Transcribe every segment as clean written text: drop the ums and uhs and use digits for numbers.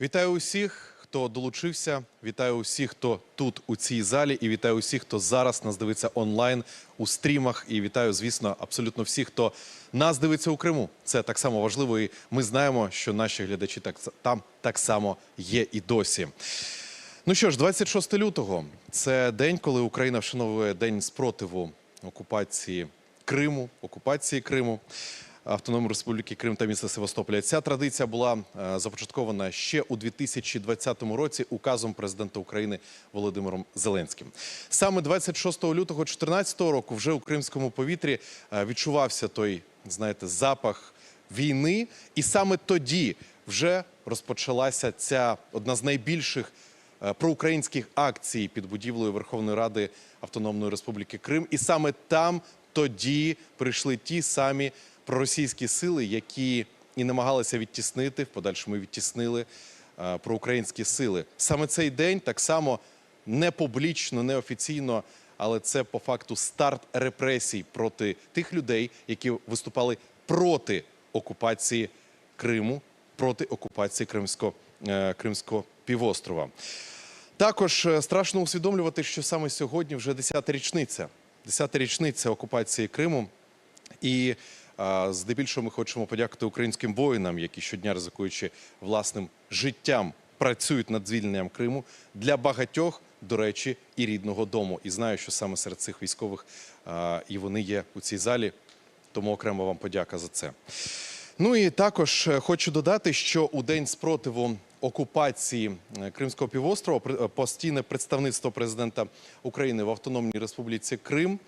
Вітаю усіх, хто долучився, вітаю усіх, хто тут у цій залі, і вітаю усіх, хто зараз нас дивиться онлайн у стрімах. І вітаю, звісно, абсолютно всіх, хто нас дивиться у Криму. Це так само важливо, і ми знаємо, що наші глядачі там так само є і досі. Ну що ж, 26 лютого – це день, коли Україна вшановує День спротиву окупації Криму. Автономної Республіки Крим та міста Севастополя. Ця традиція була започаткована ще у 2020 році указом президента України Володимиром Зеленським. Саме 26 лютого 2014 року вже у кримському повітрі відчувався той, знаєте, запах війни. І саме тоді вже розпочалася ця одна з найбільших проукраїнських акцій під будівлею Верховної Ради Автономної Республіки Крим. І саме там тоді прийшли ті самі проросійські сили, які і намагалися відтіснити, в подальшому відтіснили проукраїнські сили. Саме цей день так само не публічно, не офіційно, але це по факту старт репресій проти тих людей, які виступали проти окупації Криму, проти окупації Кримського півострова. Також страшно усвідомлювати, що саме сьогодні вже 10-та річниця. 10-та річниця окупації Криму. І здебільшого ми хочемо подякувати українським воїнам, які щодня, ризикуючи власним життям, працюють над звільненням Криму для багатьох, до речі, і рідного дому. І знаю, що саме серед цих військових і вони є у цій залі, тому окремо вам подяка за це. Ну і також хочу додати, що у День спротиву окупації Кримського півострова постійне представництво президента України в Автономній Республіці Крим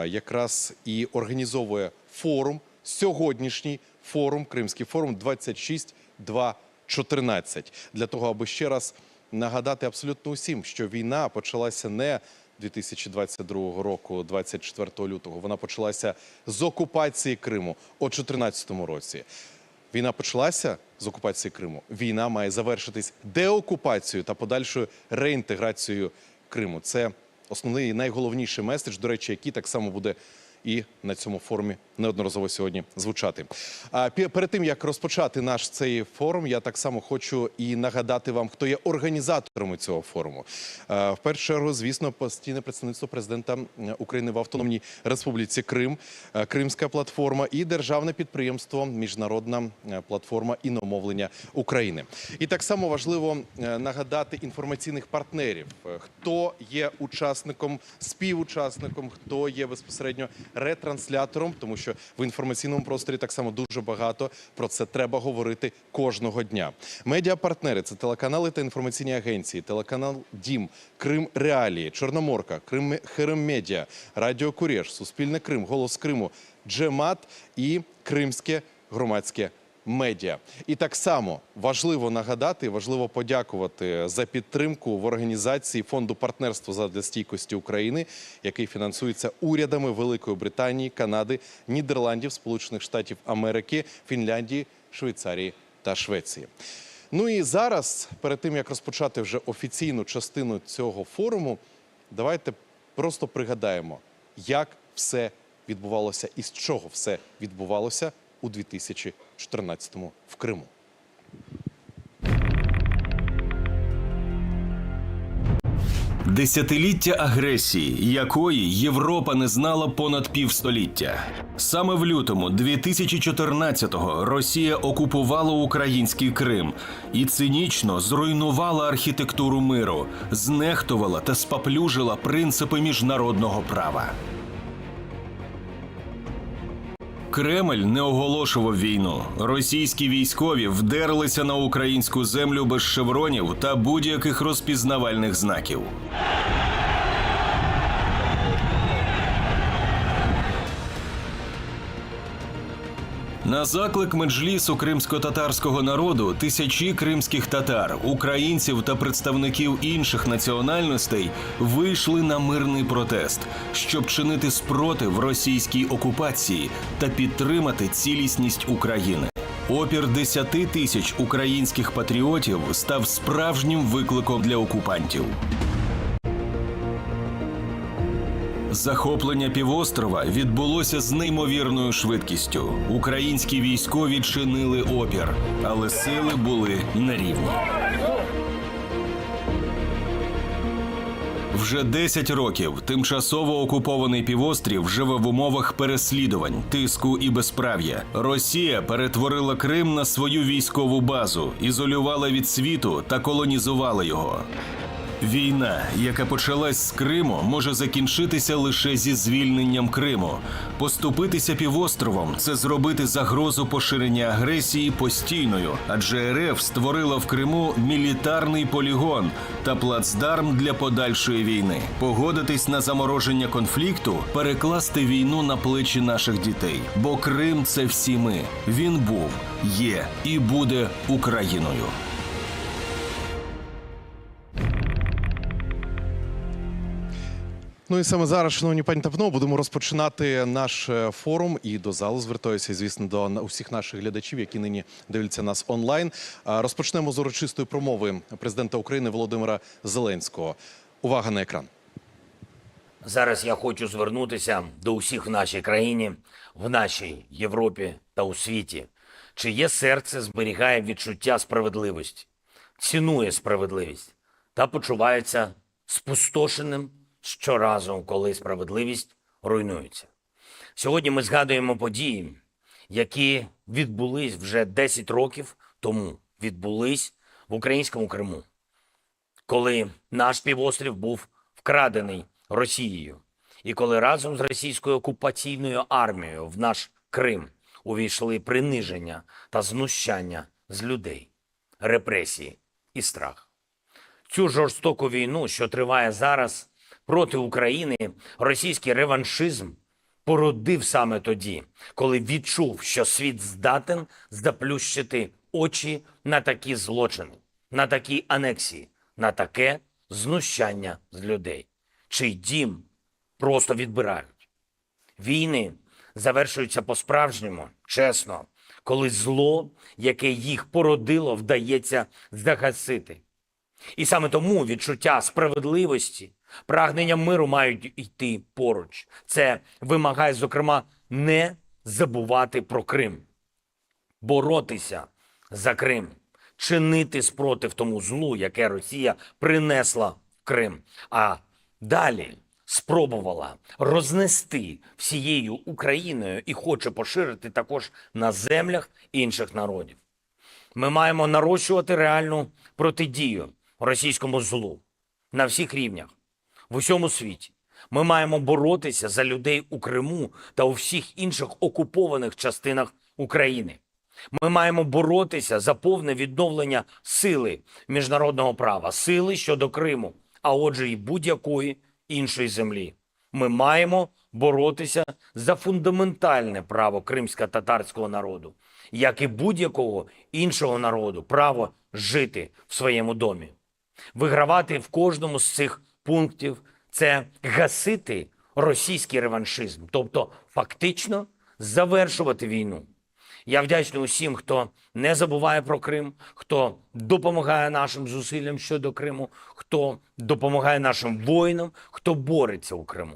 якраз і організовує форум, сьогоднішній форум, Кримський форум 26.2.14. Для того, аби ще раз нагадати абсолютно усім, що війна почалася не 2022 року, 24 лютого. Вона почалася з окупації Криму у 2014 році. Війна почалася з окупації Криму. Війна має завершитись деокупацією та подальшою реінтеграцією Криму. Це основний і найголовніший меседж, до речі, який так само буде і на цьому форумі неодноразово сьогодні звучати. Перед тим, як розпочати наш цей форум, я так само хочу і нагадати вам, хто є організаторами цього форуму. В першу чергу, звісно, постійне представництво президента України в Автономній Республіці Крим, Кримська платформа і державне підприємство Міжнародна платформа іномовлення України. І так само важливо нагадати інформаційних партнерів, хто є учасником, співучасником, хто є безпосередньо ретранслятором, тому що в інформаційному просторі так само дуже багато, про це треба говорити кожного дня. Медіапартнери – це телеканали та інформаційні агенції, телеканал «Дім», Крим Реалії, Чорноморка, Крим Медіа, Радіо Курєш, Суспільне Крим, Голос Криму, Джемат і Кримське громадське медіа. І так само важливо нагадати, важливо подякувати за підтримку в організації Фонду партнерства задля стійкості України, який фінансується урядами Великої Британії, Канади, Нідерландів, Сполучених Штатів Америки, Фінляндії, Швейцарії та Швеції. Ну і зараз, перед тим, як розпочати вже офіційну частину цього форуму, давайте просто пригадаємо, як все відбувалося і з чого все відбувалося у 2014-му в Криму. Десятиліття агресії, якої Європа не знала понад півстоліття. Саме в лютому 2014-го Росія окупувала український Крим і цинічно зруйнувала архітектуру миру, знехтувала та спаплюжила принципи міжнародного права. Кремль не оголошував війну. Російські військові вдерлися на українську землю без шевронів та будь-яких розпізнавальних знаків. На заклик меджлісу кримсько-татарського народу тисячі кримських татар, українців та представників інших національностей вийшли на мирний протест, щоб чинити спротив російській окупації та підтримати цілісність України. Опір 10 тисяч українських патріотів став справжнім викликом для окупантів. Захоплення півострова відбулося з неймовірною швидкістю. Українські військові чинили опір, але сили були нерівні. Вже 10 років тимчасово окупований півострів живе в умовах переслідувань, тиску і безправ'я. Росія перетворила Крим на свою військову базу, ізолювала від світу та колонізувала його. Війна, яка почалась з Криму, може закінчитися лише зі звільненням Криму. Поступитися півостровом – це зробити загрозу поширення агресії постійною, адже РФ створила в Криму мілітарний полігон та плацдарм для подальшої війни. Погодитись на замороження конфлікту – перекласти війну на плечі наших дітей. Бо Крим – це всі ми. Він був, є і буде Україною. Ну і саме зараз, шановні пані та панове, будемо розпочинати наш форум. І до залу звертаюся, звісно, до усіх наших глядачів, які нині дивляться нас онлайн. Розпочнемо з урочистої промови президента України Володимира Зеленського. Увага на екран. Зараз я хочу звернутися до усіх в нашій країні, в нашій Європі та у світі, чиє серце зберігає відчуття справедливості, цінує справедливість та почувається спустошеним щоразу, коли справедливість руйнується. Сьогодні ми згадуємо події, які відбулись вже 10 років тому, відбулись в українському Криму, коли наш півострів був вкрадений Росією, і коли разом з російською окупаційною армією в наш Крим увійшли приниження та знущання з людей, репресії і страх. Цю жорстоку війну, що триває зараз проти України, російський реваншизм породив саме тоді, коли відчув, що світ здатен заплющити очі на такі злочини, на такі анексії, на таке знущання з людей, чий дім просто відбирають. Війни завершуються по-справжньому, чесно, коли зло, яке їх породило, вдається загасити. І саме тому відчуття справедливості, прагнення миру мають йти поруч. Це вимагає, зокрема, не забувати про Крим, боротися за Крим, чинити спротив тому злу, яке Росія принесла в Крим, а далі спробувала рознести всією Україною і хоче поширити також на землях інших народів. Ми маємо нарощувати реальну протидію російському злу на всіх рівнях, в усьому світі. Ми маємо боротися за людей у Криму та у всіх інших окупованих частинах України. Ми маємо боротися за повне відновлення сили міжнародного права, сили щодо Криму, а отже і будь-якої іншої землі. Ми маємо боротися за фундаментальне право кримсько-татарського народу, як і будь-якого іншого народу, право жити в своєму домі. Вигравати в кожному з цих пунктів – це гасити російський реваншизм, тобто фактично завершувати війну. Я вдячний усім, хто не забуває про Крим, хто допомагає нашим зусиллям щодо Криму, хто допомагає нашим воїнам, хто бореться у Криму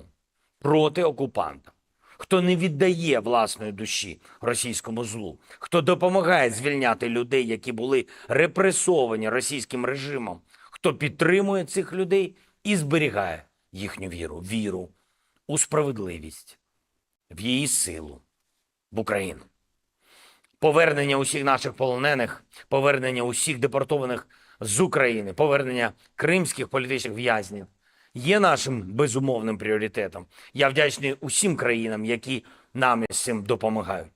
проти окупанта, хто не віддає власної душі російському злу, хто допомагає звільняти людей, які були репресовані російським режимом, хто підтримує цих людей і зберігає їхню віру у справедливість, в її силу, в Україну. Повернення усіх наших полонених, повернення усіх депортованих з України, повернення кримських політичних в'язнів є нашим безумовним пріоритетом. Я вдячний усім країнам, які нам із цим допомагають.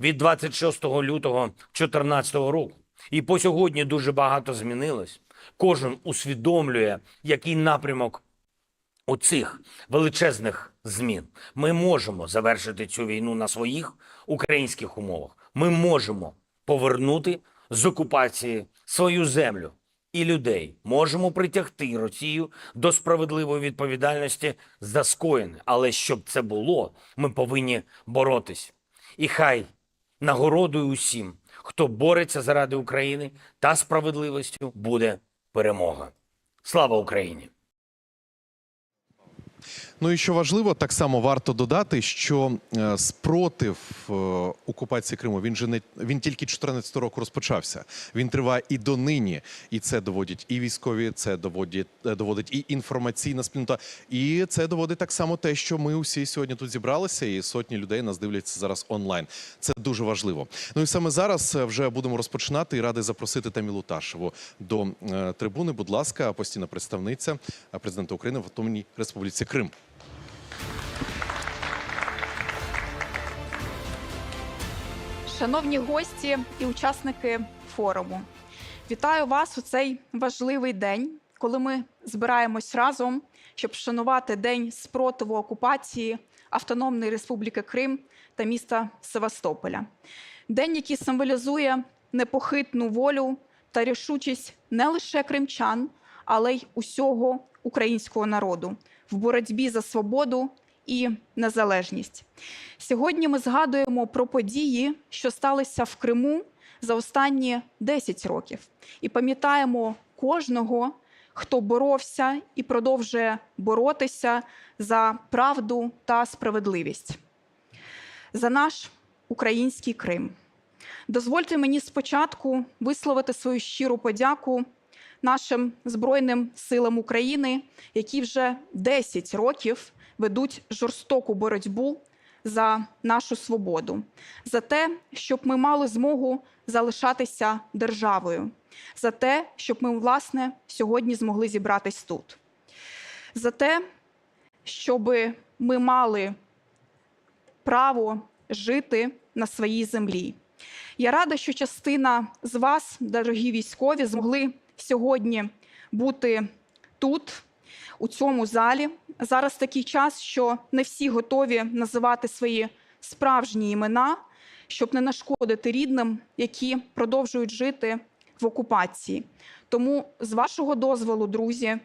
Від 26 лютого 2014 року і по сьогодні дуже багато змінилось. Кожен усвідомлює, який напрямок у цих величезних змін. Ми можемо завершити цю війну на своїх українських умовах. Ми можемо повернути з окупації свою землю і людей. Можемо притягти Росію до справедливої відповідальності за скоєне. Але щоб це було, ми повинні боротись. І хай нагородою усім, хто бореться заради України та справедливістю, буде перемога. Слава Україні! Ну і що важливо, так само варто додати, що спротив окупації Криму, він тільки 2014 року розпочався. Він триває і донині. І це доводять і військові, це доводить і інформаційна спільнота. І це доводить так само те, що ми усі сьогодні тут зібралися, і сотні людей нас дивляться зараз онлайн. Це дуже важливо. Ну і саме зараз вже будемо розпочинати, і радий запросити Тамілу Ташеву до трибуни. Будь ласка, постійна представниця президента України в Автономній Республіці Крим. Шановні гості і учасники форуму, вітаю вас у цей важливий день, коли ми збираємось разом, щоб вшанувати День спротиву окупації Автономної Республіки Крим та міста Севастополя. День, який символізує непохитну волю та рішучість не лише кримчан, але й усього українського народу в боротьбі за свободу і незалежність. Сьогодні ми згадуємо про події, що сталися в Криму за останні 10 років. І пам'ятаємо кожного, хто боровся і продовжує боротися за правду та справедливість. За наш український Крим. Дозвольте мені спочатку висловити свою щиру подяку нашим Збройним силам України, які вже 10 років ведуть жорстоку боротьбу за нашу свободу, за те, щоб ми мали змогу залишатися державою, за те, щоб ми, власне, сьогодні змогли зібратись тут, за те, щоб ми мали право жити на своїй землі. Я рада, що частина з вас, дорогі військові, змогли сьогодні бути тут, у цьому залі. Зараз такий час, що не всі готові називати свої справжні імена, щоб не нашкодити рідним, які продовжують жити в окупації. Тому, з вашого дозволу, друзі,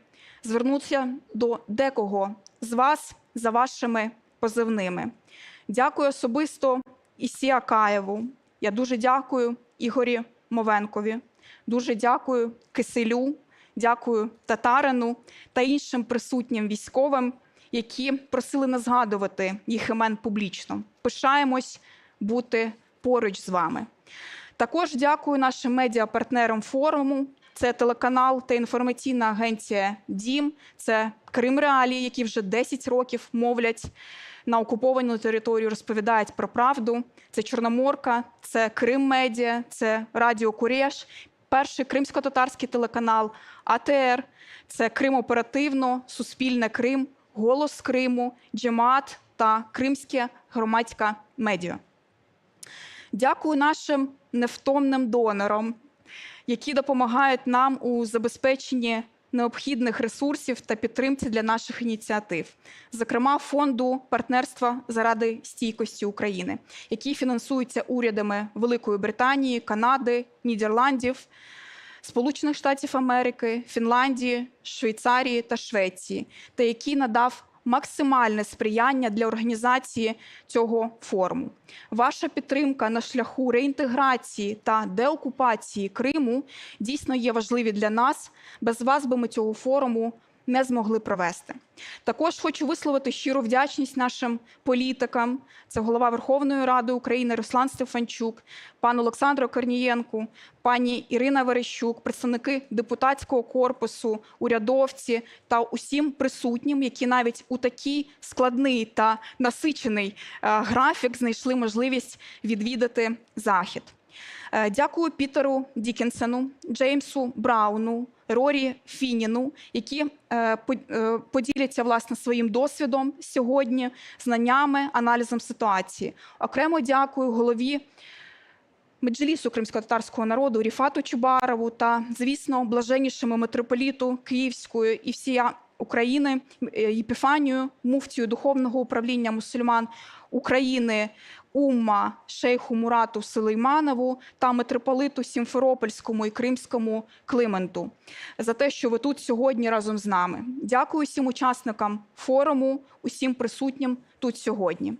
звернуся до декого з вас за вашими позивними. Дякую особисто Ісі Акаєву. Я дуже дякую Ігорі Мовенкові. Дуже дякую Киселю, дякую Татарину та іншим присутнім військовим, які просили не згадувати їх імен публічно. Пишаємось бути поруч з вами. Також дякую нашим медіапартнерам форуму. Це телеканал та інформаційна агенція «Дім», це Крим Реалії, які вже 10 років мовлять на окуповану територію, розповідають про правду. Це Чорноморка, це Крим Медіа, це Радіо Курєш, перший кримсько-татарський телеканал, АТР, це Крим Оперативно, Суспільне Крим, Голос Криму, Джемаат та Кримське громадське медіа. Дякую нашим невтомним донорам, які допомагають нам у забезпеченні необхідних ресурсів та підтримці для наших ініціатив. Зокрема, Фонду партнерства заради стійкості України, який фінансується урядами Великої Британії, Канади, Нідерландів, Сполучених Штатів Америки, Фінляндії, Швейцарії та Швеції, та який надав максимальне сприяння для організації цього форуму. Ваша підтримка на шляху реінтеграції та деокупації Криму дійсно є важливі для нас. Без вас би ми цього форуму не змогли провести. Також хочу висловити щиру вдячність нашим політикам. Це голова Верховної Ради України Руслан Стефанчук, пан Олександру Корнієнку, пані Ірина Верещук, представники депутатського корпусу, урядовці та усім присутнім, які навіть у такий складний та насичений графік знайшли можливість відвідати захід. Дякую Пітеру Діккенсену, Джеймсу Брауну, Рорі Фініну, які поділяться, власне, своїм досвідом сьогодні, знаннями, аналізом ситуації. Окремо дякую голові Меджлісу кримсько-татарського народу Ріфату Чубарову та, звісно, блаженнішому митрополіту Київської і всія України Єпіфанію, муфтію Духовного управління мусульман України Умма шейху Мурату Сулейманову та митрополиту Сімферопольському і Кримському Клименту за те, що ви тут сьогодні разом з нами. Дякую всім учасникам форуму, усім присутнім тут сьогодні.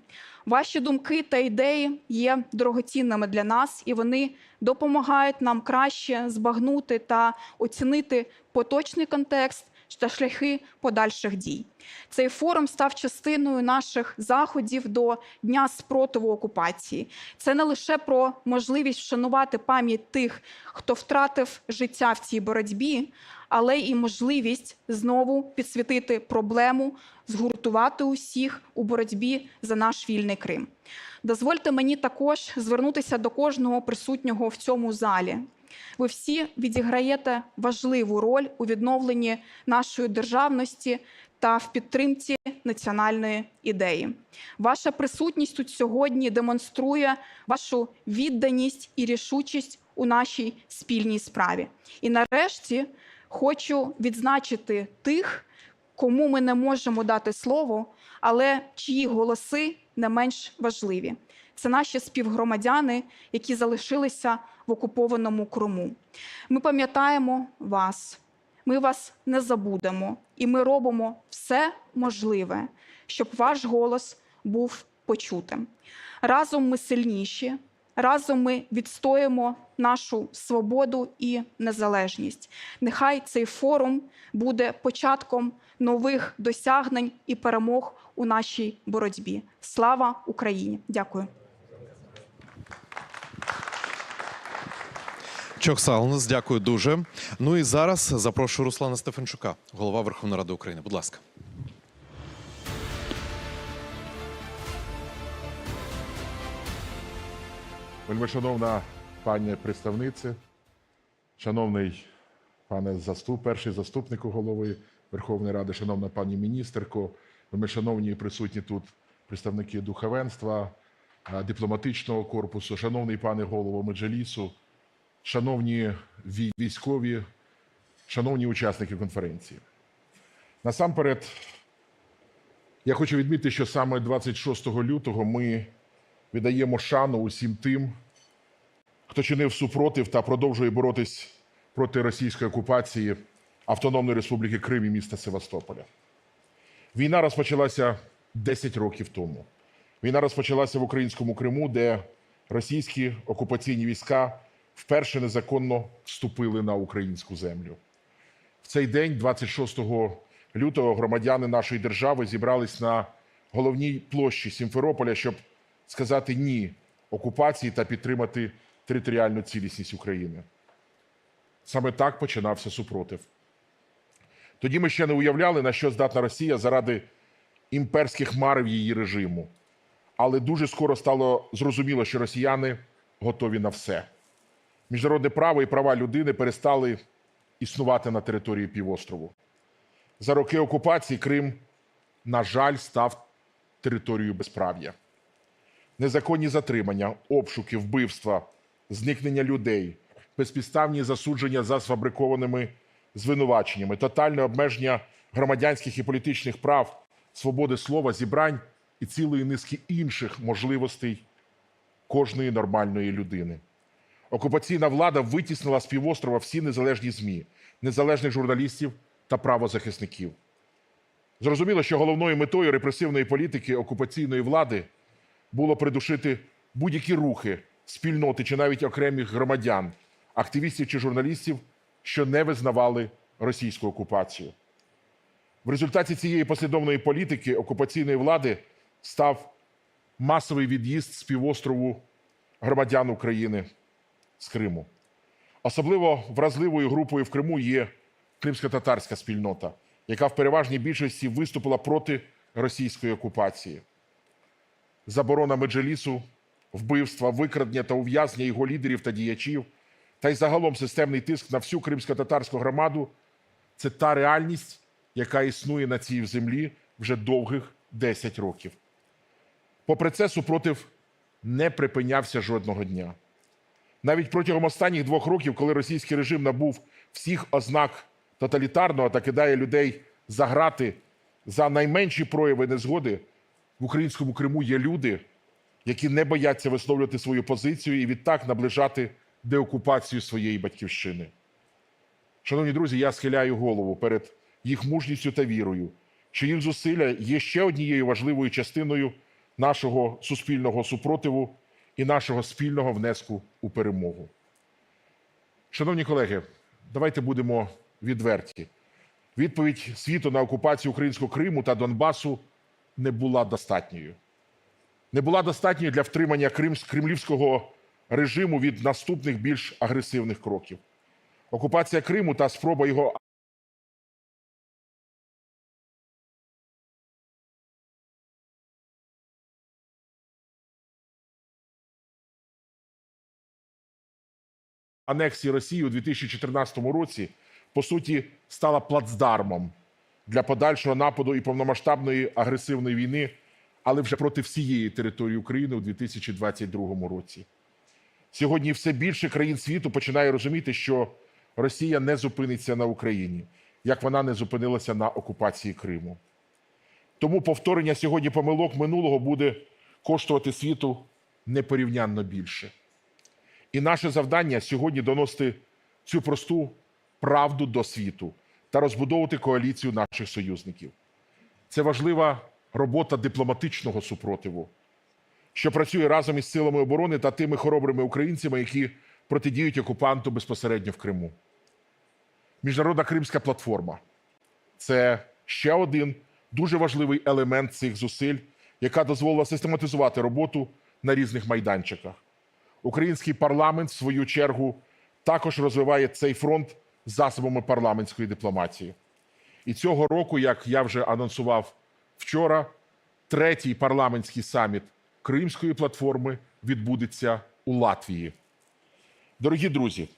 Ваші думки та ідеї є дорогоцінними для нас, і вони допомагають нам краще збагнути та оцінити поточний контекст та шляхи подальших дій. Цей форум став частиною наших заходів до Дня спротиву окупації. Це не лише про можливість вшанувати пам'ять тих, хто втратив життя в цій боротьбі, але й можливість знову підсвітити проблему, згуртувати усіх у боротьбі за наш вільний Крим. Дозвольте мені також звернутися до кожного присутнього в цьому залі. Ви всі відіграєте важливу роль у відновленні нашої державності та в підтримці національної ідеї. Ваша присутність тут сьогодні демонструє вашу відданість і рішучість у нашій спільній справі. І нарешті хочу відзначити тих, кому ми не можемо дати слово, але чиї голоси не менш важливі. Це наші співгромадяни, які залишилися в окупованому Криму. Ми пам'ятаємо вас, ми вас не забудемо, і ми робимо все можливе, щоб ваш голос був почутим. Разом ми сильніші, разом ми відстоїмо нашу свободу і незалежність. Нехай цей форум буде початком нових досягнень і перемог у нашій боротьбі. Слава Україні! Дякую. Чохсалнес, дякую дуже. Ну і зараз запрошую Руслана Стефанчука, голова Верховної Ради України. Будь ласка. Вельмишановна пані представниці, шановний пане перший заступнику голови Верховної Ради, шановна пані міністерко, вельмишановні присутні тут представники духовенства, дипломатичного корпусу, шановний пане голово Меджлісу, шановні військові, шановні учасники конференції. Насамперед, я хочу відмітити, що саме 26 лютого ми віддаємо шану усім тим, хто чинив супротив та продовжує боротись проти російської окупації Автономної Республіки Крим і міста Севастополя. Війна розпочалася 10 років тому. Війна розпочалася в українському Криму, де російські окупаційні війська вперше незаконно вступили на українську землю. В цей день, 26 лютого, громадяни нашої держави зібрались на головній площі Сімферополя, щоб сказати «ні» окупації та підтримати територіальну цілісність України. Саме так починався супротив. Тоді ми ще не уявляли, на що здатна Росія заради імперських марив її режиму. Але дуже скоро стало зрозуміло, що росіяни готові на все. Міжнародне право і права людини перестали існувати на території півострову. За роки окупації Крим, на жаль, став територією безправ'я. Незаконні затримання, обшуки, вбивства, зникнення людей, безпідставні засудження за сфабрикованими звинуваченнями, тотальне обмеження громадянських і політичних прав, свободи слова, зібрань і цілої низки інших можливостей кожної нормальної людини. Окупаційна влада витіснила з півострова всі незалежні ЗМІ, незалежних журналістів та правозахисників. Зрозуміло, що головною метою репресивної політики окупаційної влади було придушити будь-які рухи, спільноти чи навіть окремих громадян, активістів чи журналістів, що не визнавали російську окупацію. В результаті цієї послідовної політики окупаційної влади став масовий від'їзд з півострову громадян України з Криму. Особливо вразливою групою в Криму є кримськотатарська спільнота, яка в переважній більшості виступила проти російської окупації. Заборона Меджлісу, вбивства, викрадення та ув'язнення його лідерів та діячів, та й загалом системний тиск на всю кримськотатарську громаду – це та реальність, яка існує на цій землі вже довгих 10 років. Попри це, супротив не припинявся жодного дня. Навіть протягом останніх 2 років, коли російський режим набув всіх ознак тоталітарного та кидає людей за грати за найменші прояви незгоди, в українському Криму є люди, які не бояться висловлювати свою позицію і відтак наближати деокупацію своєї батьківщини. Шановні друзі, я схиляю голову перед їх мужністю та вірою, що їх зусилля є ще однією важливою частиною нашого суспільного супротиву і нашого спільного внеску у перемогу. Шановні колеги, давайте будемо відверті. Відповідь світу на окупацію українського Криму та Донбасу не була достатньою. Не була достатньою для втримання кремлівського режиму від наступних більш агресивних кроків. Окупація Криму та спроба його анексії Росії у 2014 році, по суті, стала плацдармом для подальшого нападу і повномасштабної агресивної війни, але вже проти всієї території України у 2022 році. Сьогодні все більше країн світу починає розуміти, що Росія не зупиниться на Україні, як вона не зупинилася на окупації Криму. Тому повторення сьогодні помилок минулого буде коштувати світу непорівнянно більше. І наше завдання сьогодні доносити цю просту правду до світу та розбудовувати коаліцію наших союзників. Це важлива робота дипломатичного супротиву, що працює разом із силами оборони та тими хоробрими українцями, які протидіють окупанту безпосередньо в Криму. Міжнародна Кримська платформа – це ще один дуже важливий елемент цих зусиль, яка дозволила систематизувати роботу на різних майданчиках. Український парламент, в свою чергу, також розвиває цей фронт засобами парламентської дипломатії. І цього року, як я вже анонсував вчора, третій парламентський саміт Кримської платформи відбудеться у Латвії. Дорогі друзі,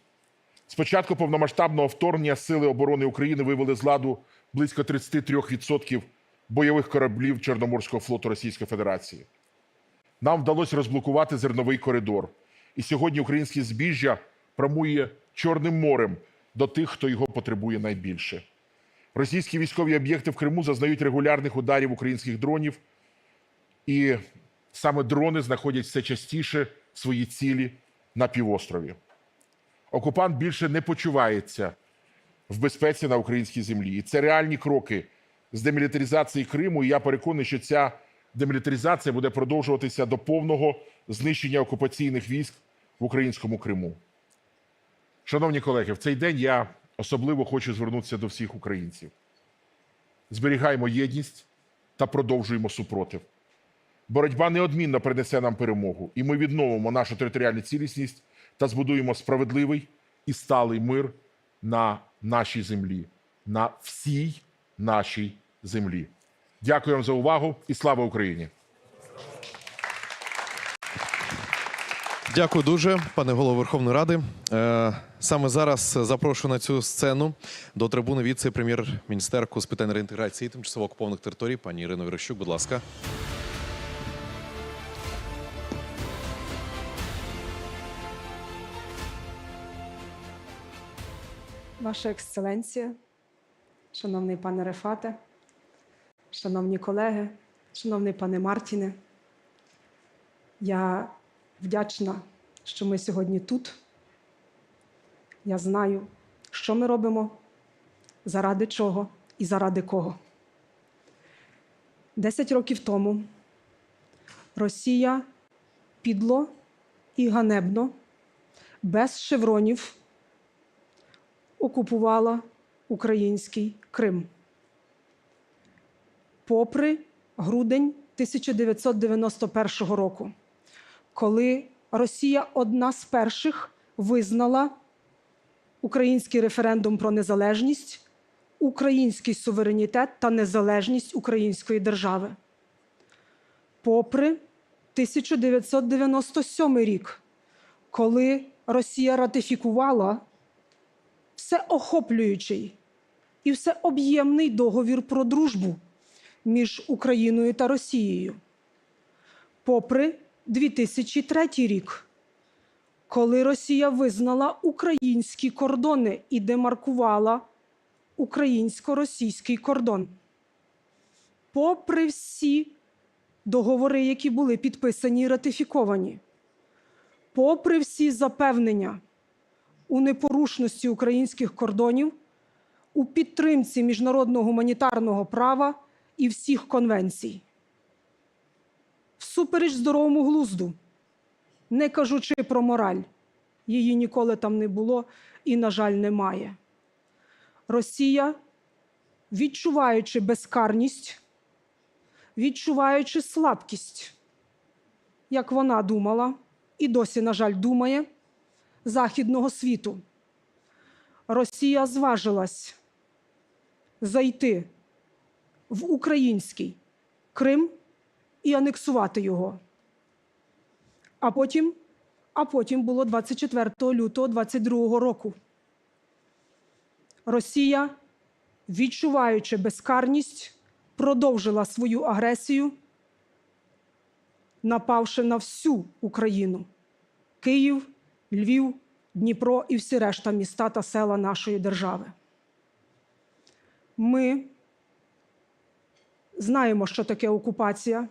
з початку повномасштабного вторгнення Сили оборони України вивели з ладу близько 33% бойових кораблів Чорноморського флоту Російської Федерації. Нам вдалося розблокувати зерновий коридор. І сьогодні українське збіжжя прямує Чорним морем до тих, хто його потребує найбільше. Російські військові об'єкти в Криму зазнають регулярних ударів українських дронів, і саме дрони знаходять все частіше свої цілі на півострові. Окупант більше не почувається в безпеці на українській землі. І це реальні кроки з демілітаризації Криму, і я переконаний, що ця демілітаризація буде продовжуватися до повного знищення окупаційних військ в українському Криму. Шановні колеги, в цей день я особливо хочу звернутися до всіх українців. Зберігаємо єдність та продовжуємо супротив. Боротьба неодмінно принесе нам перемогу, і ми відновимо нашу територіальну цілісність та збудуємо справедливий і сталий мир на нашій землі, на всій нашій землі. Дякую вам за увагу і слава Україні! Дякую дуже, пане голово Верховної Ради. Саме зараз запрошую на цю сцену до трибуни віце-прем'єр-міністерку з питань реінтеграції тимчасово окупованих територій, пані Ірину Верещук, будь ласка. Ваша Ексцеленція, шановний пане Рефате, шановні колеги, шановний пане Мартіне, я вдячна, що ми сьогодні тут. Я знаю, що ми робимо, заради чого і заради кого. 10 років тому Росія підло і ганебно, без шевронів, окупувала український Крим. Попри грудень 1991 року, коли Росія одна з перших визнала український референдум про незалежність, український суверенітет та незалежність української держави. Попри 1997 рік, коли Росія ратифікувала всеохоплюючий і всеоб'ємний договір про дружбу між Україною та Росією. Попри 2003 рік, коли Росія визнала українські кордони і демаркувала українсько-російський кордон. Попри всі договори, які були підписані і ратифіковані, попри всі запевнення у непорушності українських кордонів, у підтримці міжнародного гуманітарного права і всіх конвенцій. Всупереч здоровому глузду, не кажучи про мораль, її ніколи там не було і, на жаль, немає. Росія відчуваючи безкарність, відчуваючи слабкість, як вона думала і досі, на жаль, думає, західного світу, Росія зважилась зайти в український Крим і анексувати його. А потім було 24 лютого 22 року. Росія, відчуваючи безкарність, продовжила свою агресію, напавши на всю Україну – Київ, Львів, Дніпро і всі решта міста та села нашої держави. Ми знаємо, що таке окупація,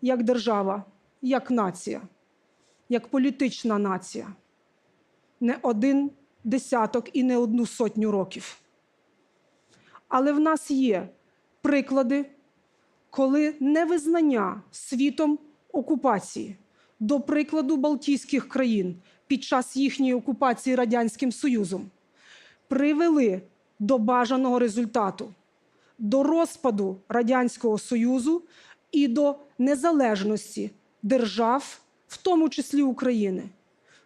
як держава, як нація, як політична нація. Не один десяток і не одну сотню років. Але в нас є приклади, коли невизнання світом окупації, до прикладу Балтійських країн під час їхньої окупації Радянським Союзом, привели до бажаного результату, до розпаду Радянського Союзу і до незалежності держав, в тому числі України,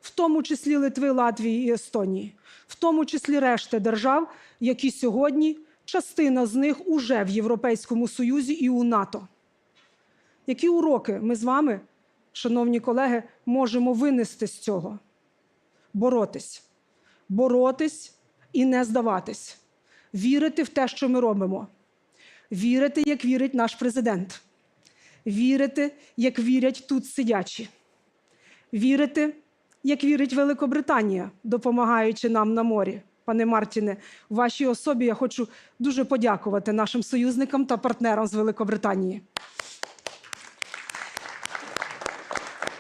в тому числі Литви, Латвії і Естонії, в тому числі решти держав, які сьогодні, частина з них уже в Європейському Союзі і у НАТО. Які уроки ми з вами, шановні колеги, можемо винести з цього? Боротись. Боротись і не здаватись. Вірити в те, що ми робимо. Вірити, як вірить наш президент. Вірити, як вірять тут сидячі. Вірити, як вірить Великобританія, допомагаючи нам на морі. Пане Мартіне, в вашій особі я хочу дуже подякувати нашим союзникам та партнерам з Великобританії.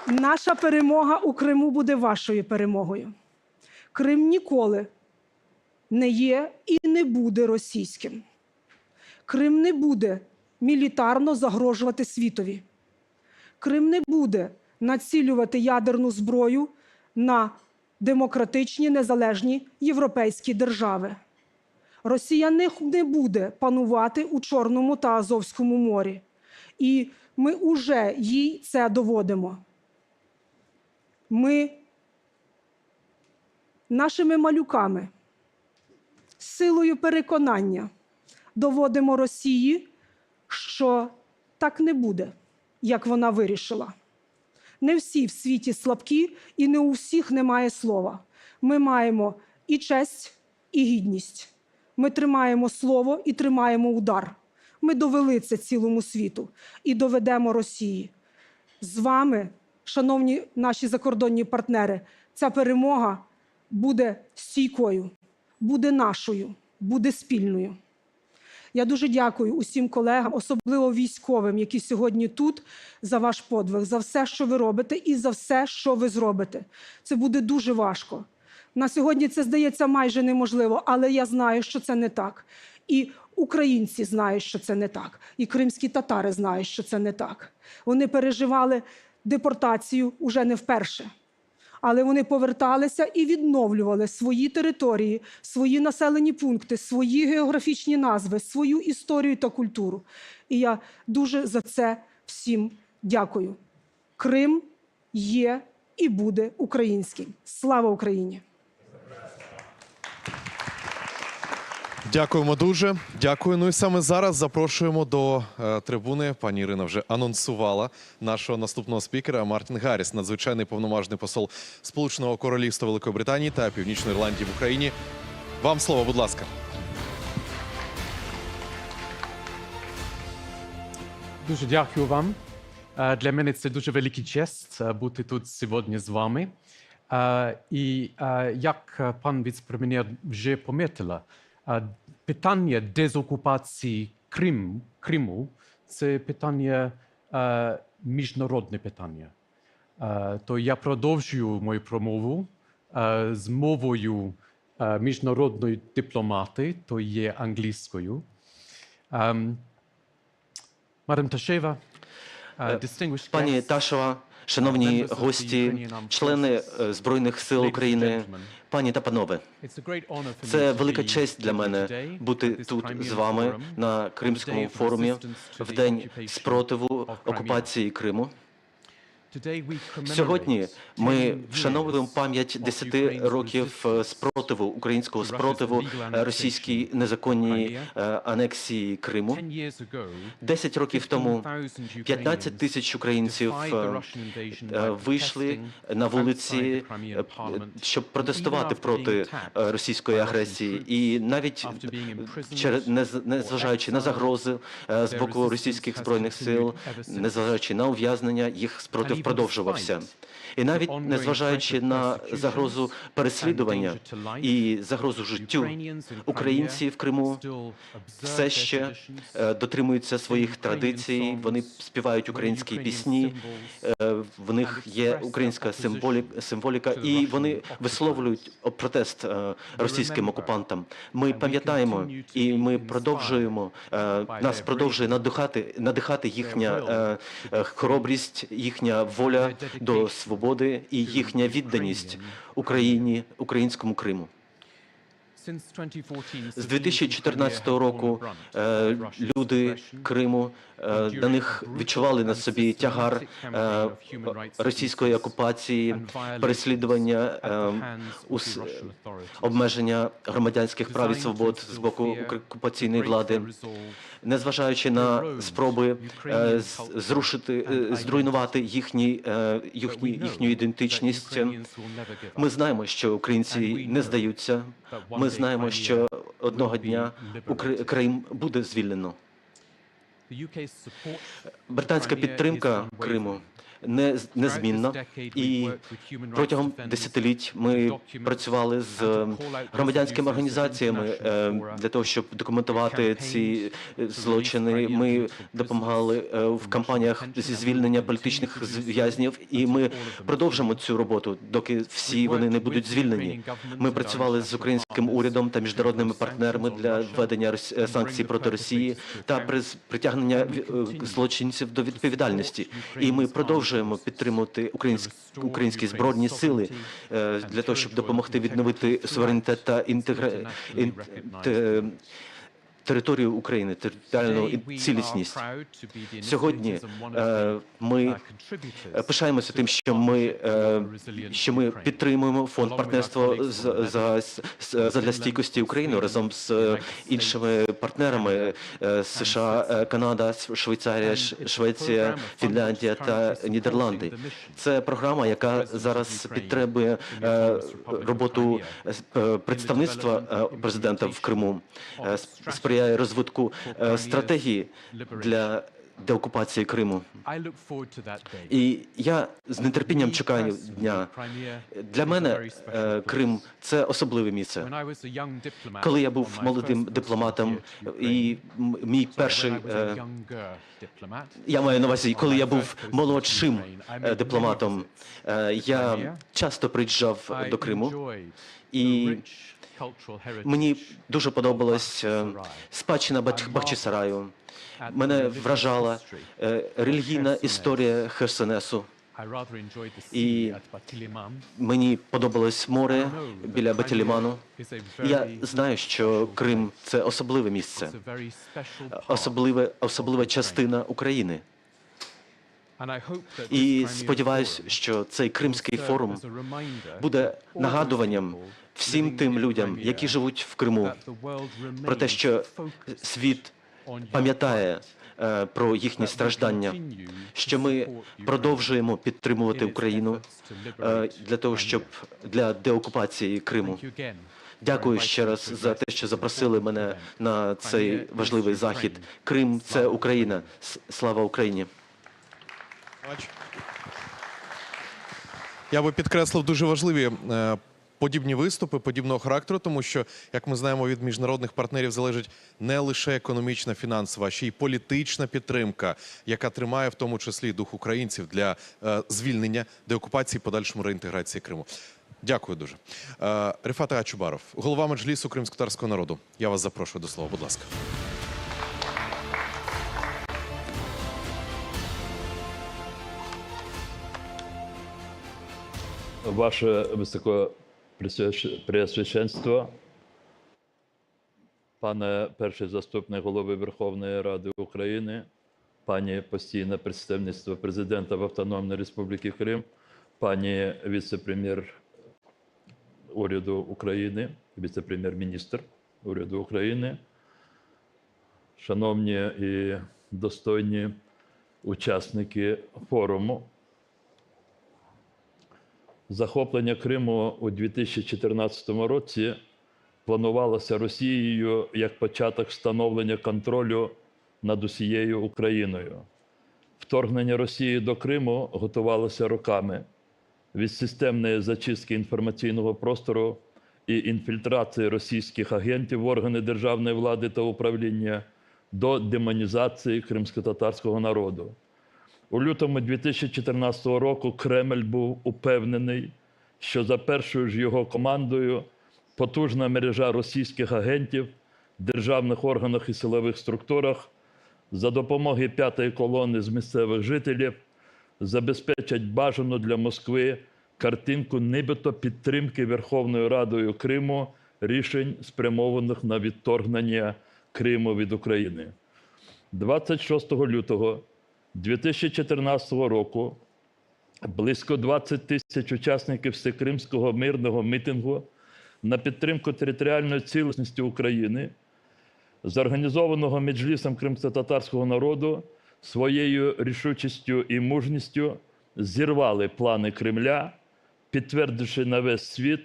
Наша перемога у Криму буде вашою перемогою. Крим ніколи не є і не буде російським. Крим не буде мілітарно загрожувати світові. Крим не буде націлювати ядерну зброю на демократичні, незалежні європейські держави. Росія не буде панувати у Чорному та Азовському морі. І ми уже їй це доводимо. Ми нашими малюками, силою переконання доводимо Росії, що так не буде, як вона вирішила. Не всі в світі слабкі і не у всіх немає слова. Ми маємо і честь, і гідність. Ми тримаємо слово і тримаємо удар. Ми довели це цілому світу і доведемо Росії. З вами, шановні наші закордонні партнери, ця перемога буде стійкою, буде нашою, буде спільною. Я дуже дякую усім колегам, особливо військовим, які сьогодні тут, за ваш подвиг, за все, що ви робите і за все, що ви зробите. Це буде дуже важко. На сьогодні це здається майже неможливо, але я знаю, що це не так. І українці знають, що це не так. І кримські татари знають, що це не так. Вони переживали депортацію уже не вперше. Але вони поверталися і відновлювали свої території, свої населені пункти, свої географічні назви, свою історію та культуру. І я дуже за це всім дякую. Крим є і буде українським. Слава Україні! Дякуємо дуже. Дякую. Ну і саме зараз запрошуємо до трибуни. Пані Ірина вже анонсувала нашого наступного спікера Мартін Гарріс, надзвичайний повноважний посол Сполученого Королівства Великої Британії та Північної Ірландії в Україні. Вам слово, будь ласка. Дуже дякую вам. Для мене це дуже великий честь бути тут сьогодні з вами. І як пан віце-прем'єр вже помітила, питання дезокупації Криму – це питання, міжнародне питання. То я продовжую мою промову з мовою міжнародної дипломати, то є англійською. Madam Tasheva, Пані Ташева, шановні гості, члени Збройних сил України, пані та панове, це велика честь для мене бути тут з вами на Кримському форумі в день спротиву окупації Криму. Сьогодні ми вшановуємо пам'ять 10 років спротиву, українського спротиву російській незаконній анексії Криму. 10 років тому 15 тисяч українців вийшли на вулиці, щоб протестувати проти російської агресії. І навіть незважаючи на загрози з боку російських збройних сил, незважаючи на ув'язнення, їх спротив продовжувався. І навіть незважаючи на загрозу переслідування і загрозу життю, українці в Криму все ще дотримуються своїх традицій, вони співають українські пісні, в них є українська символіка, і вони висловлюють протест російським окупантам. Ми пам'ятаємо і ми продовжуємо, нас продовжує надихати їхня хоробрість, їхня воля до свободи і їхня відданість Україні, українському Криму. З 2014 року люди Криму, на них відчували на собі тягар російської окупації, переслідування, обмеження громадянських прав і свобод з боку окупаційної влади. Незважаючи на спроби зруйнувати їхню ідентичність, ми знаємо, що українці не здаються. Ми знаємо, що одного дня Крим буде звільнено. Британська підтримка Криму незмінна, і протягом десятиліть ми працювали з громадянськими організаціями для того, щоб документувати ці злочини. Ми допомагали в кампаніях зі звільнення політичних в'язнів, і ми продовжимо цю роботу, доки всі вони не будуть звільнені. Ми працювали з українським урядом та міжнародними партнерами для введення санкцій проти Росії та притягнення злочинців до відповідальності. І ми продовжуємо підтримувати українські збройні сили для того, щоб допомогти відновити суверенітет та територію України, територіальну цілісність. Сьогодні ми пишаємося тим, що ми підтримуємо фонд партнерства задля стійкості України разом з іншими партнерами США, Канада, Швейцарія, Швеція, Фінляндія та Нідерланди. Це програма, яка зараз підтримує роботу представництва президента в Криму, сприяє розвитку стратегії для деокупації Криму. І я з нетерпінням чекаю дня. Для мене Крим – це особливе місце. Коли я був молодим дипломатом, і мій перший... Я маю на увазі, коли я був молодшим дипломатом, я часто приїжджав до Криму, і мені дуже подобалась спадщина Бахчисараю. Мене вражала релігійна історія Херсонесу. І мені подобалось море біля Батіліману. Я знаю, що Крим – це особливе місце, особлива частина України. І сподіваюся, що цей Кримський форум буде нагадуванням всім тим людям, які живуть в Криму, про те, що світ пам'ятає про їхні страждання, що ми продовжуємо підтримувати Україну для того, щоб для деокупації Криму. Дякую ще раз за те, що запросили мене на цей важливий захід. Крим – це Україна. Слава Україні! Я би підкреслив дуже важливі подібні виступи, подібного характеру, тому що, як ми знаємо, від міжнародних партнерів залежить не лише економічна, фінансова, а ще й політична підтримка, яка тримає в тому числі дух українців для звільнення, деокупації, подальшому реінтеграції Криму. Дякую дуже. Рифат Ачубаров, голова Меджлісу кримськотатарського народу. Я вас запрошую до слова, будь ласка. Ваше Високопреосвященство, пане перший заступник Голови Верховної Ради України, пані постійне представництво президента в Автономній Республіці Крим, пані віце-прем'єр уряду України, віце-прем'єр-міністр уряду України, шановні і достойні учасники форуму. Захоплення Криму у 2014 році планувалося Росією як початок встановлення контролю над усією Україною. Вторгнення Росії до Криму готувалося роками. Від системної зачистки інформаційного простору і інфільтрації російських агентів в органи державної влади та управління до демонізації кримськотатарського народу. У лютому 2014 року Кремль був упевнений, що за першою ж його командою потужна мережа російських агентів в державних органах і силових структурах за допомогою п'ятої колони з місцевих жителів забезпечать бажану для Москви картинку нібито підтримки Верховною Радою Криму рішень, спрямованих на відторгнення Криму від України. 26 лютого 2014 року близько 20 тисяч учасників всекримського мирного мітингу на підтримку територіальної цілісності України, зорганізованого Меджлісом кримськотатарського народу, своєю рішучістю і мужністю зірвали плани Кремля, підтвердивши на весь світ,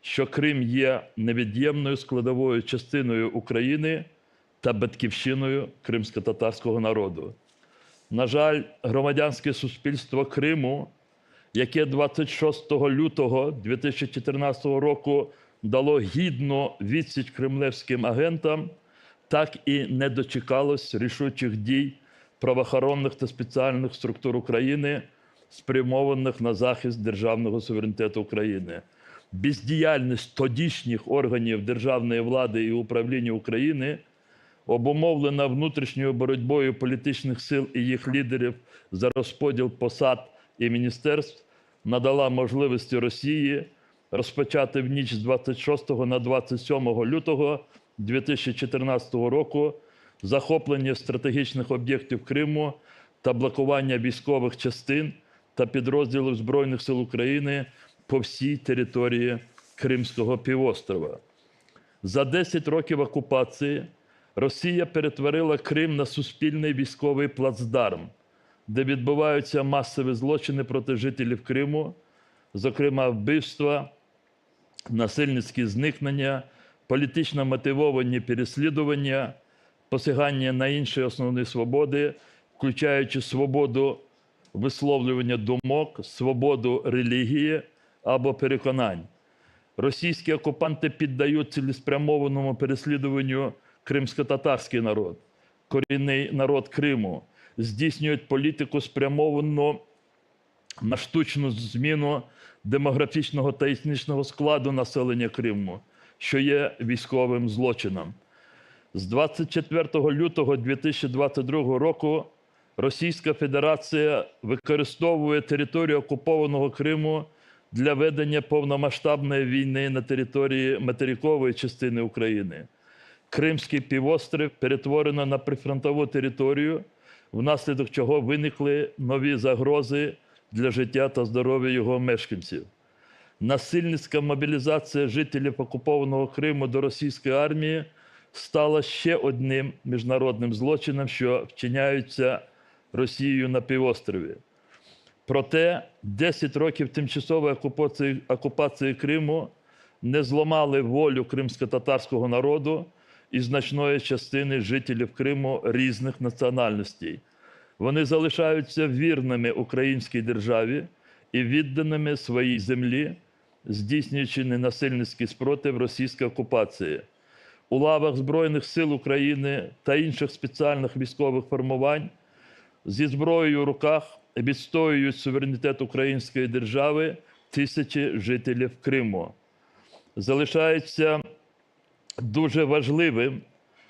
що Крим є невід'ємною складовою частиною України та батьківщиною кримськотатарського народу. На жаль, громадянське суспільство Криму, яке 26 лютого 2014 року дало гідну відсіч кремлівським агентам, так і не дочекалось рішучих дій правоохоронних та спеціальних структур України, спрямованих на захист державного суверенітету України. Бездіяльність тодішніх органів державної влади і управління України, обумовлена внутрішньою боротьбою політичних сил і їх лідерів за розподіл посад і міністерств, надала можливості Росії розпочати в ніч з 26 на 27 лютого 2014 року захоплення стратегічних об'єктів Криму та блокування військових частин та підрозділів Збройних сил України по всій території Кримського півострова. За 10 років окупації Росія перетворила Крим на суспільний військовий плацдарм, де відбуваються масові злочини проти жителів Криму, зокрема вбивства, насильницькі зникнення, політично мотивовані переслідування, посягання на інші основні свободи, включаючи свободу висловлювання думок, свободу релігії або переконань. Російські окупанти піддають цілеспрямованому переслідуванню кримськотатарський народ, корінний народ Криму, здійснюють політику, спрямовану на штучну зміну демографічного та етнічного складу населення Криму, що є військовим злочином. З 24 лютого 2022 року Російська Федерація використовує територію окупованого Криму для ведення повномасштабної війни на території материкової частини України. Кримський півострів перетворено на прифронтову територію, внаслідок чого виникли нові загрози для життя та здоров'я його мешканців. Насильницька мобілізація жителів окупованого Криму до російської армії стала ще одним міжнародним злочином, що вчиняються Росією на півострові. Проте 10 років тимчасової окупації Криму не зламали волю кримськотатарського народу і значної частини жителів Криму різних національностей. Вони залишаються вірними українській державі і відданими своїй землі, здійснюючи ненасильницький спротив російської окупації. У лавах Збройних сил України та інших спеціальних військових формувань зі зброєю в руках відстоюють суверенітет української держави тисячі жителів Криму. Залишається дуже важливим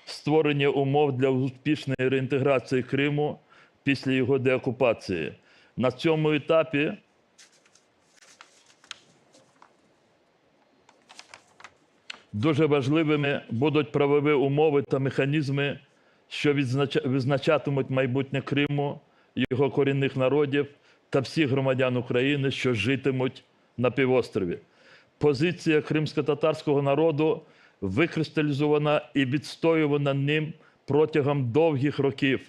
створення умов для успішної реінтеграції Криму після його деокупації. На цьому етапі Дуже важливими будуть правові умови та механізми, що визначатимуть майбутнє Криму, його корінних народів та всіх громадян України, що житимуть на півострові. Позиція кримськотатарського народу викристалізована і відстоювана ним протягом довгих років.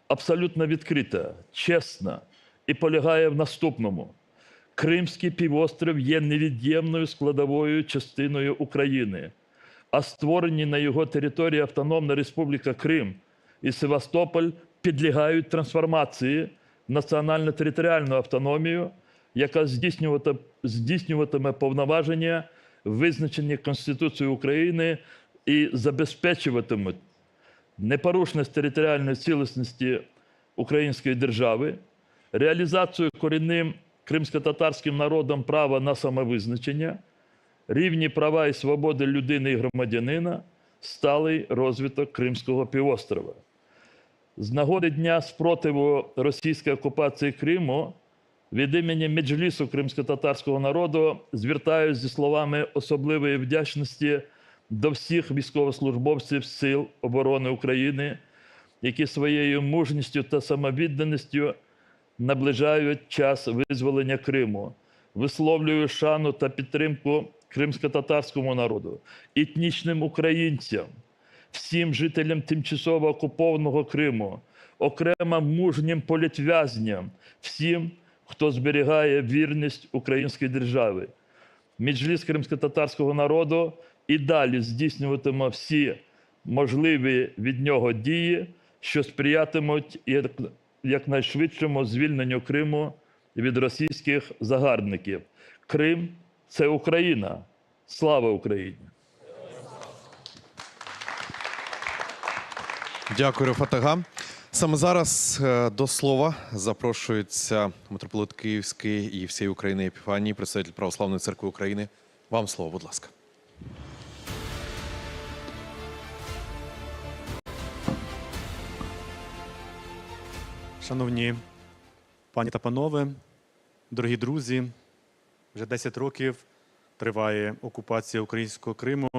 Абсолютно відкрита, чесна і полягає в наступному. Кримський півострів є невід'ємною складовою частиною України, а створені на його території Автономна Республіка Крим і Севастополь підлягають трансформації в національно-територіальну автономію, яка здійснюватиме повноваження, визначені Конституцією України і забезпечуватимуть непорушність територіальної цілісності Української держави, реалізацію корінним кримськотатарським народом права на самовизначення, рівні права і свободи людини і громадянина, сталий розвиток Кримського півострова. З нагоди Дня спротиву російської окупації Криму від імені Меджлісу кримськотатарського народу звертаюся зі словами особливої вдячності до всіх військовослужбовців Сил оборони України, які своєю мужністю та самовідданістю наближають час визволення Криму. Висловлюю шану та підтримку кримськотатарському народу, етнічним українцям, всім жителям тимчасово окупованого Криму, окремо мужнім політв'язням, всім, хто зберігає вірність українській державі. Меджліс кримськотатарського народу і далі здійснюватиме всі можливі від нього дії, що сприятимуть якнайшвидшому звільненню Криму від російських загарбників. Крим – це Україна. Слава Україні! Дякую, Рефат Ага. Саме зараз до слова запрошується митрополит Київський і всієї України Епіфаній, представитель Православної церкви України. Вам слово, будь ласка. Шановні пані та панове, дорогі друзі, вже 10 років триває окупація українського Криму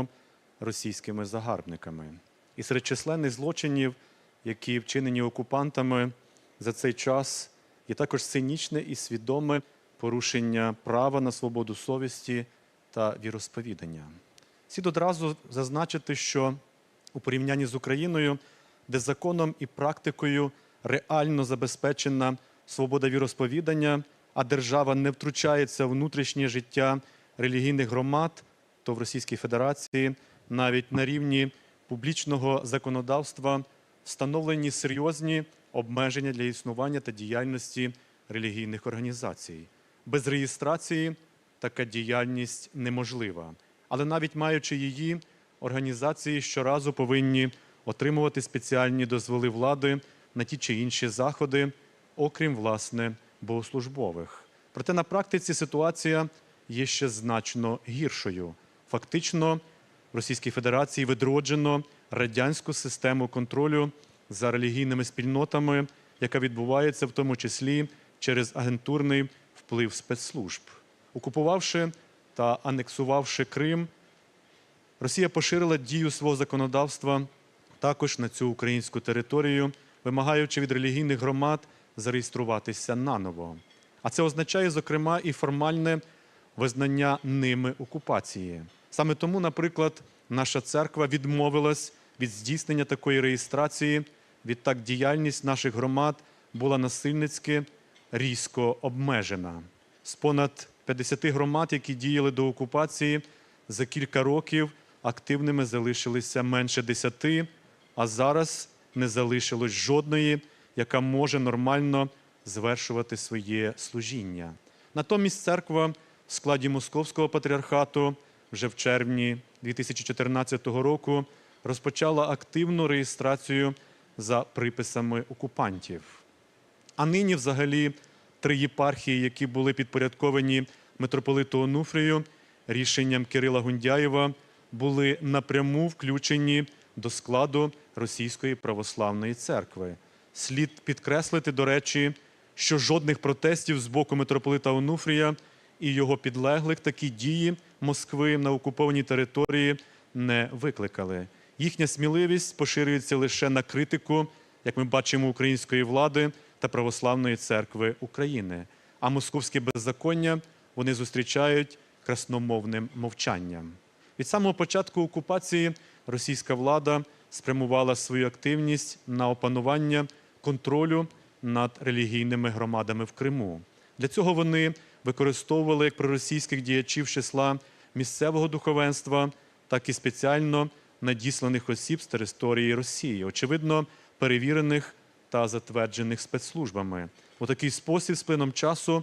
російськими загарбниками. І серед численних злочинів, які вчинені окупантами за цей час, є також цинічне і свідоме порушення права на свободу совісті та віросповідання. Слід одразу зазначити, що у порівнянні з Україною, де законом і практикою реально забезпечена свобода віросповідання, а держава не втручається в внутрішнє життя релігійних громад, то в Російській Федерації навіть на рівні публічного законодавства встановлені серйозні обмеження для існування та діяльності релігійних організацій. Без реєстрації така діяльність неможлива. Але навіть маючи її, організації щоразу повинні отримувати спеціальні дозволи влади на ті чи інші заходи, окрім, власне, богослужбових. Проте на практиці ситуація є ще значно гіршою. Фактично, в Російській Федерації відроджено радянську систему контролю за релігійними спільнотами, яка відбувається в тому числі через агентурний вплив спецслужб. Окупувавши та анексувавши Крим, Росія поширила дію свого законодавства також на цю українську територію, вимагаючи від релігійних громад зареєструватися наново. А це означає, зокрема, і формальне визнання ними окупації. Саме тому, наприклад, наша церква відмовилась від здійснення такої реєстрації. Відтак діяльність наших громад була насильницьки різко обмежена. З понад 50 громад, які діяли до окупації, за кілька років активними залишилися менше 10, а зараз не залишилось жодної, яка може нормально звершувати своє служіння. Натомість церква в складі Московського патріархату вже в червні 2014 року розпочала активну реєстрацію за приписами окупантів. А нині взагалі 3 єпархії, які були підпорядковані митрополиту Онуфрію, рішенням Кирила Гундяєва були напряму включені до складу Російської православної церкви. Слід підкреслити, до речі, що жодних протестів з боку митрополита Онуфрія і його підлеглих такі дії Москви на окупованій території не викликали. Їхня сміливість поширюється лише на критику, як ми бачимо, української влади та Православної церкви України. А московське беззаконня вони зустрічають красномовним мовчанням. Від самого початку окупації російська влада спрямувала свою активність на опанування контролю над релігійними громадами в Криму. Для цього вони використовували як проросійських діячів з числа місцевого духовенства, так і спеціально надісланих осіб з території Росії, очевидно, перевірених та затверджених спецслужбами. У такий спосіб з плином часу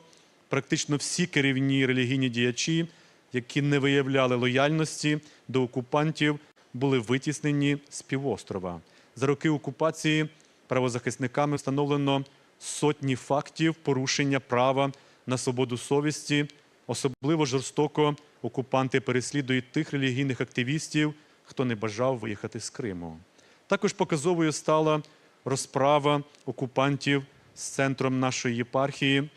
практично всі керівні релігійні діячі, які не виявляли лояльності до окупантів, були витіснені з півострова. За роки окупації правозахисниками встановлено сотні фактів порушення права на свободу совісті. Особливо жорстоко окупанти переслідують тих релігійних активістів, хто не бажав виїхати з Криму. Також показовою стала розправа окупантів з центром нашої єпархії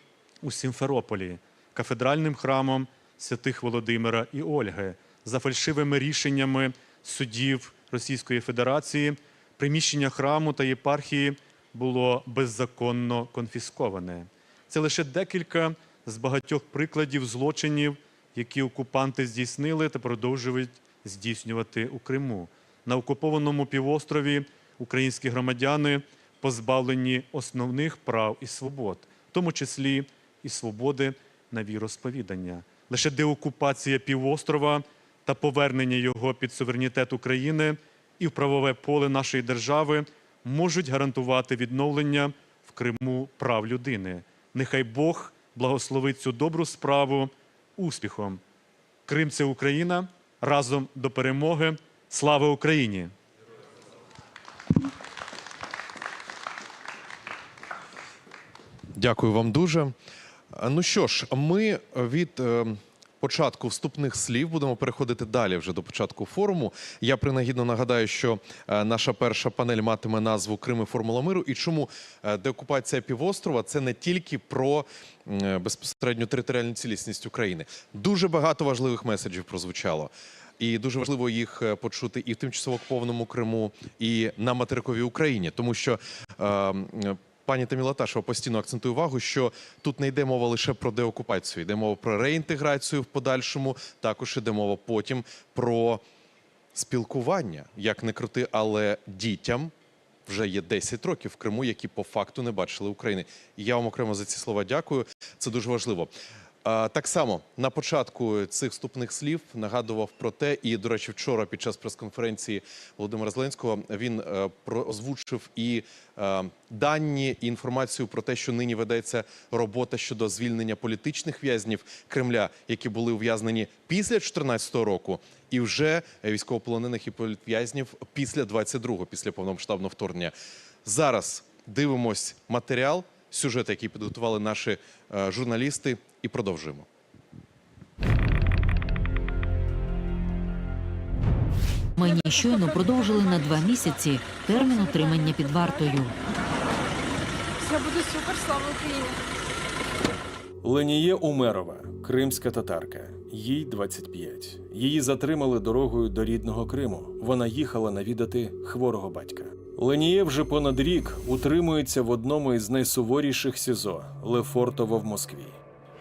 у Сімферополі, кафедральним храмом святих Володимира і Ольги. За фальшивими рішеннями судів Російської Федерації приміщення храму та єпархії було беззаконно конфісковане. Це лише декілька з багатьох прикладів злочинів, які окупанти здійснили та продовжують здійснювати у Криму. На окупованому півострові українські громадяни позбавлені основних прав і свобод, в тому числі і свободи на віросповідання. Лише деокупація півострова та повернення його під суверенітет України і в правове поле нашої держави можуть гарантувати відновлення в Криму прав людини. Нехай Бог благословить цю добру справу успіхом. Крим – це Україна. Разом до перемоги. Слава Україні! Дякую вам дуже. Ну що ж, ми від початку вступних слів будемо переходити далі вже до початку форуму. Я принагідно нагадаю, що наша перша панель матиме назву «Крим і формула миру». І чому деокупація півострова – це не тільки про безпосередньо територіальну цілісність України. Дуже багато важливих меседжів прозвучало. І дуже важливо їх почути і в тимчасово окупованому Криму, і на материковій Україні. Тому що пані Таміла Ташева постійно акцентує увагу, що тут не йде мова лише про деокупацію, йде мова про реінтеграцію в подальшому, також йде мова потім про спілкування, як не крути, але дітям вже є 10 років в Криму, які по факту не бачили України. І я вам окремо за ці слова дякую, це дуже важливо. Так само на початку цих вступних слів нагадував про те, і, до речі, вчора під час прес-конференції Володимира Зеленського він озвучив і дані, і інформацію про те, що нині ведеться робота щодо звільнення політичних в'язнів Кремля, які були ув'язнені після 2014 року, і вже військовополонених і політв'язнів після 22-го, після повномасштабного вторгнення. Зараз дивимось матеріал, сюжет, який підготували наші журналісти, і продовжуємо. Мені щойно продовжили на 2 місяці термін утримання під вартою. Все буде супер, слава Україні! Леніє Умерова, кримська татарка. Їй 25. Її затримали дорогою до рідного Криму. Вона їхала навідати хворого батька. Леніє вже понад рік утримується в одному із найсуворіших СІЗО – Лефортово в Москві.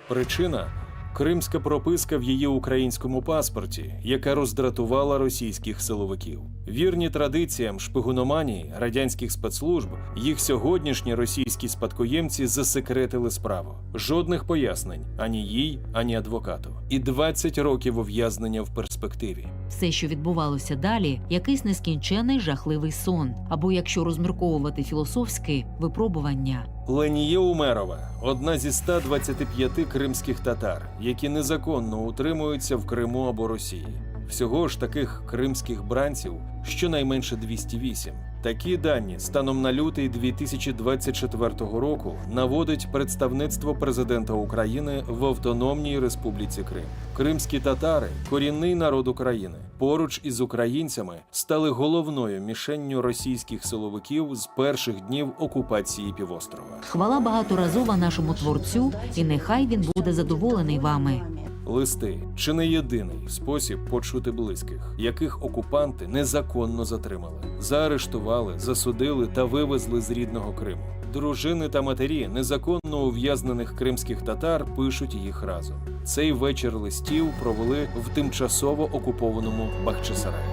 Причина – кримська прописка в її українському паспорті, яка роздратувала російських силовиків. Вірні традиціям шпигуноманії радянських спецслужб, їх сьогоднішні російські спадкоємці засекретили справу. Жодних пояснень ані їй, ані адвокату. І 20 років ув'язнення в перспективі. Все, що відбувалося далі, якийсь нескінчений жахливий сон. Або, якщо розмірковувати філософськи, випробування. Леніє Умерова – одна зі 125 кримських татар, які незаконно утримуються в Криму або Росії. Всього ж таких кримських бранців щонайменше 208. Такі дані станом на лютий 2024 року наводить представництво президента України в Автономній Республіці Крим. Кримські татари – корінний народ України. Поруч із українцями стали головною мішенню російських силовиків з перших днів окупації півострова. Хвала багаторазова нашому творцю, і нехай він буде задоволений вами. Листи чи не єдиний спосіб почути близьких, яких окупанти незаконно затримали, заарештували, засудили та вивезли з рідного Криму. Дружини та матері незаконно ув'язнених кримських татар пишуть їх разом. Цей вечір листів провели в тимчасово окупованому Бахчисараї.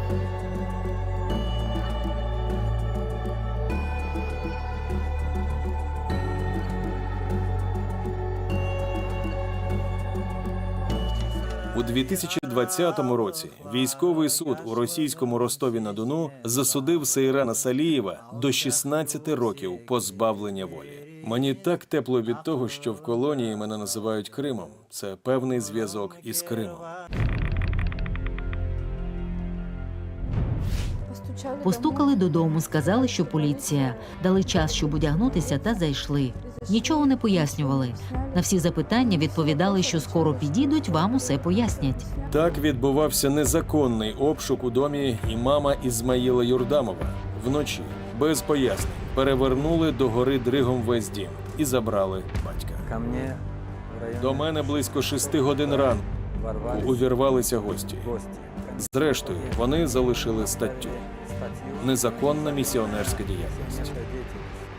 У 2020 році військовий суд у російському Ростові-на-Дону засудив Сейрана Салієва до 16 років позбавлення волі. Мені так тепло від того, що в колонії мене називають Кримом. Це певний зв'язок із Кримом. Постукали додому, сказали, що поліція. Дали час, щоб одягнутися, та зайшли. Нічого не пояснювали. На всі запитання відповідали, що скоро підійдуть, вам усе пояснять. Так відбувався незаконний обшук у домі імама Ізмаїла Юрдамова. Вночі, без пояснень, перевернули до гори дригом весь дім і забрали батька. До мене близько 6 годин ранку увірвалися гості. Зрештою, вони залишили статтю «Незаконна місіонерська діяльність».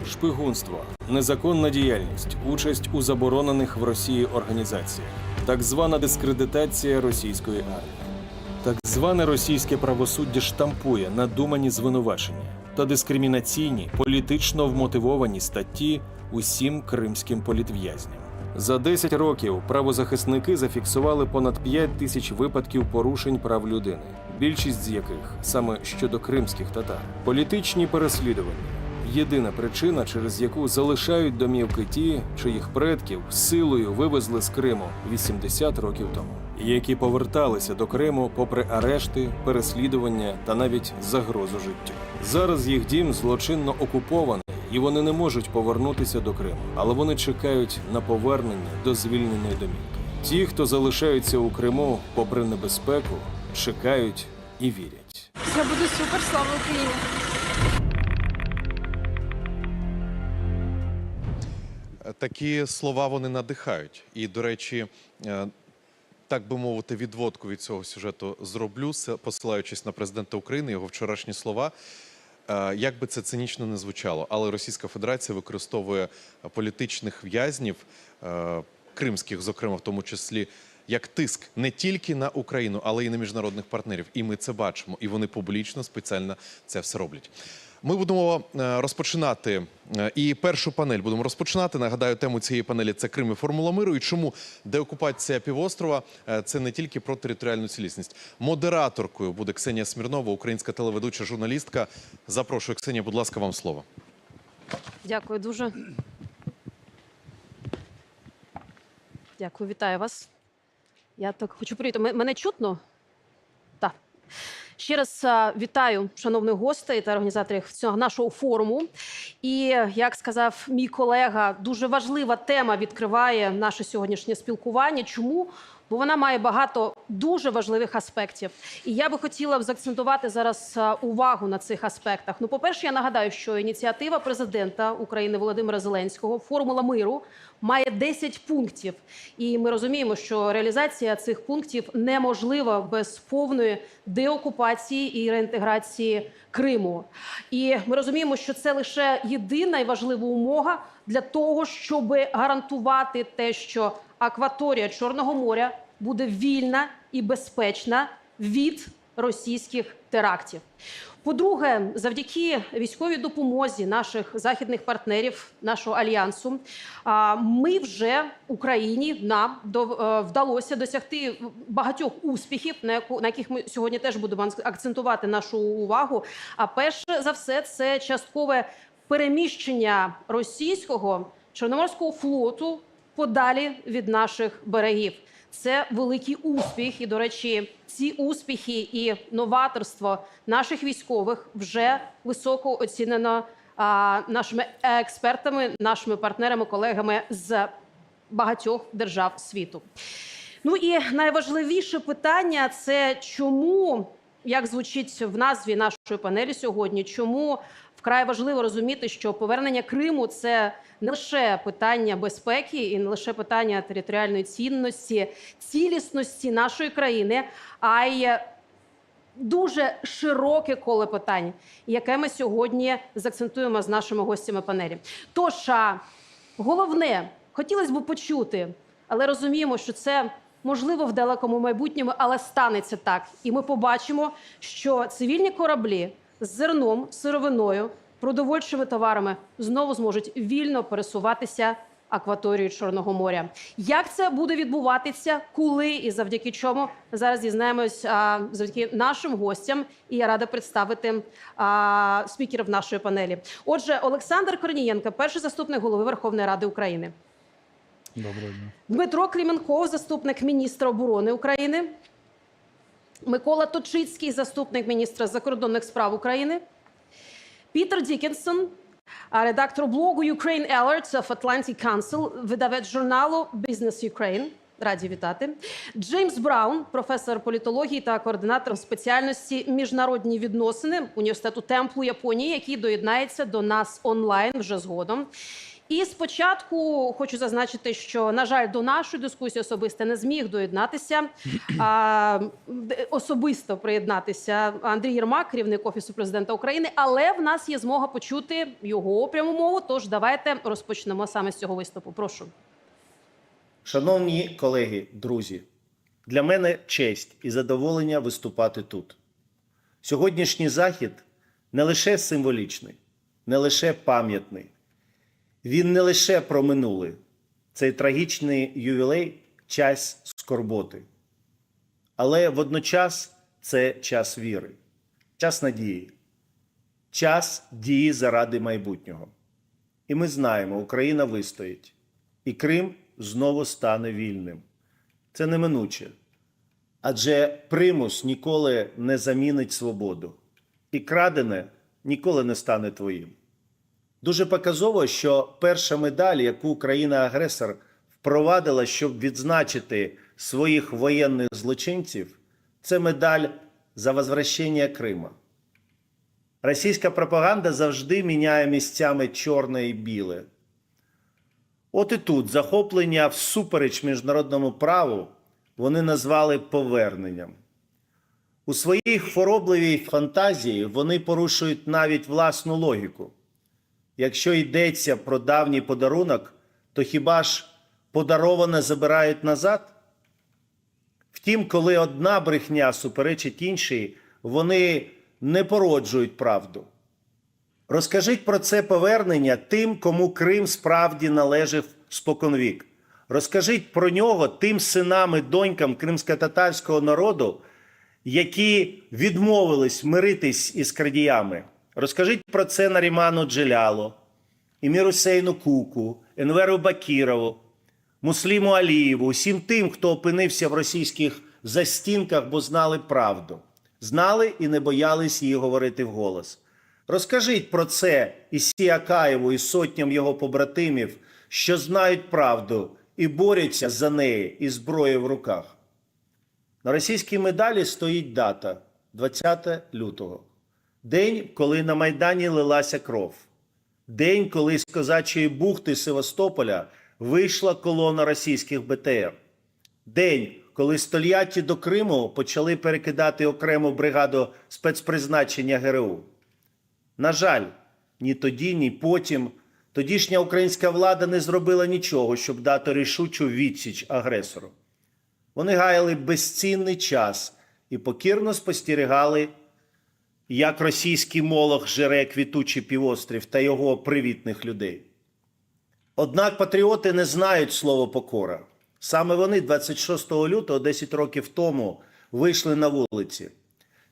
Шпигунство, незаконна діяльність, участь у заборонених в Росії організаціях, так звана дискредитація російської армії. Так зване російське правосуддя штампує надумані звинувачення та дискримінаційні, політично вмотивовані статті усім кримським політв'язням. За 10 років правозахисники зафіксували понад 5 тисяч випадків порушень прав людини, більшість з яких саме щодо кримських татар. Політичні переслідування – єдина причина, через яку залишають домівки ті, чиїх предків силою вивезли з Криму 80 років тому, і які поверталися до Криму попри арешти, переслідування та навіть загрозу життю. Зараз їх дім злочинно окупований, і вони не можуть повернутися до Криму, але вони чекають на повернення до звільненої домівки. Ті, хто залишаються у Криму попри небезпеку, чекають і вірять. Все буде супер, слава Україні! Такі слова вони надихають. І, до речі, так би мовити, відводку від цього сюжету зроблю, посилаючись на президента України, його вчорашні слова. Як би це цинічно не звучало, але Російська Федерація використовує політичних в'язнів, кримських, зокрема, в тому числі, як тиск не тільки на Україну, але й на міжнародних партнерів. І ми це бачимо, і вони публічно, спеціально це все роблять. Ми будемо розпочинати і першу панель будемо розпочинати. Нагадаю, тему цієї панелі – це Крим і формула миру. І чому деокупація півострова – це не тільки про територіальну цілісність. Модераторкою буде Ксенія Смірнова, українська телеведуча, журналістка. Запрошую, Ксенія, будь ласка, вам слово. Дякую дуже. Дякую, вітаю вас. Я так хочу привіти. Мене чутно? Так. Ще раз вітаю шановних гостей та організаторів цього нашого форуму. І, як сказав мій колега, дуже важлива тема відкриває наше сьогоднішнє спілкування. Чому? Бо вона має багато дуже важливих аспектів. І я би хотіла заакцентувати зараз увагу на цих аспектах. Ну, по-перше, я нагадаю, що ініціатива президента України Володимира Зеленського «Формула миру» має 10 пунктів. І ми розуміємо, що реалізація цих пунктів неможлива без повної деокупації і реінтеграції Криму. І ми розуміємо, що це лише єдина і важлива умова для того, щоб гарантувати те, що акваторія Чорного моря буде вільна і безпечна від російських терактів. По-друге, завдяки військовій допомозі наших західних партнерів, нашого альянсу, ми вже Україні нам вдалося досягти багатьох успіхів, на яких ми сьогодні теж будемо акцентувати нашу увагу. А перше за все, це часткове переміщення російського Чорноморського флоту подалі від наших берегів. Це великий успіх. І, до речі, ці успіхи і новаторство наших військових вже високо оцінено нашими експертами, нашими партнерами, колегами з багатьох держав світу. Ну і найважливіше питання – це чому як звучить в назві нашої панелі сьогодні, чому вкрай важливо розуміти, що повернення Криму – це не лише питання безпеки і не лише питання територіальної цінності, цілісності нашої країни, а й дуже широке коло питань, яке ми сьогодні заакцентуємо з нашими гостями панелі. Тож, головне, хотілося б почути, але розуміємо, що це можливо в далекому майбутньому, але станеться так. І ми побачимо, що цивільні кораблі з зерном, сировиною, продовольчими товарами знову зможуть вільно пересуватися акваторією Чорного моря. Як це буде відбуватися, коли і завдяки чому, зараз дізнаємось завдяки нашим гостям, і я рада представити спікерів нашої панелі. Отже, Олександр Корнієнко, перший заступник голови Верховної Ради України. Доброго дня. Дмитро Клименков, заступник міністра оборони України. Микола Точицький, заступник міністра закордонних справ України. Пітер Дікінсон, редактор блогу Ukraine Alerts of Atlantic Council, видавець журналу Business Ukraine. Раді вітати. Джеймс Браун, професор політології та координатор спеціальності міжнародні відносини Університету Темплу Японії, який доєднається до нас онлайн вже згодом. І спочатку хочу зазначити, що, на жаль, до нашої дискусії особисто не зміг доєднатися, особисто приєднатися Андрій Єрмак, керівник Офісу Президента України, але в нас є змога почути його пряму мову, тож давайте розпочнемо саме з цього виступу. Прошу. Шановні колеги, друзі, для мене честь і задоволення виступати тут. Сьогоднішній захід не лише символічний, не лише пам'ятний. Він не лише про минуле. Цей трагічний ювілей – час скорботи. Але водночас це час віри, час надії, час дії заради майбутнього. І ми знаємо, Україна вистоїть. І Крим знову стане вільним. Це неминуче. Адже примус ніколи не замінить свободу. І крадене ніколи не стане твоїм. Дуже показово, що перша медаль, яку країна-агресор впровадила, щоб відзначити своїх воєнних злочинців, це медаль за возвращення Крима. Російська пропаганда завжди міняє місцями чорне і біле. От і тут захоплення всупереч міжнародному праву вони назвали поверненням. У своїй хворобливій фантазії вони порушують навіть власну логіку. Якщо йдеться про давній подарунок, то хіба ж подароване забирають назад? Втім, коли одна брехня суперечить іншій, вони не породжують правду. Розкажіть про це повернення тим, кому Крим справді належав споконвік. Розкажіть про нього тим синам і донькам кримськотатарського народу, які відмовились миритись із крадіями. Розкажіть про це Наріману Джелялу, Еміру Сейну Куку, Енверу Бакірову, Мусліму Алієву, усім тим, хто опинився в російських застінках, бо знали правду. Знали і не боялись її говорити вголос. Розкажіть про це Ісі Акаєву і сотням його побратимів, що знають правду і борються за неї із зброєю в руках. На російській медалі стоїть дата – 20 лютого. День, коли на Майдані лилася кров. День, коли з Козачої бухти Севастополя вийшла колона російських БТР. День, коли з Тольятті до Криму почали перекидати окрему бригаду спецпризначення ГРУ. На жаль, ні тоді, ні потім тодішня українська влада не зробила нічого, щоб дати рішучу відсіч агресору. Вони гаяли безцінний час і покірно спостерігали, як російський молох жере квітучий півострів та його привітних людей. Однак патріоти не знають слова «покора». Саме вони 26 лютого, 10 років тому, вийшли на вулиці.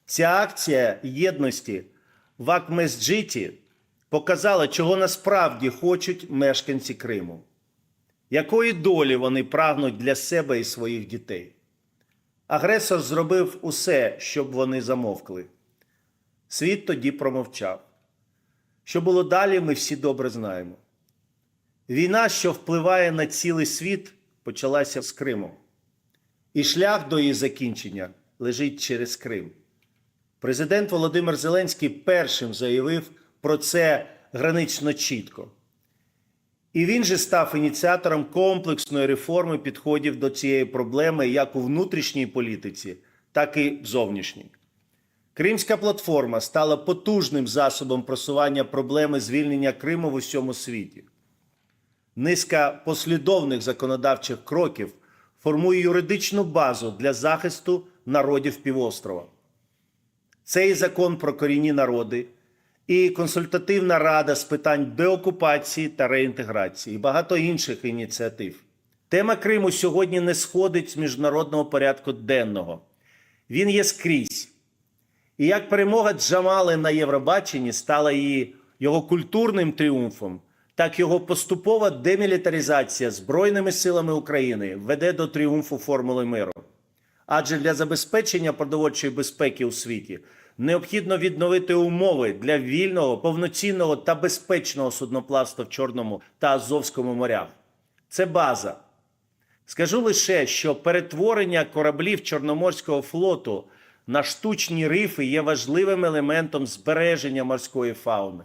Ця акція єдності в Акмесджиті показала, чого насправді хочуть мешканці Криму. Якої долі вони прагнуть для себе і своїх дітей. Агресор зробив усе, щоб вони замовкли. Світ тоді промовчав. Що було далі, ми всі добре знаємо. Війна, що впливає на цілий світ, почалася з Криму. І шлях до її закінчення лежить через Крим. Президент Володимир Зеленський першим заявив про це гранично чітко. І він же став ініціатором комплексної реформи підходів до цієї проблеми як у внутрішній політиці, так і в зовнішній. Кримська платформа стала потужним засобом просування проблеми звільнення Криму в усьому світі. Низка послідовних законодавчих кроків формує юридичну базу для захисту народів півострова. Це і закон про корінні народи, і консультативна рада з питань деокупації та реінтеграції, і багато інших ініціатив. Тема Криму сьогодні не сходить з міжнародного порядку денного. Він є скрізь. І як перемога Джамали на Євробаченні стала його культурним тріумфом, так його поступова демілітаризація Збройними силами України веде до тріумфу формули миру. Адже для забезпечення продовольчої безпеки у світі необхідно відновити умови для вільного, повноцінного та безпечного судноплавства в Чорному та Азовському морях. Це база. Скажу лише, що перетворення кораблів Чорноморського флоту на штучні рифи є важливим елементом збереження морської фауни.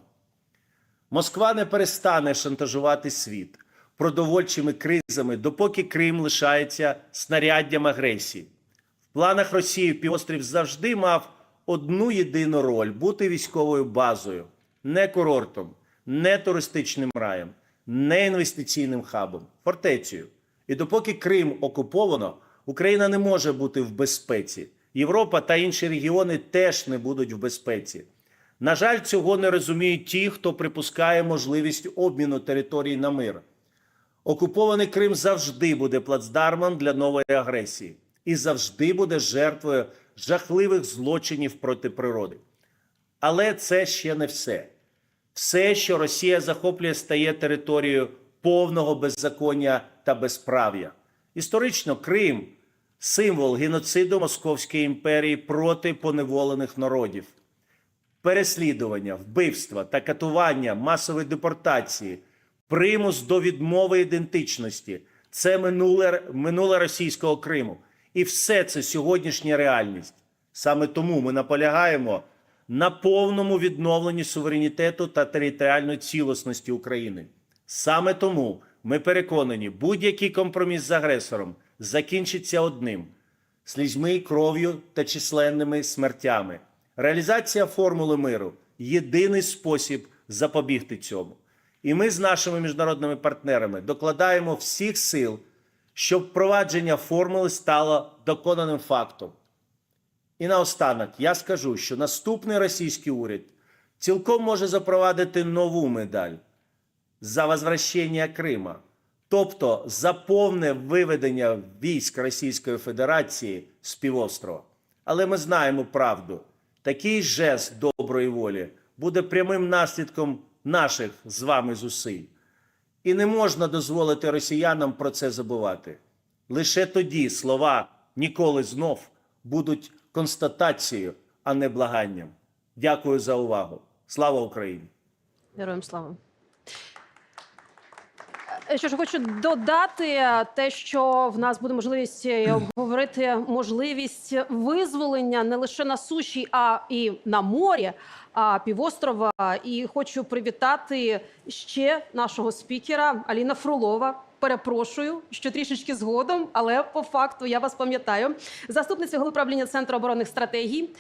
Москва не перестане шантажувати світ продовольчими кризами, допоки Крим лишається снаряддям агресії. В планах Росії півострів завжди мав одну єдину роль – бути військовою базою, не курортом, не туристичним раєм, не інвестиційним хабом, фортецею. І допоки Крим окуповано, Україна не може бути в безпеці. Європа та інші регіони теж не будуть в безпеці. На жаль, цього не розуміють ті, хто припускає можливість обміну територій на мир. Окупований Крим завжди буде плацдармом для нової агресії і завжди буде жертвою жахливих злочинів проти природи. Але це ще не все. Все, що Росія захоплює, стає територією повного беззаконня та безправ'я. Історично Крим – символ геноциду Московської імперії проти поневолених народів. Переслідування, вбивства та катування, масові депортації, примус до відмови ідентичності – це минуле російського Криму. І все це сьогоднішня реальність. Саме тому ми наполягаємо на повному відновленні суверенітету та територіальної цілісності України. Саме тому ми переконані, будь-який компроміс з агресором закінчиться одним – слізьми, кров'ю та численними смертями. Реалізація формули миру – єдиний спосіб запобігти цьому. І ми з нашими міжнародними партнерами докладаємо всіх сил, щоб впровадження формули стало доконаним фактом. І наостанок я скажу, що наступний російський уряд цілком може запровадити нову медаль за возвращення Крима, тобто за повне виведення військ Російської Федерації з півострова. Але ми знаємо правду. Такий жест доброї волі буде прямим наслідком наших з вами зусиль. І не можна дозволити росіянам про це забувати. Лише тоді слова «ніколи знов» будуть констатацією, а не благанням. Дякую за увагу. Слава Україні! Героям слава! Що ж, хочу додати те, що в нас буде можливість обговорити можливість визволення не лише на суші, а і на морі півострова. І хочу привітати ще нашого спікера Аліна Фролова. Перепрошую, що трішечки згодом, але по факту я вас пам'ятаю. Заступниця голови правління Центру оборонних стратегій.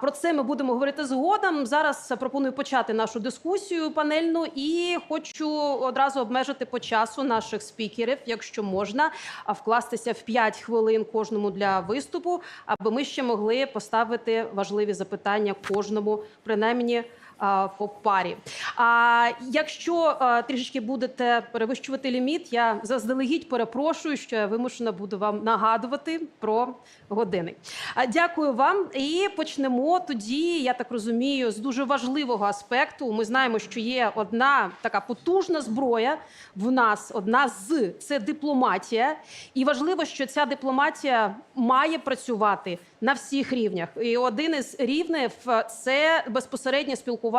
Про це ми будемо говорити згодом. Зараз пропоную почати нашу дискусію панельну і хочу одразу обмежити по часу наших спікерів, якщо можна, вкластися в 5 хвилин кожному для виступу, аби ми ще могли поставити важливі запитання кожному, принаймні, по парі. Якщо трішечки будете перевищувати ліміт, я заздалегідь перепрошую, що я вимушена буду вам нагадувати про години. Дякую вам. І почнемо тоді, я так розумію, з дуже важливого аспекту. Ми знаємо, що є одна така потужна зброя в нас, одна з – це дипломатія. І важливо, що ця дипломатія має працювати на всіх рівнях. І один із рівнів – це безпосереднє спілкування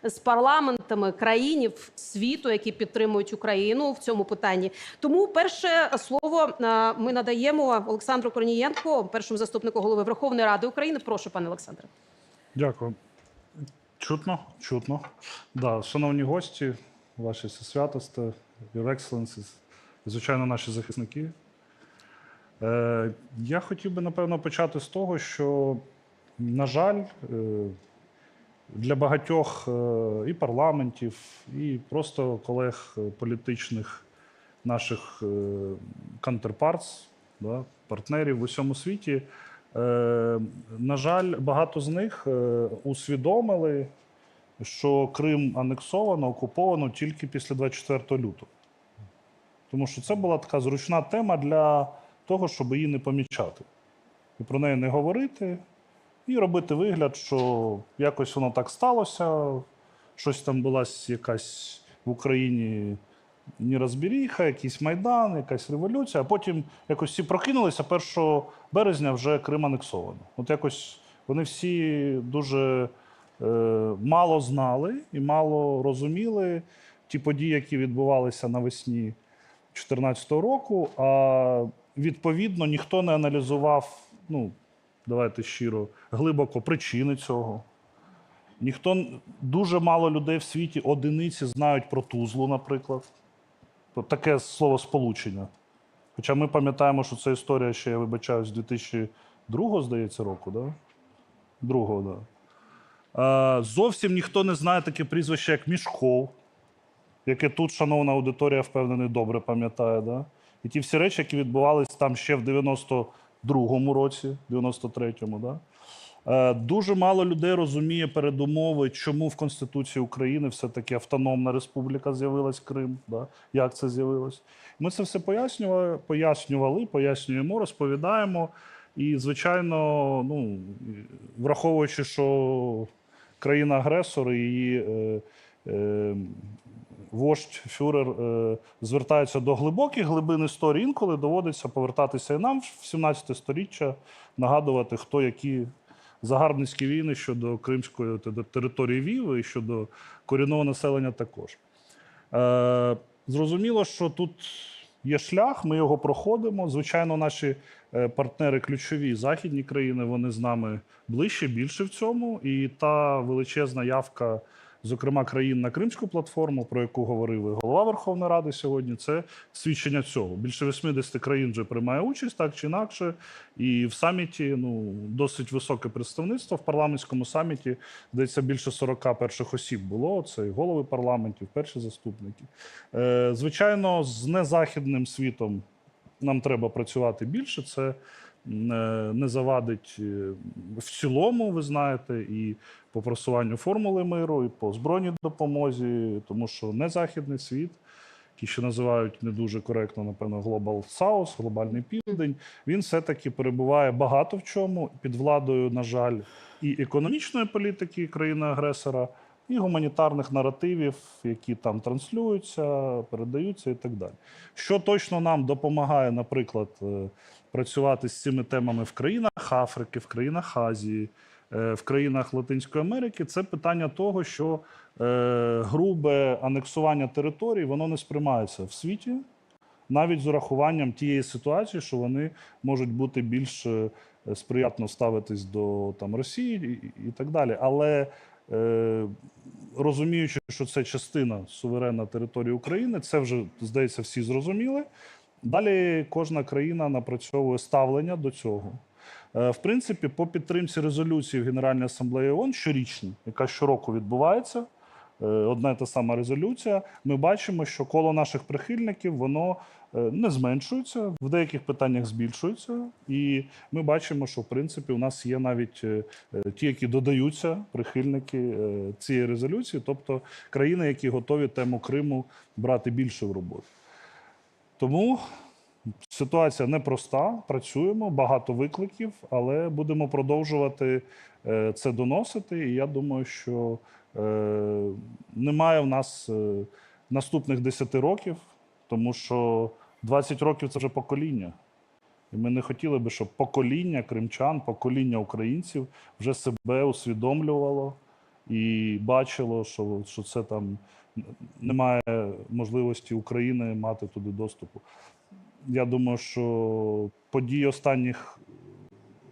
з парламентами країн світу, які підтримують Україну в цьому питанні. Тому перше слово ми надаємо Олександру Корнієнку, першому заступнику голови Верховної Ради України. Прошу, пане Олександре. Дякую. Чутно? Чутно. Да, шановні гості, ваші всесвятості, Your Excellencies, звичайно, наші захисники. Я хотів би, напевно, почати з того, що, на жаль, для багатьох і парламентів, і просто колег політичних наших counterparts, да, партнерів в усьому світі, на жаль, багато з них усвідомили, що Крим анексовано, окуповано тільки після 24 лютого. Тому що це була така зручна тема для того, щоб її не помічати. І про неї не говорити, і робити вигляд, що якось воно так сталося, щось там була якась в Україні нерозберіха, якийсь Майдан, якась революція, а потім якось всі прокинулися, 1 березня вже Крим анексовано. От якось вони всі дуже мало знали і мало розуміли ті події, які відбувалися навесні 2014 року, а відповідно ніхто не аналізував, ну, давайте щиро, глибоко причини цього. Дуже мало людей в світі, одиниці знають про Тузлу, наприклад. Таке словосполучення. Хоча ми пам'ятаємо, що це історія ще, я вибачаюсь, 2002, здається, року, да? Другого, да. Зовсім ніхто не знає таке прізвище, як Мішков, яке тут, шановна аудиторія, впевнений, добре пам'ятає. Да? І ті всі речі, які відбувалися там ще в 92-му році, 93-му. Да? Дуже мало людей розуміє передумови, чому в Конституції України все-таки автономна республіка з'явилась Крим, да? Як це з'явилось. Ми це все пояснюємо, розповідаємо. І, звичайно, ну, враховуючи, що країна-агресор і її вождь, фюрер звертаються до глибоких глибин історії, інколи доводиться повертатися і нам в 17 сторіччя, нагадувати, хто які загарбницькі війни щодо кримської території вів і щодо корінного населення також. Зрозуміло, що тут є шлях, ми його проходимо. Звичайно, наші партнери ключові, західні країни, вони з нами ближче, більше в цьому. І та величезна явка, зокрема, країн на Кримську платформу, про яку говорив і голова Верховної Ради сьогодні, це свідчення цього. Більше 80 країн вже приймає участь, так чи інакше. І в саміті, ну, досить високе представництво. В парламентському саміті, здається, більше 40 перших осіб було. Це і голови парламентів, перші заступники. Звичайно, з незахідним світом нам треба працювати більше. Це не завадить в цілому, ви знаєте, і по просуванню формули миру, і по збройній допомозі, тому що незахідний світ, який ще називають не дуже коректно, напевно, Global South, глобальний південь, він все-таки перебуває багато в чому під владою, на жаль, і економічної політики країни-агресора, і гуманітарних наративів, які там транслюються, передаються і так далі. Що точно нам допомагає, наприклад, працювати з цими темами в країнах Африки, в країнах Азії, в країнах Латинської Америки, це питання того, що грубе анексування територій, воно не сприймається в світі, навіть з урахуванням тієї ситуації, що вони можуть бути більш сприятно ставитись до там, Росії і так далі. Але розуміючи, що це частина суверенна території України, це вже, здається, всі зрозуміли. Далі кожна країна напрацьовує ставлення до цього. В принципі, по підтримці резолюції в Генеральній асамблеї ООН щорічній, яка щороку відбувається, одна і та сама резолюція, ми бачимо, що коло наших прихильників, воно не зменшується, в деяких питаннях збільшується. І ми бачимо, що, в принципі, у нас є навіть ті, які додаються, прихильники цієї резолюції, тобто країни, які готові тему Криму брати більше в роботу. Тому ситуація непроста, працюємо, багато викликів, але будемо продовжувати це доносити. І я думаю, що немає в нас наступних 10 років, тому що 20 років – це вже покоління. І ми не хотіли би, щоб покоління кримчан, покоління українців вже себе усвідомлювало і бачило, що це там немає можливості України мати туди доступу. Я думаю, що події останніх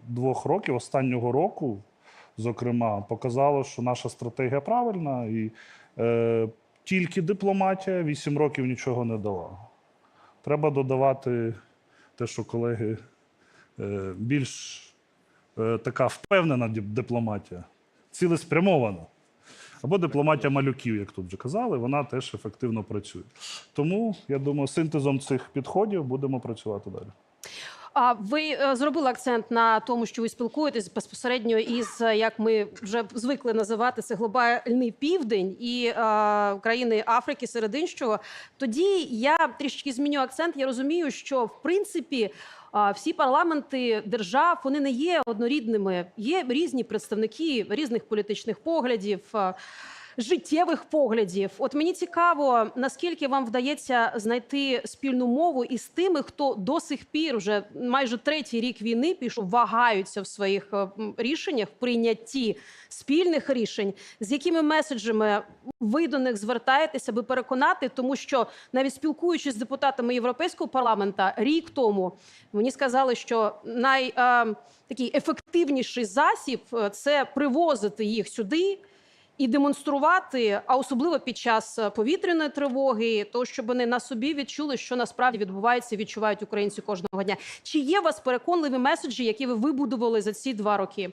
2 років, останнього року, зокрема, показало, що наша стратегія правильна, і тільки дипломатія 8 років нічого не дала. Треба додавати те, що колеги більш така впевнена дипломатія, цілеспрямована. Або дипломатія малюків, як тут вже казали, вона теж ефективно працює. Тому, я думаю, синтезом цих підходів будемо працювати далі. А ви зробили акцент на тому, що ви спілкуєтесь безпосередньо із, як ми вже звикли називати, це глобальний південь і країни Африки серед іншого. Тоді я трішки зміню акцент. Я розумію, що в принципі всі парламенти держав, вони не є однорідними. Є різні представники різних політичних поглядів, життєвих поглядів. От мені цікаво, наскільки вам вдається знайти спільну мову із тими, хто до сих пір, вже майже 3-й рік війни пішов, вагаються в своїх рішеннях, в прийнятті спільних рішень. З якими меседжами ви до них звертаєтеся, аби переконати? Тому що навіть спілкуючись з депутатами Європейського парламенту рік тому, мені сказали, що такий ефективніший засіб – це привозити їх сюди, і демонструвати, а особливо під час повітряної тривоги, то щоб вони на собі відчули, що насправді відбувається, відчувають українці кожного дня. Чи є у вас переконливі меседжі, які ви вибудували за ці 2 роки?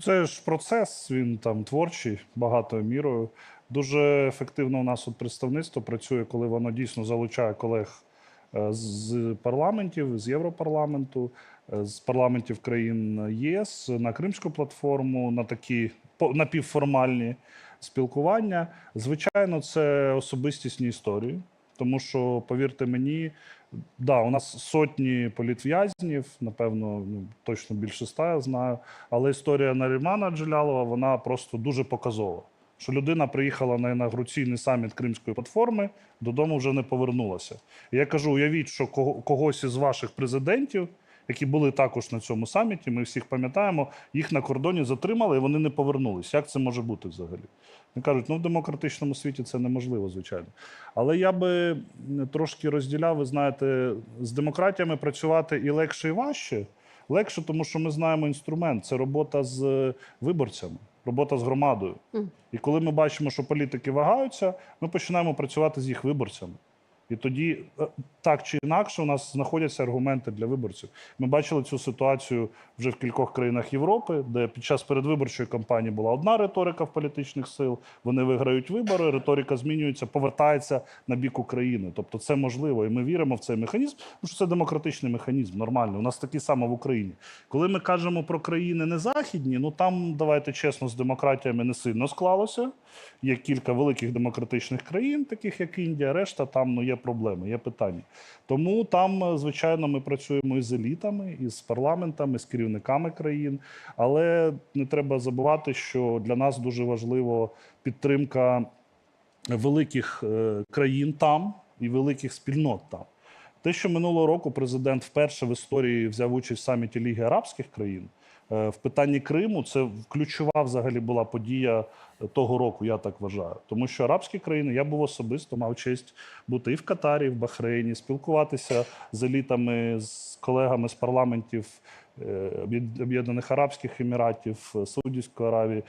Це ж процес, він там творчий, багатою мірою. Дуже ефективно у нас от представництво працює, коли воно дійсно залучає колег з парламентів, з Європарламенту, з парламентів країн ЄС на Кримську платформу, на такі напівформальні спілкування. Звичайно, це особистісні історії, тому що, повірте мені, да, у нас сотні політв'язнів, напевно, точно більше 100, я знаю, але історія Нарімана Джелялова, вона просто дуже показова. Що людина приїхала на інаугураційний саміт Кримської платформи, додому вже не повернулася. І я кажу, уявіть, що когось із ваших президентів, які були також на цьому саміті, ми всіх пам'ятаємо, їх на кордоні затримали і вони не повернулись. Як це може бути взагалі? Вони кажуть, в демократичному світі це неможливо, звичайно. Але я би трошки розділяв, ви знаєте, з демократіями працювати і легше, і важче. Легше, тому що ми знаємо інструмент – це робота з виборцями, робота з громадою. І коли ми бачимо, що політики вагаються, ми починаємо працювати з їх виборцями. І тоді, так чи інакше, у нас знаходяться аргументи для виборців. Ми бачили цю ситуацію вже в кількох країнах Європи, де під час передвиборчої кампанії була одна риторика в політичних сил, вони виграють вибори, риторика змінюється, повертається на бік України. Тобто це можливо, і ми віримо в цей механізм, тому що це демократичний механізм, нормальний. У нас такий самий в Україні. Коли ми кажемо про країни незахідні, ну там, давайте чесно, з демократіями не сильно склалося. Є кілька великих демократичних країн, таких як Індія, решта там є проблеми, є питання. Тому там, звичайно, ми працюємо із елітами, із парламентами, з керівниками країн. Але не треба забувати, що для нас дуже важлива підтримка великих країн там і великих спільнот там. Те, що минулого року президент вперше в історії взяв участь в саміті Ліги арабських країн, в питанні Криму це ключова взагалі була подія того року, я так вважаю. Тому що арабські країни, я був особисто, мав честь бути і в Катарі, і в Бахрейні, спілкуватися з елітами, з колегами з парламентів Об'єднаних Арабських Еміратів, Саудівської Аравії.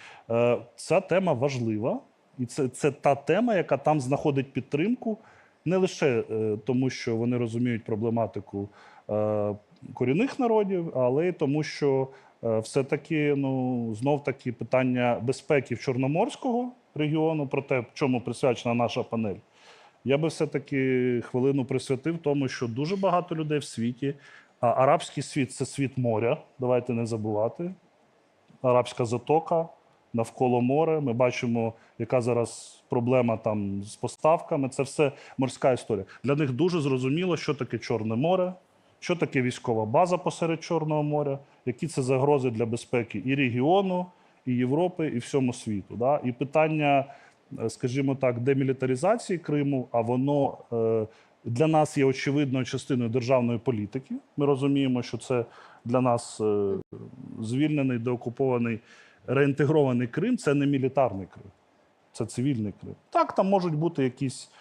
Ця тема важлива, і це та тема, яка там знаходить підтримку, не лише тому, що вони розуміють проблематику корінних народів, але й тому, що все-таки, знов-таки питання безпеки в Чорноморського регіону, про те, чому присвячена наша панель, я би все-таки хвилину присвятив тому, що дуже багато людей в світі, а арабський світ – це світ моря, давайте не забувати, арабська затока, навколо море, ми бачимо, яка зараз проблема там з поставками, це все морська історія. Для них дуже зрозуміло, що таке Чорне море, що таке військова база посеред Чорного моря, які це загрози для безпеки і регіону, і Європи, і всьому світу. Да? І питання, скажімо так, демілітаризації Криму, а воно для нас є очевидною частиною державної політики. Ми розуміємо, що це для нас звільнений, деокупований, реінтегрований Крим – це не мілітарний Крим, це цивільний Крим. Так, там можуть бути якісь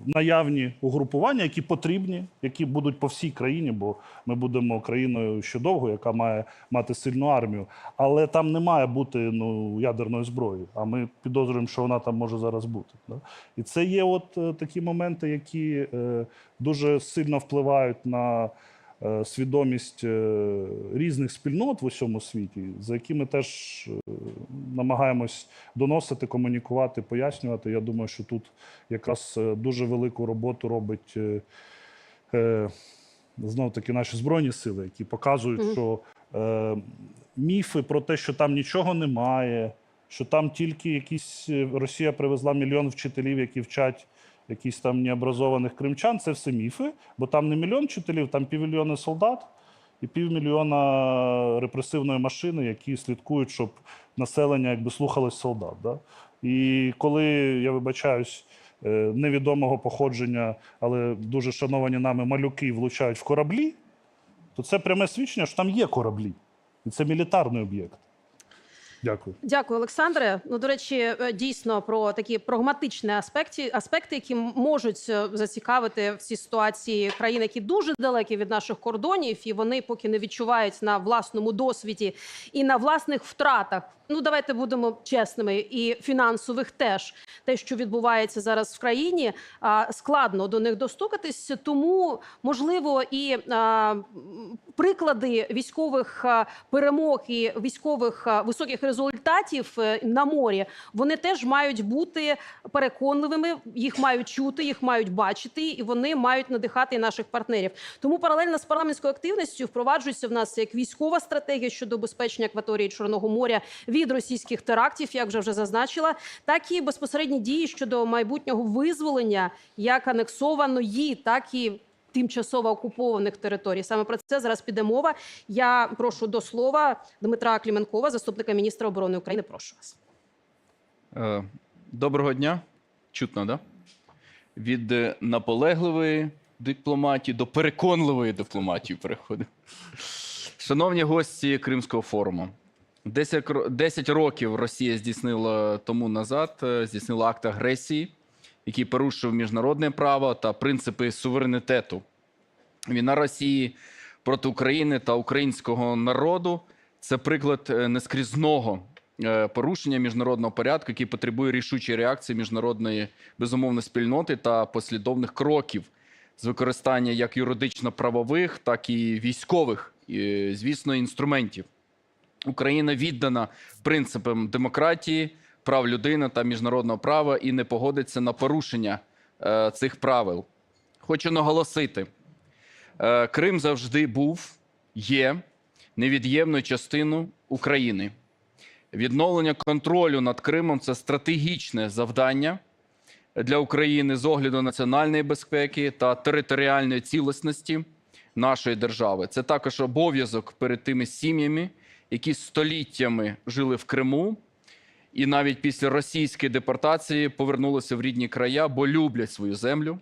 наявні угрупування, які потрібні, які будуть по всій країні, бо ми будемо країною ще довго, яка має мати сильну армію. Але там не має бути ядерної зброї, а ми підозрюємо, що вона там може зараз бути. Да? І це є от такі моменти, які дуже сильно впливають на свідомість різних спільнот в усьому світі, за якими теж намагаємось доносити, комунікувати, пояснювати. Я думаю, що тут якраз дуже велику роботу робить знов-таки наші Збройні Сили, які показують, що міфи про те, що там нічого немає, що там тільки Росія привезла мільйон вчителів, які вчать якісь там необразованих кримчан, це все міфи, бо там не мільйон вчителів, там 500 000 солдат і 500 000 репресивної машини, які слідкують, щоб населення якби слухалось солдат. Да? І коли, я вибачаюсь, невідомого походження, але дуже шановані нами малюки влучають в кораблі, то це пряме свідчення, що там є кораблі. І це мілітарний об'єкт. Дякую. Дякую, Олександре. Ну, до речі, дійсно про такі прагматичні аспекти, які можуть зацікавити в цій ситуації країн, які дуже далекі від наших кордонів, і вони поки не відчувають на власному досвіді і на власних втратах. Ну, давайте будемо чесними, і фінансових теж. Те, що відбувається зараз в країні, складно до них достукатись, тому, можливо, і приклади військових перемог і військових високих результатів на морі, вони теж мають бути переконливими, їх мають чути, їх мають бачити, і вони мають надихати наших партнерів. Тому паралельно з парламентською активністю впроваджується в нас як військова стратегія щодо обезпечення акваторії Чорного моря від російських терактів, як вже зазначила, так і безпосередні дії щодо майбутнього визволення як анексованої, так і тимчасово окупованих територій. Саме про це зараз піде мова. Я прошу до слова Дмитра Клименкова, заступника міністра оборони України. Прошу вас. Доброго дня. Чутно, да? Від наполегливої дипломатії до переконливої дипломатії переходимо. Шановні гості Кримського форуму, 10 років Росія здійснила тому назад, здійснила акт агресії, який порушив міжнародне право та принципи суверенітету. Війна Росії проти України та українського народу – це приклад нескрізного порушення міжнародного порядку, який потребує рішучої реакції міжнародної, безумовно, спільноти та послідовних кроків з використання як юридично-правових, так і військових, звісно, інструментів. Україна віддана принципам демократії, прав людини та міжнародного права і не погодиться на порушення цих правил. Хочу наголосити, Крим завжди був, є невід'ємною частиною України. Відновлення контролю над Кримом – це стратегічне завдання для України з огляду національної безпеки та територіальної цілісності нашої держави. Це також обов'язок перед тими сім'ями, які століттями жили в Криму і навіть після російської депортації повернулися в рідні края, бо люблять свою землю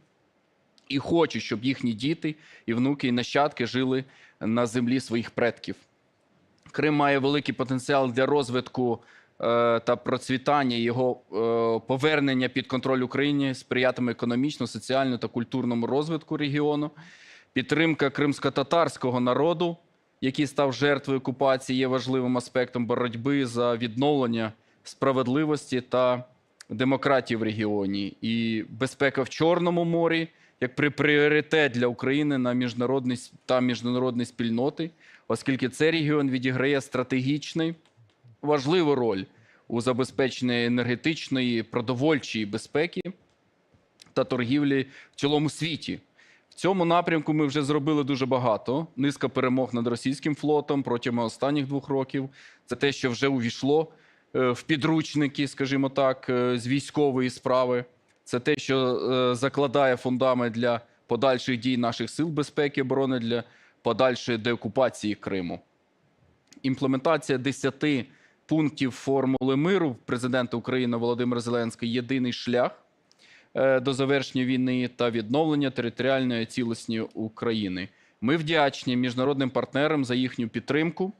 і хочуть, щоб їхні діти, і внуки, і нащадки жили на землі своїх предків. Крим має великий потенціал для розвитку та процвітання. Його повернення під контроль України сприятиме економічно, соціально та культурному розвитку регіону. Підтримка кримськотатарського народу, який став жертвою окупації, є важливим аспектом боротьби за відновлення справедливості та демократії в регіоні. І безпека в Чорному морі як пріоритет для України та міжнародної спільноти, оскільки цей регіон відіграє стратегічну важливу роль у забезпеченні енергетичної, продовольчої безпеки та торгівлі в цілому світі. В цьому напрямку ми вже зробили дуже багато. Низка перемог над російським флотом протягом останніх 2 років. Це те, що вже увійшло в підручники, скажімо так, з військової справи. Це те, що закладає фундамент для подальших дій наших сил безпеки і оборони, для подальшої деокупації Криму. Імплементація 10 пунктів формули миру президента України Володимира Зеленського – єдиний шлях до завершення війни та відновлення територіальної цілісності України. Ми вдячні міжнародним партнерам за їхню підтримку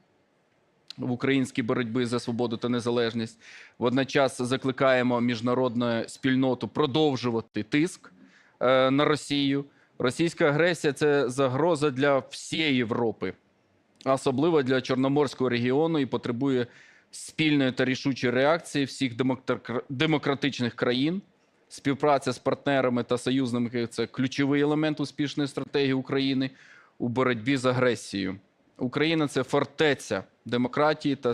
в українській боротьбі за свободу та незалежність. Водночас закликаємо міжнародну спільноту продовжувати тиск на Росію. Російська агресія – це загроза для всієї Європи, особливо для Чорноморського регіону, і потребує спільної та рішучої реакції всіх демократичних країн. Співпраця з партнерами та союзниками – це ключовий елемент успішної стратегії України у боротьбі з агресією. Україна – це фортеця демократії та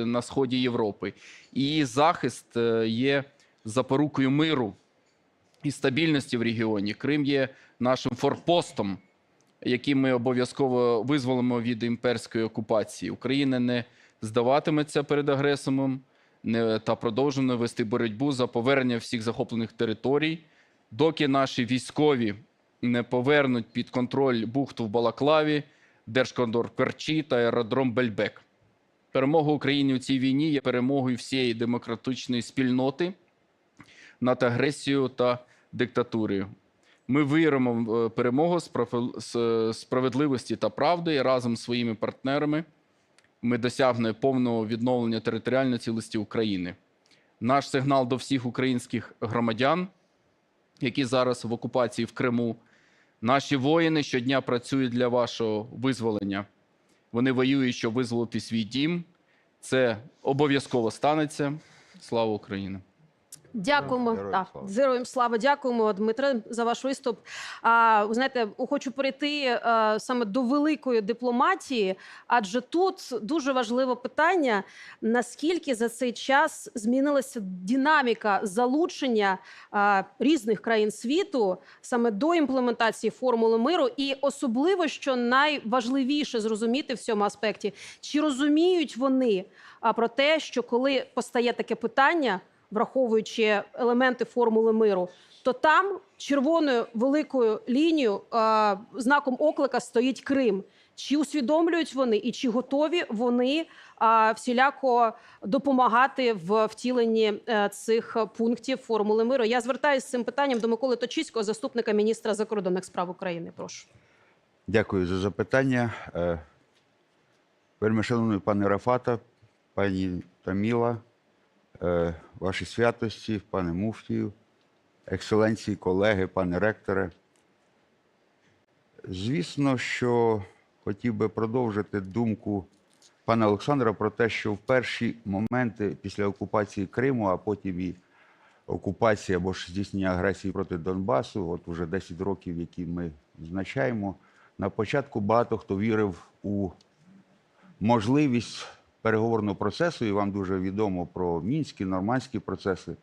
на сході Європи. І її захист є запорукою миру і стабільності в регіоні. Крим є нашим форпостом, який ми обов'язково визволимо від імперської окупації. Україна не здаватиметься перед агресором та продовжує вести боротьбу за повернення всіх захоплених територій, доки наші військові не повернуть під контроль бухту в Балаклаві, Держкондор в Керчі та аеродром Бельбек. Перемога України у цій війні є перемогою всієї демократичної спільноти над агресією та диктатурою. Ми віримо в перемогу справедливості та правди, і разом з своїми партнерами ми досягнемо повного відновлення територіальної цілісності України. Наш сигнал до всіх українських громадян, які зараз в окупації в Криму: наші воїни щодня працюють для вашого визволення. Вони воюють, щоб визволити свій дім. Це обов'язково станеться. Слава Україні! Дякуємо. Героям слава. Дякуємо, Дмитре, за ваш виступ. Ви знаєте, хочу перейти саме до великої дипломатії, адже тут дуже важливе питання, наскільки за цей час змінилася динаміка залучення різних країн світу саме до імплементації формули миру, і особливо, що найважливіше зрозуміти в цьому аспекті, чи розуміють вони про те, що коли постає таке питання, враховуючи елементи формули миру, то там червоною великою лінією, знаком оклика стоїть Крим. Чи усвідомлюють вони і чи готові вони всіляко допомагати в втіленні цих пунктів формули миру? Я звертаюся з цим питанням до Миколи Точицького, заступника міністра закордонних справ України. Прошу. Дякую за запитання. Вельмишановний пане Рафата, пані Таміла, ваші святості, пане муфтію, екселенції, колеги, пане ректоре. Звісно, що хотів би продовжити думку пана Олександра про те, що в перші моменти після окупації Криму, а потім і окупації або ж здійснення агресії проти Донбасу, от уже 10 років, які ми відзначаємо, на початку багато хто вірив у можливість переговорного процесу, і вам дуже відомо про мінські, нормандські процеси,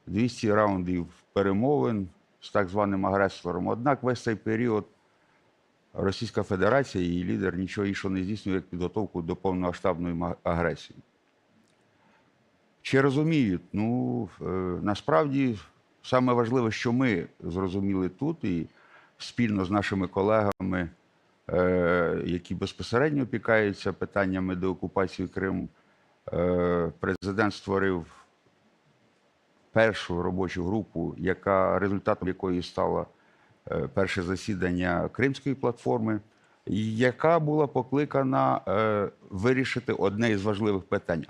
200 раундів перемовин з так званим агресором. Однак весь цей період Російська Федерація і її лідер нічого іншого не здійснює, як підготовку до повномасштабної агресії. Чи розуміють? Ну, насправді, саме важливе, що ми зрозуміли тут, і спільно з нашими колегами, які безпосередньо опікаються питаннями деокупації Криму, президент створив першу робочу групу, результатом якої стало перше засідання Кримської платформи, яка була покликана вирішити одне із важливих питань.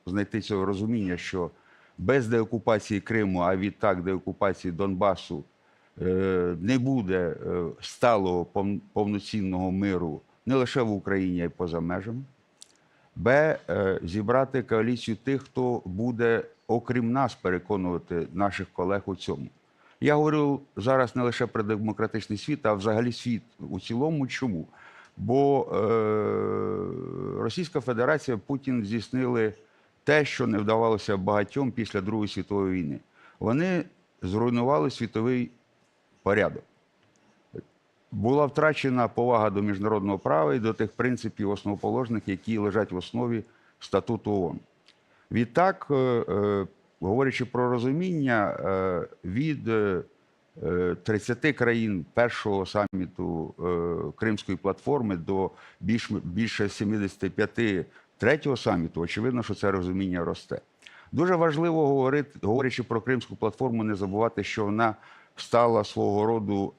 Знайти цього розуміння, що без деокупації Криму, а відтак деокупації Донбасу, не буде сталого повноцінного миру не лише в Україні, а й поза межами. Зібрати коаліцію тих, хто буде, окрім нас, переконувати наших колег у цьому. Я говорю зараз не лише про демократичний світ, а взагалі світ у цілому. Чому? Бо Російська Федерація, Путін здійснили те, що не вдавалося багатьом після Другої світової війни. Вони зруйнували світовий порядок. Була втрачена повага до міжнародного права і до тих принципів основоположних, які лежать в основі статуту ООН. Відтак, говорячи про розуміння, від 30 країн першого саміту Кримської платформи до більше 75 третього саміту, очевидно, що це розуміння росте. Дуже важливо, говорячи про Кримську платформу, не забувати, що вона стала свого роду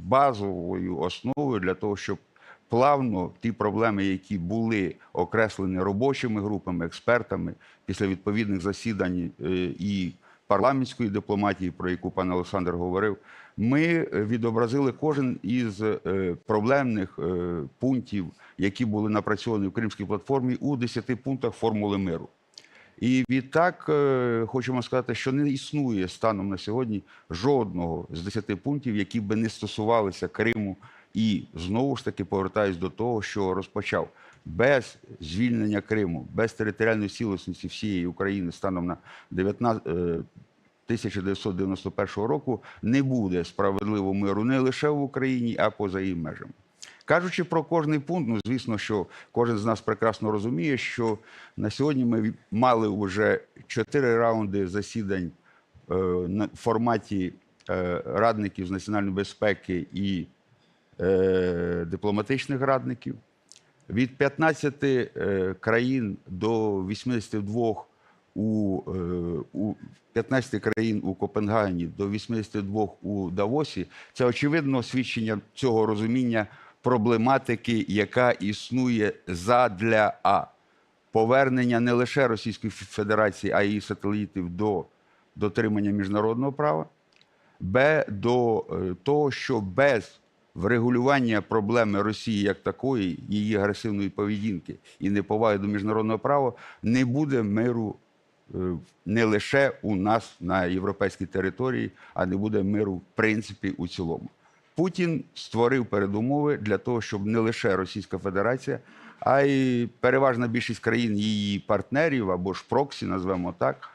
базовою основою для того, щоб плавно ті проблеми, які були окреслені робочими групами, експертами, після відповідних засідань і парламентської дипломатії, про яку пан Олександр говорив, ми відобразили кожен із проблемних пунктів, які були напрацьовані в Кримській платформі, у 10 пунктах формули миру. І відтак хочемо сказати, що не існує станом на сьогодні жодного з 10 пунктів, які би не стосувалися Криму. І знову ж таки повертаюсь до того, що розпочав. Без звільнення Криму, без територіальної цілісності всієї України станом на 1991 року не буде справедливого миру не лише в Україні, а поза її межами. Кажучи про кожний пункт, ну, звісно, що кожен з нас прекрасно розуміє, що на сьогодні ми мали вже 4 раунди засідань в форматі радників з національної безпеки і дипломатичних радників. Від 15 країн до 82 15 країн у Копенгагені до 82 у Давосі – це очевидно свідчення цього розуміння проблематики, яка існує задля повернення не лише Російської Федерації, а й її сателітів до дотримання міжнародного права, до того, що без врегулювання проблеми Росії як такої, її агресивної поведінки і неповаги до міжнародного права, не буде миру не лише у нас на європейській території, а не буде миру в принципі у цілому. Путін створив передумови для того, щоб не лише Російська Федерація, а й переважна більшість країн її партнерів, або ж проксі, назвемо так,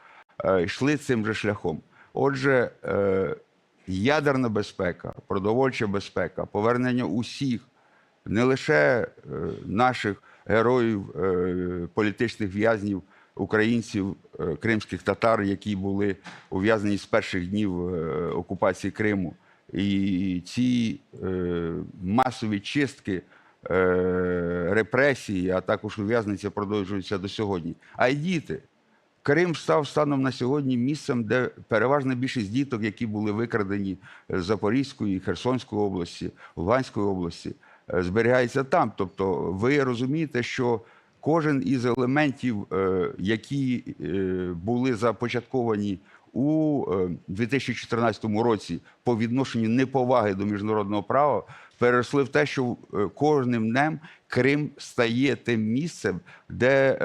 йшли цим же шляхом. Отже, ядерна безпека, продовольча безпека, повернення усіх, не лише наших героїв, політичних в'язнів, українців, кримських татар, які були ув'язнені з перших днів окупації Криму. І ці масові чистки, репресії, а також ув'язнення продовжуються до сьогодні. А й діти. Крим став станом на сьогодні місцем, де переважна більшість діток, які були викрадені з Запорізької, Херсонської області, Луганської області, зберігається там. Тобто ви розумієте, що кожен із елементів, які були започатковані у 2014 році по відношенню неповаги до міжнародного права, переросли в те, що кожним днем Крим стає тим місцем, де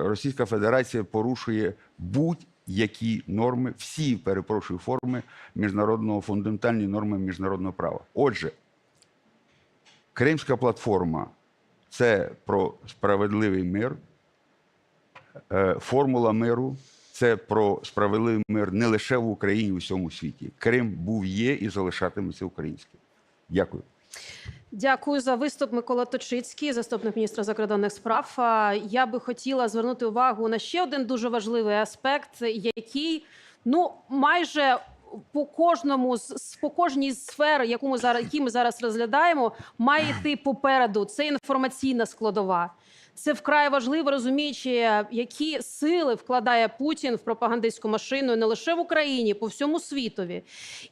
Російська Федерація порушує будь-які норми, всі, перепрошую, форми міжнародного, фундаментальні норми міжнародного права. Отже, Кримська платформа – це про справедливий мир, формула миру – це про справедливий мир не лише в Україні, у всьому світі. Крим був, є і залишатиметься українським. Дякую. Дякую за виступ, Микола Точицький, заступник міністра закордонних справ. Я би хотіла звернути увагу на ще один дуже важливий аспект, який, майже по кожній сфері, які ми зараз розглядаємо, має йти попереду. Це інформаційна складова. Це вкрай важливо, розуміючи, які сили вкладає Путін в пропагандистську машину не лише в Україні, по всьому світові.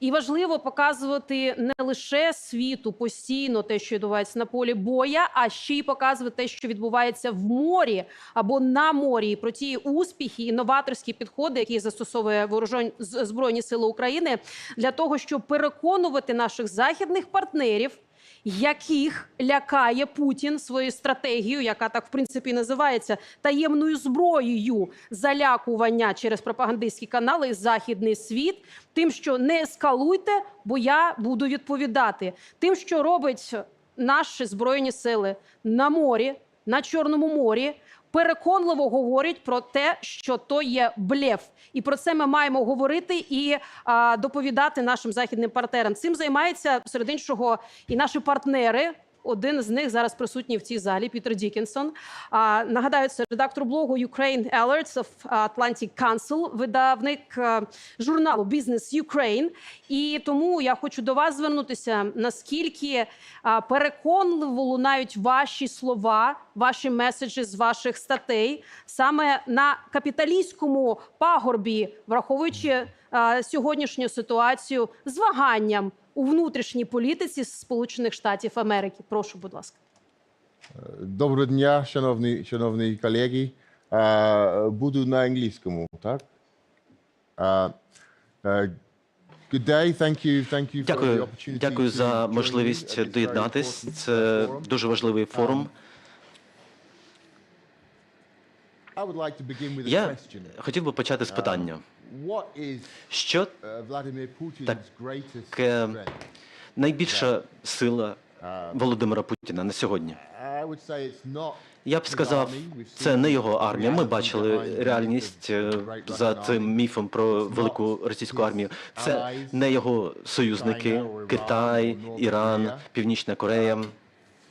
І важливо показувати не лише світу постійно те, що відбувається на полі боя, а ще й показувати те, що відбувається в морі або на морі, і про ті успіхи і новаторські підходи, які застосовує Збройні сили України, для того, щоб переконувати наших західних партнерів, яких лякає Путін своєю стратегією, яка так, в принципі, називається таємною зброєю залякування через пропагандистські канали і західний світ, тим, що не ескалуйте, бо я буду відповідати. Тим, що робить наші Збройні сили на морі, на Чорному морі, переконливо говорять про те, що то є блеф. І про це ми маємо говорити і доповідати нашим західним партнерам. Цим займається, серед іншого, і наші партнери. Один з них зараз присутній в цій залі, Пітер Дікінсон. Нагадаю, це редактор блогу Ukraine Alerts of Atlantic Council, видавник журналу Business Ukraine. І тому я хочу до вас звернутися, наскільки переконливо лунають ваші слова, ваші меседжі з ваших статей саме на капіталістському пагорбі, враховуючи сьогоднішню ситуацію з ваганням у внутрішній політиці Сполучених Штатів Америки. Прошу, будь ласка. Доброго дня, шановні колеги. Буду на англійському, так? Good day. Thank you for the Дякую, opportunity дякую to за join you можливість at this very доєднатись. important Це forum. дуже важливий форум. I would like to begin with a Я question. хотів би почати з питання. What is Що Vladimir Putin's greatest таке strength? найбільша сила Володимира Путіна на сьогодні? I would say it's not Я б сказав, це не його армія. Ми бачили реальність за цим міфом про велику російську армію. Це не його союзники – Китай, Іран, Північна Корея.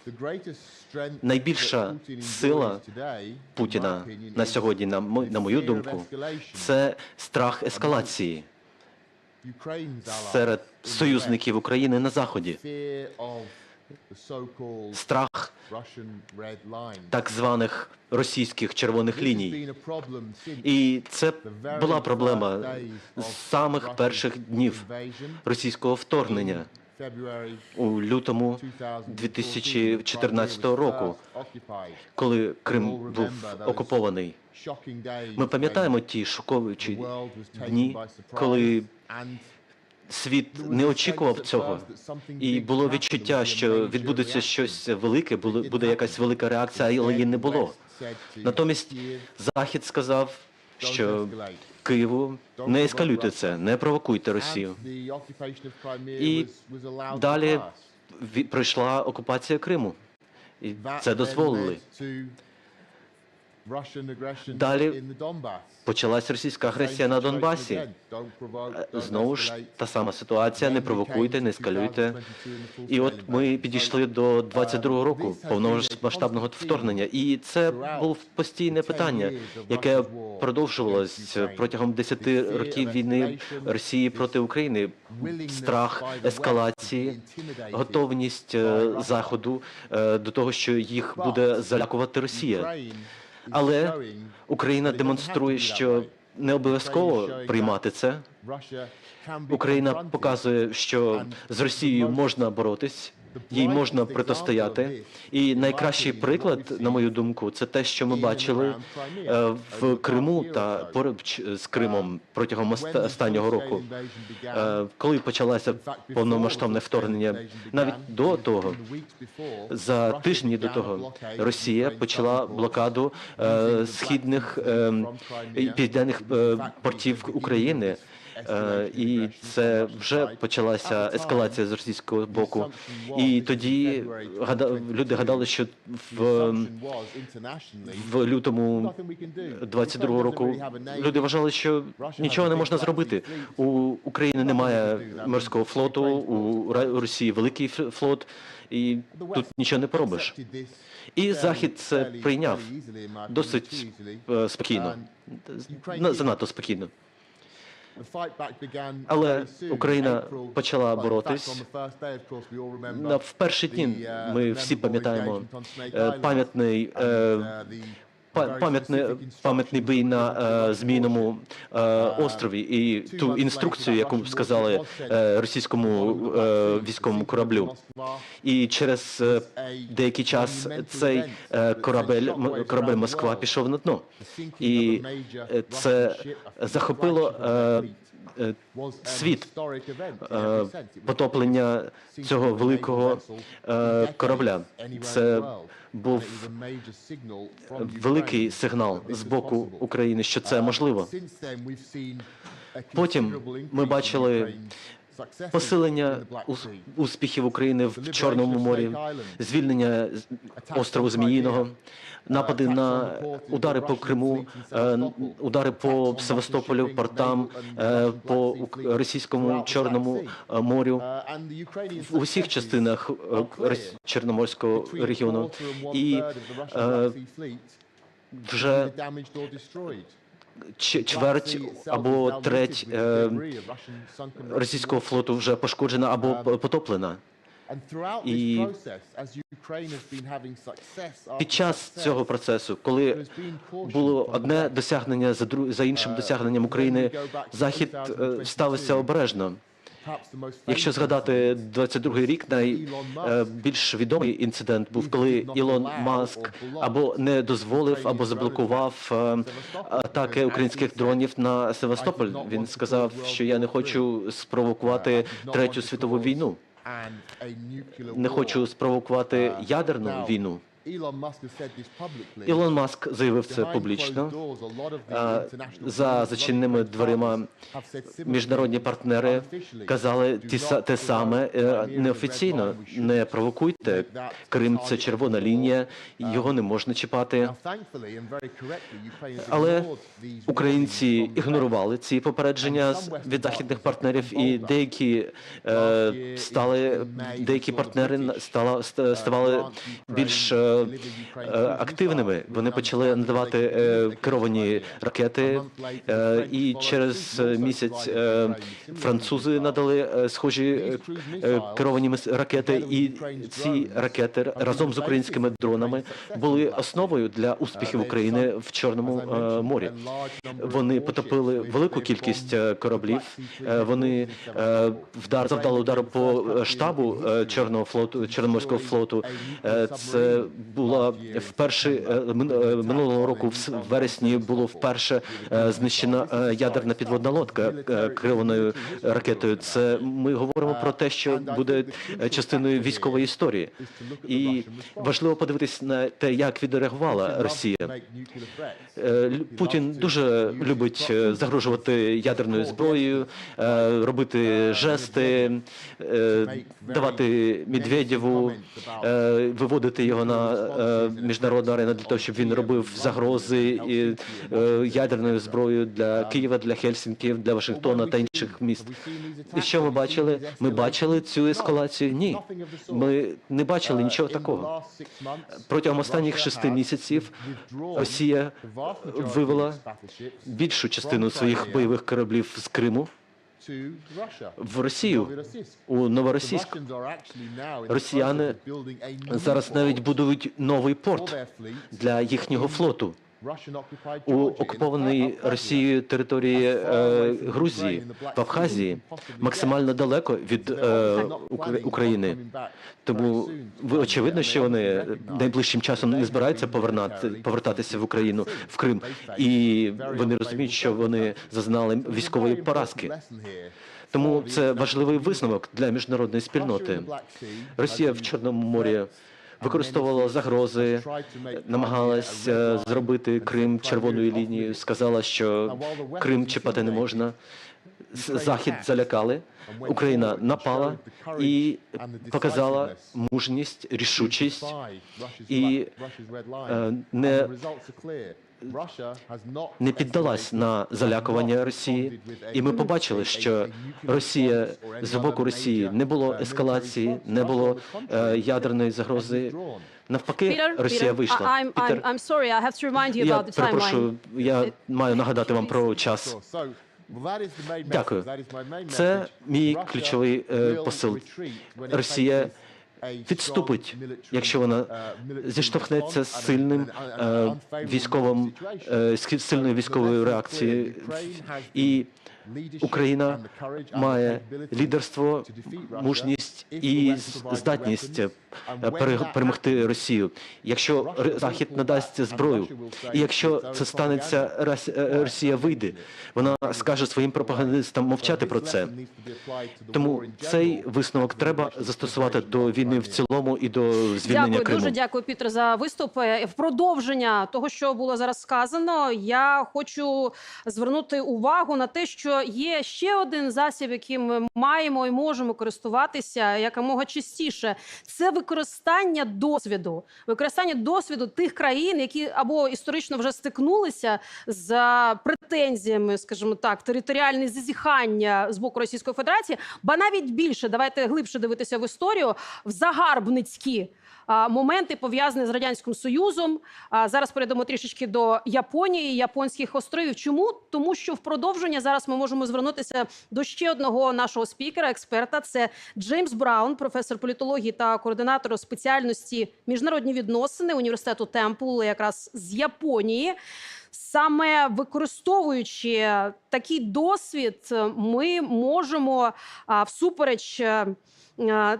the greatest strength Найбільша that Putin сила enjoys today, in Путіна my opinion, на is сьогодні, на мою fear of думку, escalation. це страх ескалації Ukraine's allies серед in the союзників України на Заході. fear of the so-called Страх Russian red line. так званих російських червоних This has ліній. been a problem since І це the very була проблема first days з of самих Russian перших днів invasion російського вторгнення in February у лютому 2014 року, коли Крим був окупований. Ми пам'ятаємо ті шоковуючі дні, коли світ не очікував цього, і було відчуття, що відбудеться щось велике, буде якась велика реакція, але її не було. Натомість Захід сказав, що Києву не ескалюйте це, не провокуйте Росію. І далі пройшла окупація Криму, і це дозволили. Далі почалась російська агресія на Донбасі. Знову ж та сама ситуація, не провокуйте, не ескалюйте. І от ми підійшли до 22-го року повномасштабного вторгнення. І це було постійне питання, яке продовжувалось протягом 10 років війни Росії проти України. Страх ескалації, готовність Заходу до того, що їх буде залякувати Росія. Але Україна демонструє, що не обов'язково приймати це. Україна показує, що з Росією можна боротись, їй можна протистояти. І найкращий приклад, на мою думку, це те, що ми бачили в Криму та поруч з Кримом протягом останнього року. Коли почалося повномасштабне вторгнення, навіть до того, за тижні до того, Росія почала блокаду східних і південних портів України. І це вже почалася ескалація з російського боку. І тоді люди гадали, що в лютому 22-го року люди вважали, що нічого не можна зробити. У України немає морського флоту, у Росії великий флот, і тут нічого не поробиш. І Захід це прийняв досить спокійно, занадто спокійно. Але Україна почала боротись. В перші дні ми всі пам'ятаємо пам'ятний бій на Зміїному острові і ту інструкцію, яку сказали російському військовому кораблю. І через деякий час цей корабель Москва пішов на дно. І це захопило світ, потоплення цього великого корабля. Це був великий сигнал з боку України, що це можливо. Потім ми бачили посилення успіхів України в Чорному морі, звільнення острову Зміїного, напади на удари по Криму, удари по Севастополю, портам, по російському Чорному морю, в усіх частинах Чорноморського регіону. І вже чверть або треть російського флоту вже пошкоджена або потоплена. І під час цього процесу, коли було одне досягнення за іншим досягненням України, Захід ставився обережно. Якщо згадати 22-й рік, найбільш відомий інцидент був, коли Ілон Маск або не дозволив, або заблокував атаки українських дронів на Севастополь. Він сказав, що я не хочу спровокувати Третю світову війну, не хочу спровокувати ядерну війну. Ілон Маск заявив це публічно. За зачиненими дверима міжнародні партнери казали те саме неофіційно. Не провокуйте. Крим – це червона лінія, його не можна чіпати. Але українці ігнорували ці попередження від західних партнерів, і деякі партнери ставали більш активними. Вони почали надавати керовані ракети, і через місяць французи надали схожі керовані ракети, і ці ракети разом з українськими дронами були основою для успіхів України в Чорному морі. Вони потопили велику кількість кораблів, вони завдали удару по штабу Чорноморського флоту. Це була минулого року в вересні було вперше знищена ядерна підводна лодка керованою ракетою. Це ми говоримо про те, що буде частиною військової історії. І важливо подивитись на те, як відреагувала Росія. Путін дуже любить загрожувати ядерною зброєю, робити жести, давати Медведєву, виводити його на міжнародну арену для того, щоб він робив загрози ядерною зброєю для Києва, для Хельсінки, для Вашингтона та інших міст. І що ми бачили? Ми бачили цю ескалацію? Ні. Ми не бачили нічого такого. Протягом останніх 6 місяців Росія вивела більшу частину своїх бойових кораблів з Криму в Росію, у Новоросійськ. Росіяни зараз навіть будують новий порт для їхнього флоту у окупованій Росією території Грузії, в Абхазії, максимально далеко від України. Тому очевидно, що вони найближчим часом не збираються повертатися в Україну, в Крим. І вони розуміють, що вони зазнали військової поразки. Тому це важливий висновок для міжнародної спільноти. Росія в Чорному морі використовувала загрози, намагалась зробити Крим червоною лінією, сказала, що Крим чіпати не можна. Захід залякали, Україна напала і показала мужність, рішучість і не піддалась на залякування Росії. І ми побачили, що з боку Росії не було ескалації, не було ядерної загрози. Навпаки, Росія вийшла. Я перепрошую, я маю нагадати вам про час. Дякую. Це мій ключовий посил. Росія відступить, якщо вона зіштовхнеться з сильною військовою реакцією. І Україна має лідерство, мужність і здатність перемогти Росію. Якщо Захід надасть зброю, і якщо це станеться, Росія вийде, вона скаже своїм пропагандистам мовчати про це. Тому цей висновок треба застосувати до війни в цілому і до звільнення Криму. Дуже дякую, Пітер, за виступ. В продовження того, що було зараз сказано, я хочу звернути увагу на те, що є ще один засіб, яким ми маємо і можемо користуватися якомога частіше. Це використання досвіду тих країн, які або історично вже стикнулися з претензіями, скажімо так, територіальне зазіхання з боку Російської Федерації, ба навіть більше, давайте глибше дивитися в історію, в загарбницькі моменти, пов'язані з Радянським Союзом. Зараз перейдемо трішечки до Японії, Японських островів. Чому? Тому що в продовження зараз ми можемо звернутися до ще одного нашого спікера, експерта. Це Джеймс Браун, професор політології та координатор спеціальності міжнародні відносини університету Темпл, якраз з Японії. Саме використовуючи такий досвід ми можемо всупереч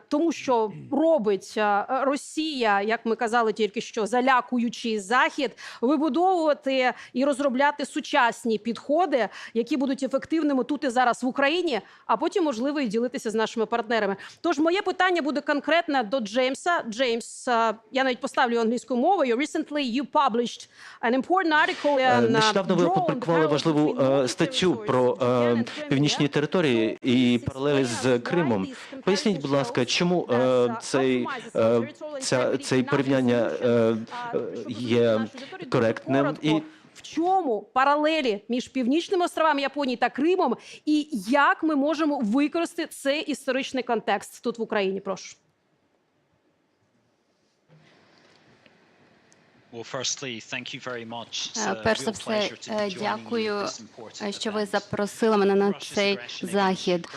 тому, що робить Росія, як ми казали тільки що, залякуючи Захід, вибудовувати і розробляти сучасні підходи, які будуть ефективними тут і зараз в Україні, а потім, можливо, і ділитися з нашими партнерами. Тож моє питання буде конкретне до Джеймса. Джеймс, я навіть поставлю англійською мовою. Recently you published an important article on Нещодавно ви опублікували важливу статтю про північні території і паралелі з Кримом. Поясніть, будь ласка, чому це порівняння є коректним? І в чому паралелі між Північними островами Японії та Кримом, і як ми можемо використати цей історичний контекст тут в Україні? Прошу. Перш за все, дякую, що ви запросили мене на цей захід.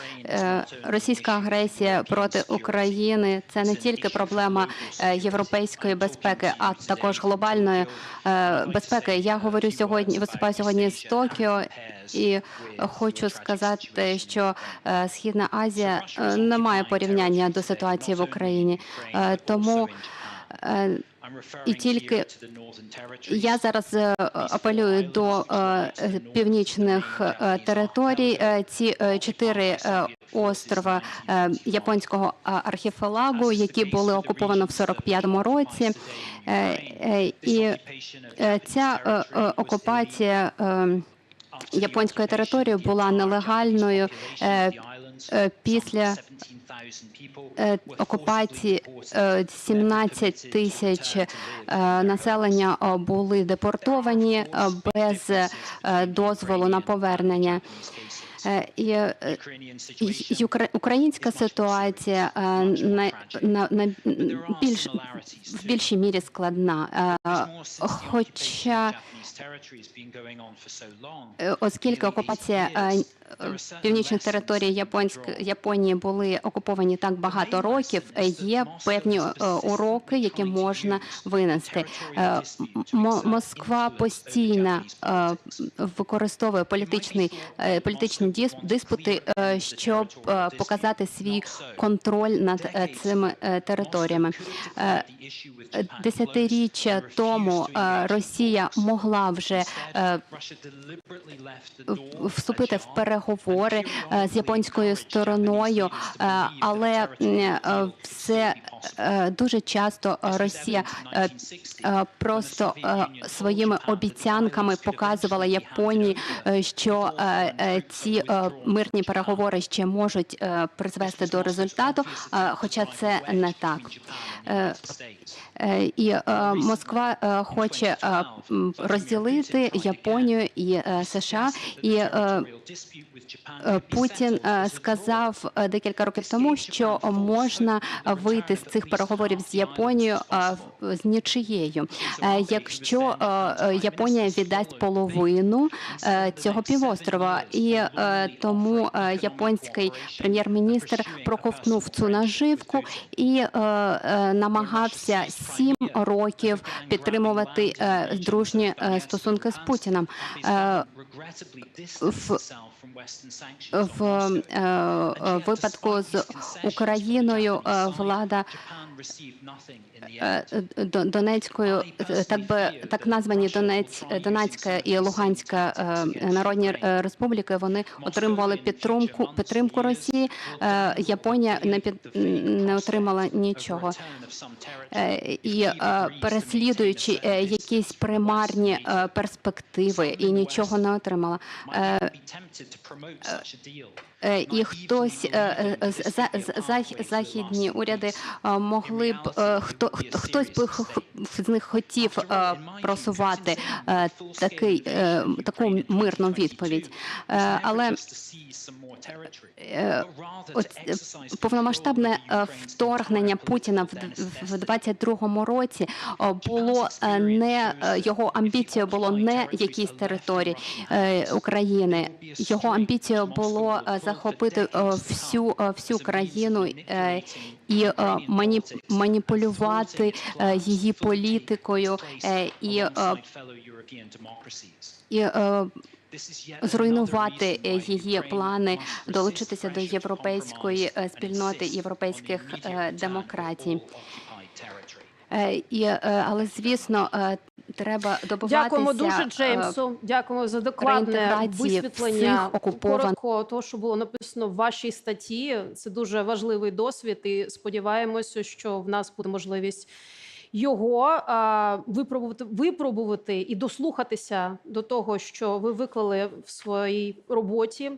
Російська агресія проти України – це не тільки проблема європейської безпеки, а також глобальної безпеки. Я говорю сьогодні, виступаю сьогодні з Токіо, і хочу сказати, що Східна Азія не має порівняння до ситуації в Україні. Тому і тільки я зараз апелюю до північних територій. Ці 4 острова японського архіпелагу, які були окуповані в 45-му році. І ця окупація японської території була нелегальною. Після окупації 17 тисяч населення були депортовані без дозволу на повернення. І українська ситуація в більшій мірі складна, хоча оскільки окупація північних територій Японії були окуповані так багато років, є певні уроки, які можна винести. Москва постійно використовує політичні диспути, щоб показати свій контроль над цими територіями. Десятиріччя тому Росія могла вже вступити в переговори з японською стороною, але все дуже часто Росія просто своїми обіцянками показувала Японії, що ці мирні переговори ще можуть призвести до результату, хоча це не так. І Москва хоче розділити Японію і США. І Путін сказав декілька років тому, що можна вийти з цих переговорів з Японією з нічиєю, якщо Японія віддасть половину цього півострова. І тому японський прем'єр-міністр проковтнув цю наживку і намагався 7 років підтримувати дружні стосунки з Путіним. В випадку з Україною влада Донецькою, так названі Донецька і Луганська народні республіки, вони отримували підтримку Росії. Японія не отримала нічого. І переслідуючи якісь примарні перспективи, і нічого не отримала. І хтось, західні уряди могли б, хтось би з них хотів просувати таку мирну відповідь. Але повномасштабне вторгнення Путіна в 22-му році було не, його амбіцією було не якісь території України. Його амбіцією було захопити всю країну і маніпулювати її політикою і зруйнувати її плани долучитися до європейської спільноти, європейських демократій. Але, звісно, треба добиватися Дякуємо дуже, Джеймсу. Дякуємо за докладне висвітлення коротко того, що було написано в вашій статті. Це дуже важливий досвід, і сподіваємося, що в нас буде можливість його випробувати і дослухатися до того, що ви виклали в своїй роботі,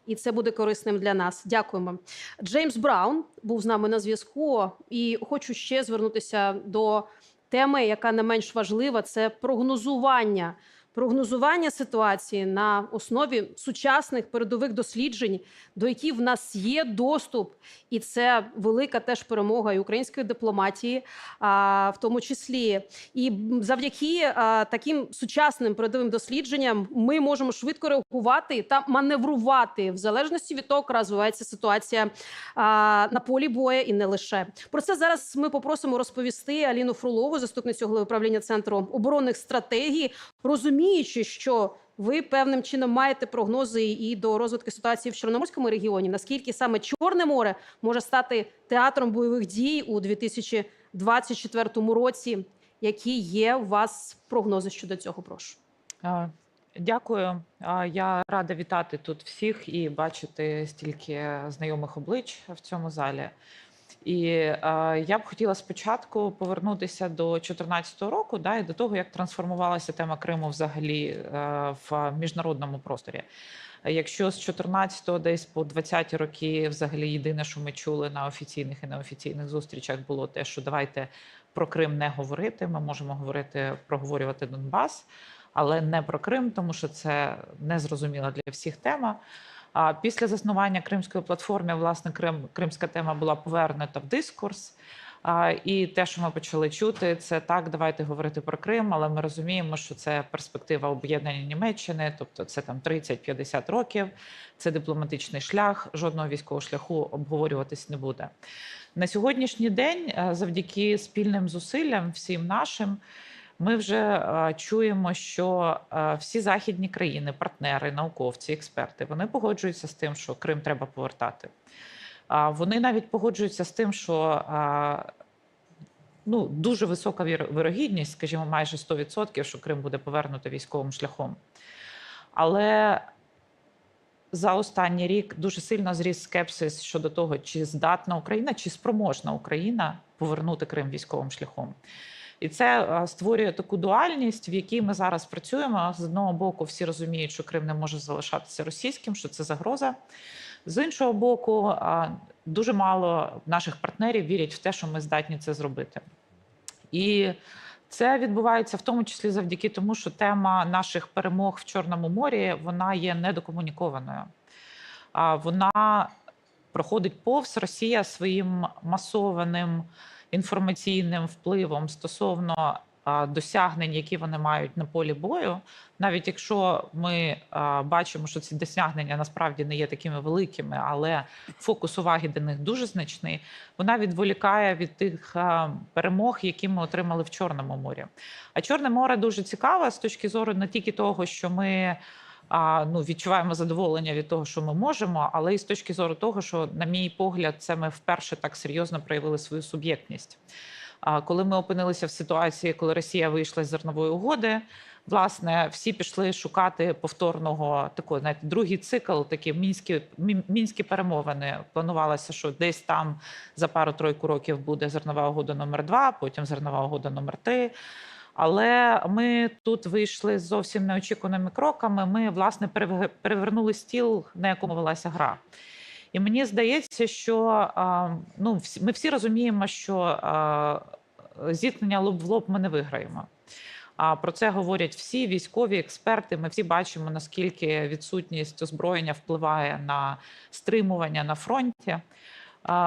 і це буде корисним для нас. Дякуємо. Джеймс Браун був з нами на зв'язку, і хочу ще звернутися до теми, яка не менш важлива – це прогнозування. Прогнозування ситуації на основі сучасних передових досліджень, до яких в нас є доступ. І це велика теж перемога і української дипломатії, в тому числі. І завдяки таким сучасним передовим дослідженням ми можемо швидко реагувати та маневрувати в залежності від того, як розвивається ситуація на полі бою і не лише. Про це зараз ми попросимо розповісти Аліну Фролову, заступницю голови управління Центру оборонних стратегій, розуміючи, що ви певним чином маєте прогнози і до розвитку ситуації в Чорноморському регіоні, наскільки саме Чорне море може стати театром бойових дій у 2024 році. Які є у вас прогнози щодо цього? Прошу. Дякую. Я рада вітати тут всіх і бачити стільки знайомих облич в цьому залі. І я б хотіла спочатку повернутися до 2014 року, і до того, як трансформувалася тема Криму взагалі в міжнародному просторі. Якщо з 14-го десь по 20-ті роки взагалі єдине, що ми чули на офіційних і неофіційних зустрічах, було те, що давайте про Крим не говорити, ми можемо проговорювати Донбас, але не про Крим, тому що це незрозуміла для всіх тема. Після заснування Кримської платформи, власне, кримська тема була повернута в дискурс. І те, що ми почали чути, це так, давайте говорити про Крим, але ми розуміємо, що це перспектива об'єднання Німеччини, тобто це там 30-50 років, це дипломатичний шлях, жодного військового шляху обговорюватись не буде. На сьогоднішній день, завдяки спільним зусиллям всім нашим, ми вже чуємо, що всі західні країни, партнери, науковці, експерти, вони погоджуються з тим, що Крим треба повертати. Вони навіть погоджуються з тим, що дуже висока вірогідність, скажімо, майже 100%, що Крим буде повернуто військовим шляхом. Але за останній рік дуже сильно зріс скепсис щодо того, чи здатна Україна, чи спроможна Україна повернути Крим військовим шляхом. І це створює таку дуальність, в якій ми зараз працюємо. З одного боку, всі розуміють, що Крим не може залишатися російським, що це загроза. З іншого боку, дуже мало наших партнерів вірять в те, що ми здатні це зробити. І це відбувається в тому числі завдяки тому, що тема наших перемог в Чорному морі, вона є недокомунікованою. Вона проходить повз. Росія своїм масованим інформаційним впливом стосовно досягнень, які вони мають на полі бою, навіть якщо ми бачимо, що ці досягнення насправді не є такими великими, але фокус уваги до них дуже значний, вона відволікає від тих перемог, які ми отримали в Чорному морі. А Чорне море дуже цікаве з точки зору не тільки того, що ми відчуваємо задоволення від того, що ми можемо, але і з точки зору того, що, на мій погляд, це ми вперше так серйозно проявили свою суб'єктність. Коли ми опинилися в ситуації, коли Росія вийшла з зернової угоди, власне, всі пішли шукати повторного, такого, знаєте, другий цикл, такі мінські перемовини. Планувалося, що десь там за пару-тройку років буде зернова угода номер 2, потім зернова угода номер 3. Але ми тут вийшли з зовсім неочікуваними кроками. Ми, власне, перевернули стіл, на якому велася гра. І мені здається, що ми всі розуміємо, що зіткнення лоб в лоб ми не виграємо. Про це говорять всі військові експерти. Ми всі бачимо, наскільки відсутність озброєння впливає на стримування на фронті.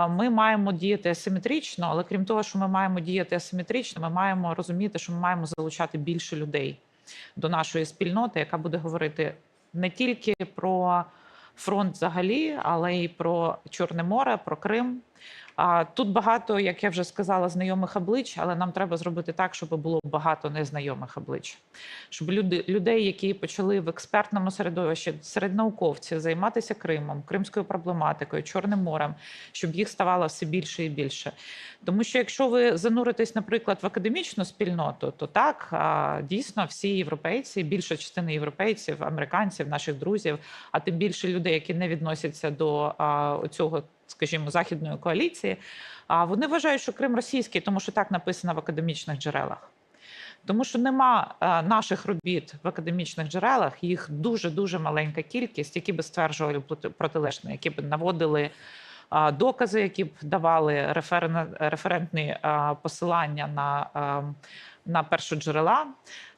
Ми маємо діяти асиметрично, але крім того, що ми маємо діяти асиметрично, ми маємо розуміти, що ми маємо залучати більше людей до нашої спільноти, яка буде говорити не тільки про фронт взагалі, але й про Чорне море, про Крим. Тут багато, як я вже сказала, знайомих облич, але нам треба зробити так, щоб було багато незнайомих облич. Щоб людей, які почали в експертному середовищі, серед науковців займатися Кримом, кримською проблематикою, Чорним морем, щоб їх ставало все більше і більше. Тому що якщо ви зануритесь, наприклад, в академічну спільноту, то так, дійсно всі європейці, більша частина європейців, американців, наших друзів, а тим більше людей, які не відносяться до цього, скажімо, західної коаліції, вони вважають, що Крим російський, тому що так написано в академічних джерелах. Тому що нема наших робіт в академічних джерелах, їх дуже-дуже маленька кількість, які би стверджували протилежне, які б наводили докази, які б давали референтні посилання на першоджерела.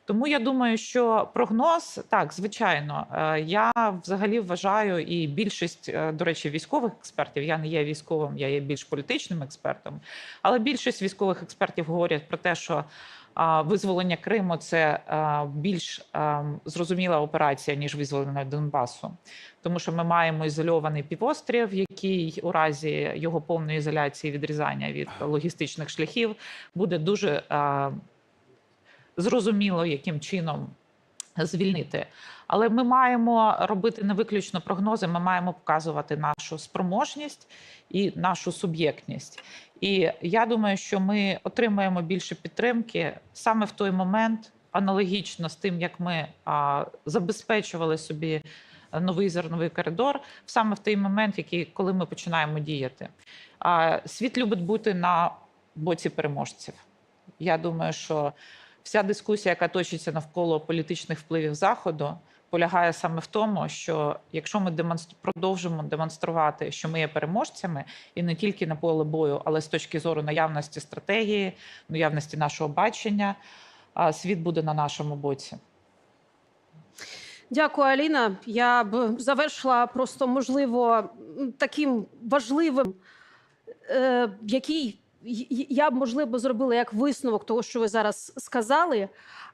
Тому я думаю, що прогноз, так, звичайно, я взагалі вважаю, і більшість, до речі, військових експертів, я не є військовим, я є більш політичним експертом, але більшість військових експертів говорять про те, що визволення Криму – це більш зрозуміла операція, ніж визволення Донбасу. Тому що ми маємо ізольований півострів, який у разі його повної ізоляції, відрізання від логістичних шляхів буде дуже зрозуміло, яким чином звільнити. Але ми маємо робити не виключно прогнози, ми маємо показувати нашу спроможність і нашу суб'єктність. І я думаю, що ми отримаємо більше підтримки саме в той момент, аналогічно з тим, як ми забезпечували собі новий зерновий коридор, саме в той момент, коли ми починаємо діяти. Світ любить бути на боці переможців. Я думаю, що вся дискусія, яка точиться навколо політичних впливів Заходу, полягає саме в тому, що якщо ми продовжимо демонструвати, що ми є переможцями, і не тільки на полі бою, але з точки зору наявності стратегії, наявності нашого бачення, світ буде на нашому боці. Дякую, Аліна. Я б завершила просто, можливо, таким важливим, який я б, можливо, зробила як висновок того, що ви зараз сказали,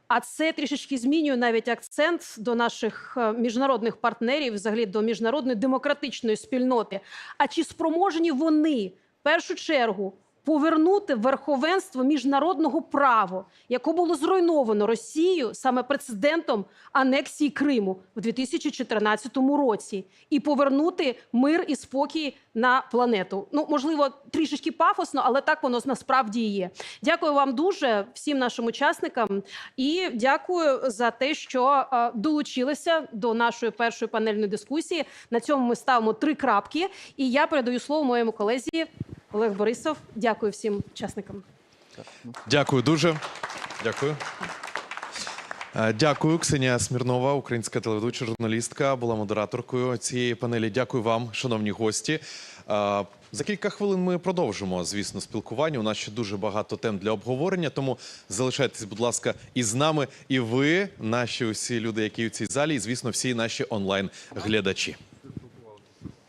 а це трішечки змінює навіть акцент до наших міжнародних партнерів, взагалі до міжнародної демократичної спільноти. А чи спроможні вони, в першу чергу, повернути верховенство міжнародного права, яке було зруйновано Росією саме прецедентом анексії Криму в 2014 році, і повернути мир і спокій на планету. Ну, можливо, трішечки пафосно, але так воно насправді і є. Дякую вам дуже, всім нашим учасникам, і дякую за те, що долучилися до нашої першої панельної дискусії. На цьому ми ставимо 3 крапки, і я передаю слово моєму колезі Олег Борисов. Дякую всім учасникам. Дякую дуже. Дякую. Дякую, Ксенія Смірнова, українська телеведуча, журналістка, була модераторкою цієї панелі. Дякую вам, шановні гості. За кілька хвилин ми продовжимо, звісно, спілкування. У нас ще дуже багато тем для обговорення, тому залишайтесь, будь ласка, із нами. І ви, наші усі люди, які у цій залі, і, звісно, всі наші онлайн-глядачі.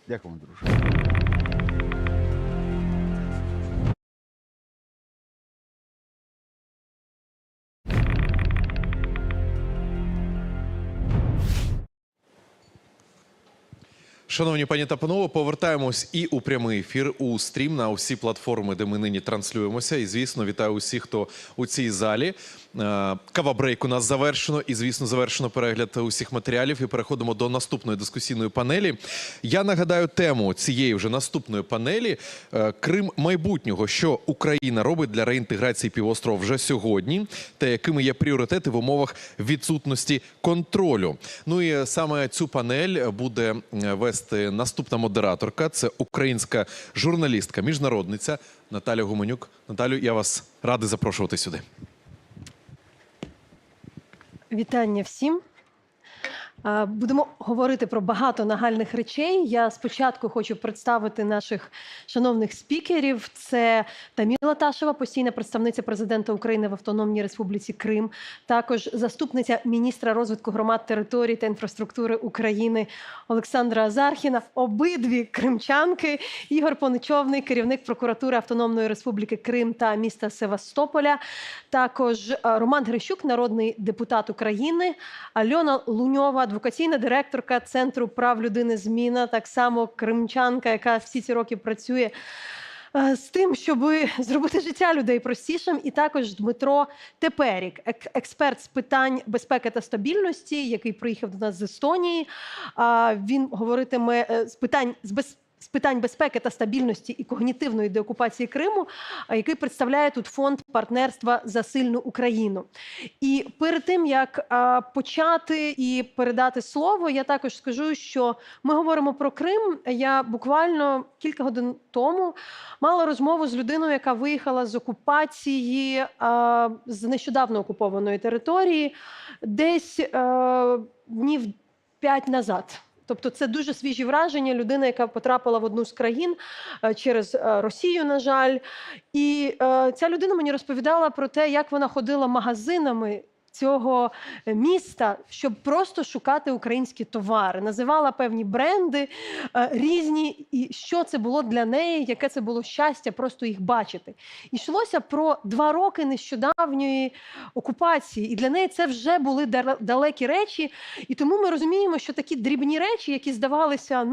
Дякую, друже. Шановні пані та панове, повертаємось і у прямий ефір, у стрім на усі платформи, де ми нині транслюємося. І, звісно, вітаю усіх, хто у цій залі. Кава-брейк у нас завершено і, звісно, завершено перегляд усіх матеріалів. І переходимо до наступної дискусійної панелі. Я нагадаю тему цієї вже наступної панелі «Крим майбутнього. Що Україна робить для реінтеграції півострова вже сьогодні та якими є пріоритети в умовах відсутності контролю». Ну і саме цю панель буде вести наступна модераторка. Це українська журналістка, міжнародниця Наталя Гуменюк. Наталю, я вас радий запрошувати сюди. Вітання всім. Будемо говорити про багато нагальних речей. Я спочатку хочу представити наших шановних спікерів. Це Таміла Ташева, постійна представниця президента України в Автономній Республіці Крим, також заступниця міністра розвитку громад, територій та інфраструктури України Олександра Азархіна, обидві кримчанки, Ігор Поничовний, керівник прокуратури Автономної Республіки Крим та міста Севастополя, також Роман Грищук, народний депутат України, Альона Луньова, адвокаційна директорка Центру прав людини «Зміна», так само кримчанка, яка всі ці роки працює з тим, щоб зробити життя людей простішим, і також Дмитро Теперік, експерт з питань безпеки та стабільності, який приїхав до нас з Естонії. Він говоритиме з питань безпеки та стабільності і когнітивної деокупації Криму, який представляє тут фонд партнерства за сильну Україну. І перед тим, як почати і передати слово, я також скажу, що ми говоримо про Крим. Я буквально кілька годин тому мала розмову з людиною, яка виїхала з окупації, з нещодавно окупованої території, десь днів 5 назад. Тобто це дуже свіжі враження, людина, яка потрапила в одну з країн через Росію, на жаль. І ця людина мені розповідала про те, як вона ходила магазинами цього міста, щоб просто шукати українські товари. Називала певні бренди різні, і що це було для неї, яке це було щастя просто їх бачити. І йшлося про 2 роки нещодавньої окупації, і для неї це вже були далекі речі, і тому ми розуміємо, що такі дрібні речі, які здавалися,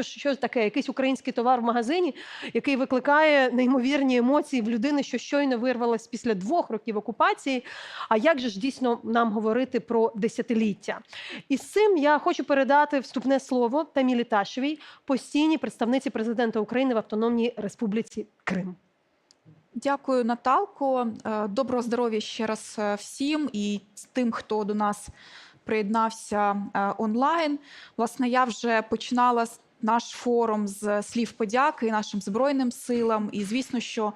що таке, якийсь український товар в магазині, який викликає неймовірні емоції в людини, що щойно вирвалась після 2 років окупації, а як же ж дійсно нам говорити про десятиліття. І з цим я хочу передати вступне слово Тамілі Ташевій, постійній представниці президента України в Автономній Республіці Крим. Дякую, Наталко. Доброго здоров'я ще раз всім і тим, хто до нас приєднався онлайн. Власне, я вже починала наш форум з слів подяки нашим Збройним силам. І, звісно, що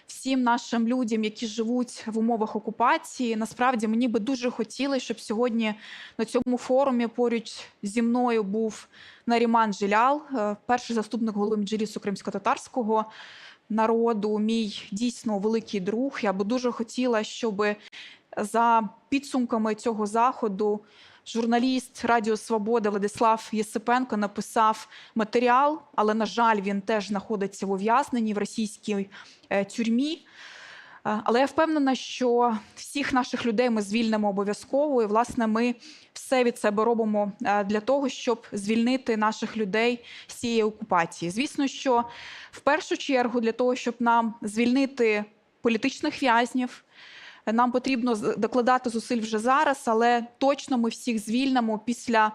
всім нашим людям, які живуть в умовах окупації. Насправді, мені би дуже хотілося, щоб сьогодні на цьому форумі поруч зі мною був Наріман Джелял, перший заступник голови Меджлісу кримсько-татарського народу, мій дійсно великий друг. Я би дуже хотіла, щоб за підсумками цього заходу журналіст Радіо Свобода Владислав Єсипенко написав матеріал, але, на жаль, він теж знаходиться в ув'язненні в російській тюрмі. Але я впевнена, що всіх наших людей ми звільнимо обов'язково. І, власне, ми все від себе робимо для того, щоб звільнити наших людей з цієї окупації. Звісно, що в першу чергу для того, щоб нам звільнити політичних в'язнів, нам потрібно докладати зусиль вже зараз, але точно ми всіх звільнимо після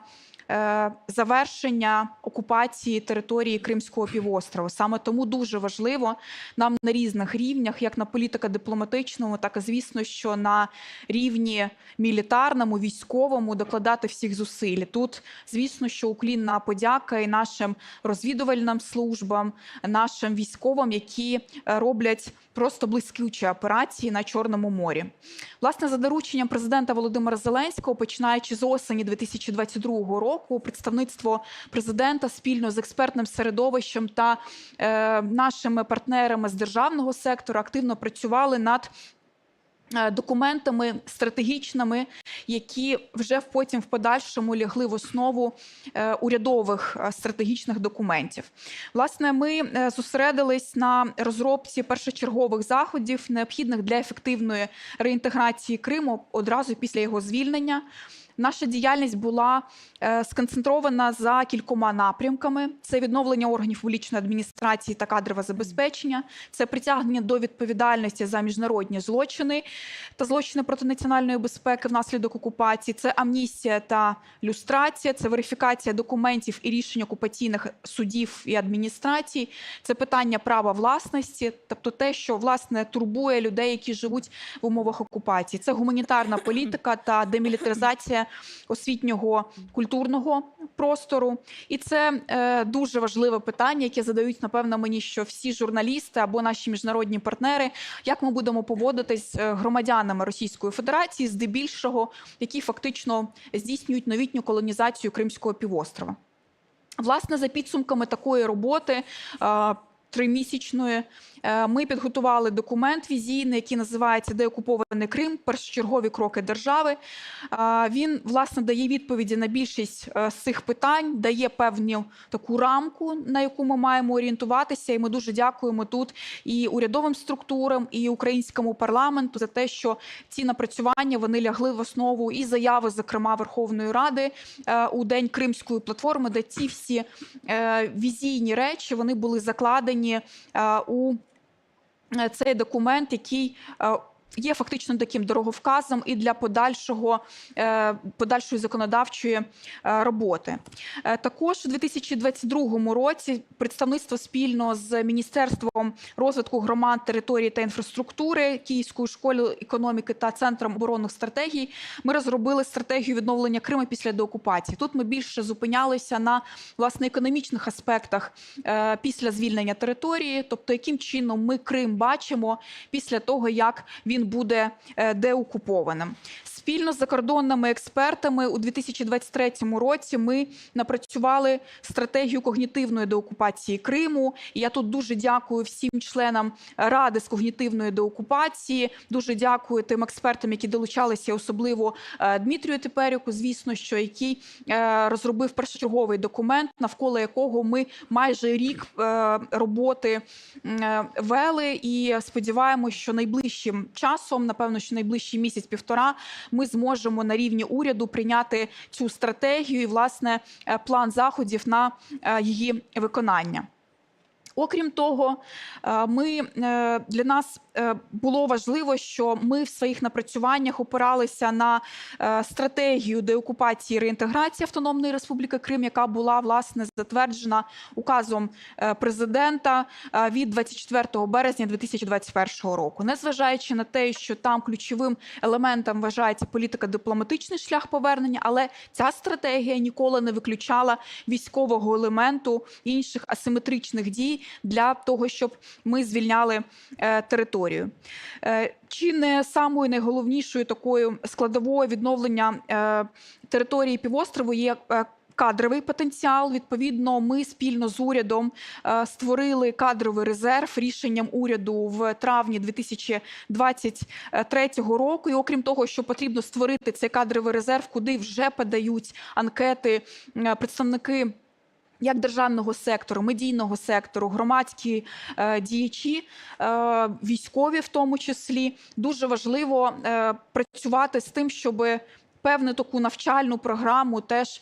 завершення окупації території Кримського півострова. Саме тому дуже важливо нам на різних рівнях, як на політико-дипломатичному, так і, звісно, що на рівні мілітарному, військовому докладати всіх зусиль. Тут, звісно, що уклінна подяка і нашим розвідувальним службам, нашим військовим, які роблять просто блискучі операції на Чорному морі. Власне, за дорученням президента Володимира Зеленського, починаючи з осені 2022 року, представництво президента спільно з експертним середовищем та нашими партнерами з державного сектору активно працювали над документами стратегічними, які вже потім в подальшому лягли в основу урядових стратегічних документів. Власне, ми зосередились на розробці першочергових заходів, необхідних для ефективної реінтеграції Криму одразу після його звільнення. Наша діяльність була сконцентрована за кількома напрямками. Це відновлення органів публічної адміністрації та кадрове забезпечення, це притягнення до відповідальності за міжнародні злочини та злочини проти національної безпеки внаслідок окупації, це амністія та люстрація, це верифікація документів і рішень окупаційних судів і адміністрацій, це питання права власності, тобто те, що, власне, турбує людей, які живуть в умовах окупації. Це гуманітарна політика та демілітаризація освітнього культурного простору. І це дуже важливе питання, яке задають, напевно, мені, що всі журналісти або наші міжнародні партнери, як ми будемо поводитись з громадянами Російської Федерації, здебільшого, які фактично здійснюють новітню колонізацію Кримського півострова. Власне, за підсумками такої роботи, 3-місячної, ми підготували документ візійний, який називається «Деокупований Крим. Першочергові кроки держави». Він, власне, дає відповіді на більшість з цих питань, дає певну таку рамку, на яку ми маємо орієнтуватися. І ми дуже дякуємо тут і урядовим структурам, і українському парламенту за те, що ці напрацювання, вони лягли в основу і заяви, зокрема, Верховної Ради у День Кримської платформи, де ці всі візійні речі, вони були закладені введені у цей документ, який є фактично таким дороговказом і для подальшої законодавчої роботи. Також у 2022 році представництво спільно з Міністерством розвитку громад, території та інфраструктури, Київською школою економіки та Центром оборонних стратегій ми розробили стратегію відновлення Криму після деокупації. Тут ми більше зупинялися на, власне, економічних аспектах після звільнення території, тобто яким чином ми Крим бачимо після того, як він буде деокупованим. Спільно з закордонними експертами у 2023 році ми напрацювали стратегію когнітивної деокупації Криму. І я тут дуже дякую всім членам Ради з когнітивної деокупації, дуже дякую тим експертам, які долучалися, особливо Дмитрію Теперюку, звісно, що який розробив першочерговий документ, навколо якого ми майже рік роботи вели. І сподіваємося, що найближчим часом, напевно, що найближчий місяць-півтора, ми зможемо на рівні уряду прийняти цю стратегію і, власне, план заходів на її виконання. Окрім того, для нас було важливо, що ми в своїх напрацюваннях опиралися на стратегію деокупації і реінтеграції Автономної Республіки Крим, яка була, власне, затверджена указом президента від 24 березня 2021 року. Незважаючи на те, що там ключовим елементом вважається політико-дипломатичний шлях повернення, але ця стратегія ніколи не виключала військового елементу інших асиметричних дій для того, щоб ми звільняли територію. Чи не самою найголовнішою такою складовою відновлення території півострову є кадровий потенціал. Відповідно, ми спільно з урядом створили кадровий резерв рішенням уряду в травні 2023 року. І окрім того, що потрібно створити цей кадровий резерв, куди вже подають анкети представники як державного сектору, медійного сектору, громадські діячі, військові в тому числі, дуже важливо працювати з тим, щоб певну таку навчальну програму теж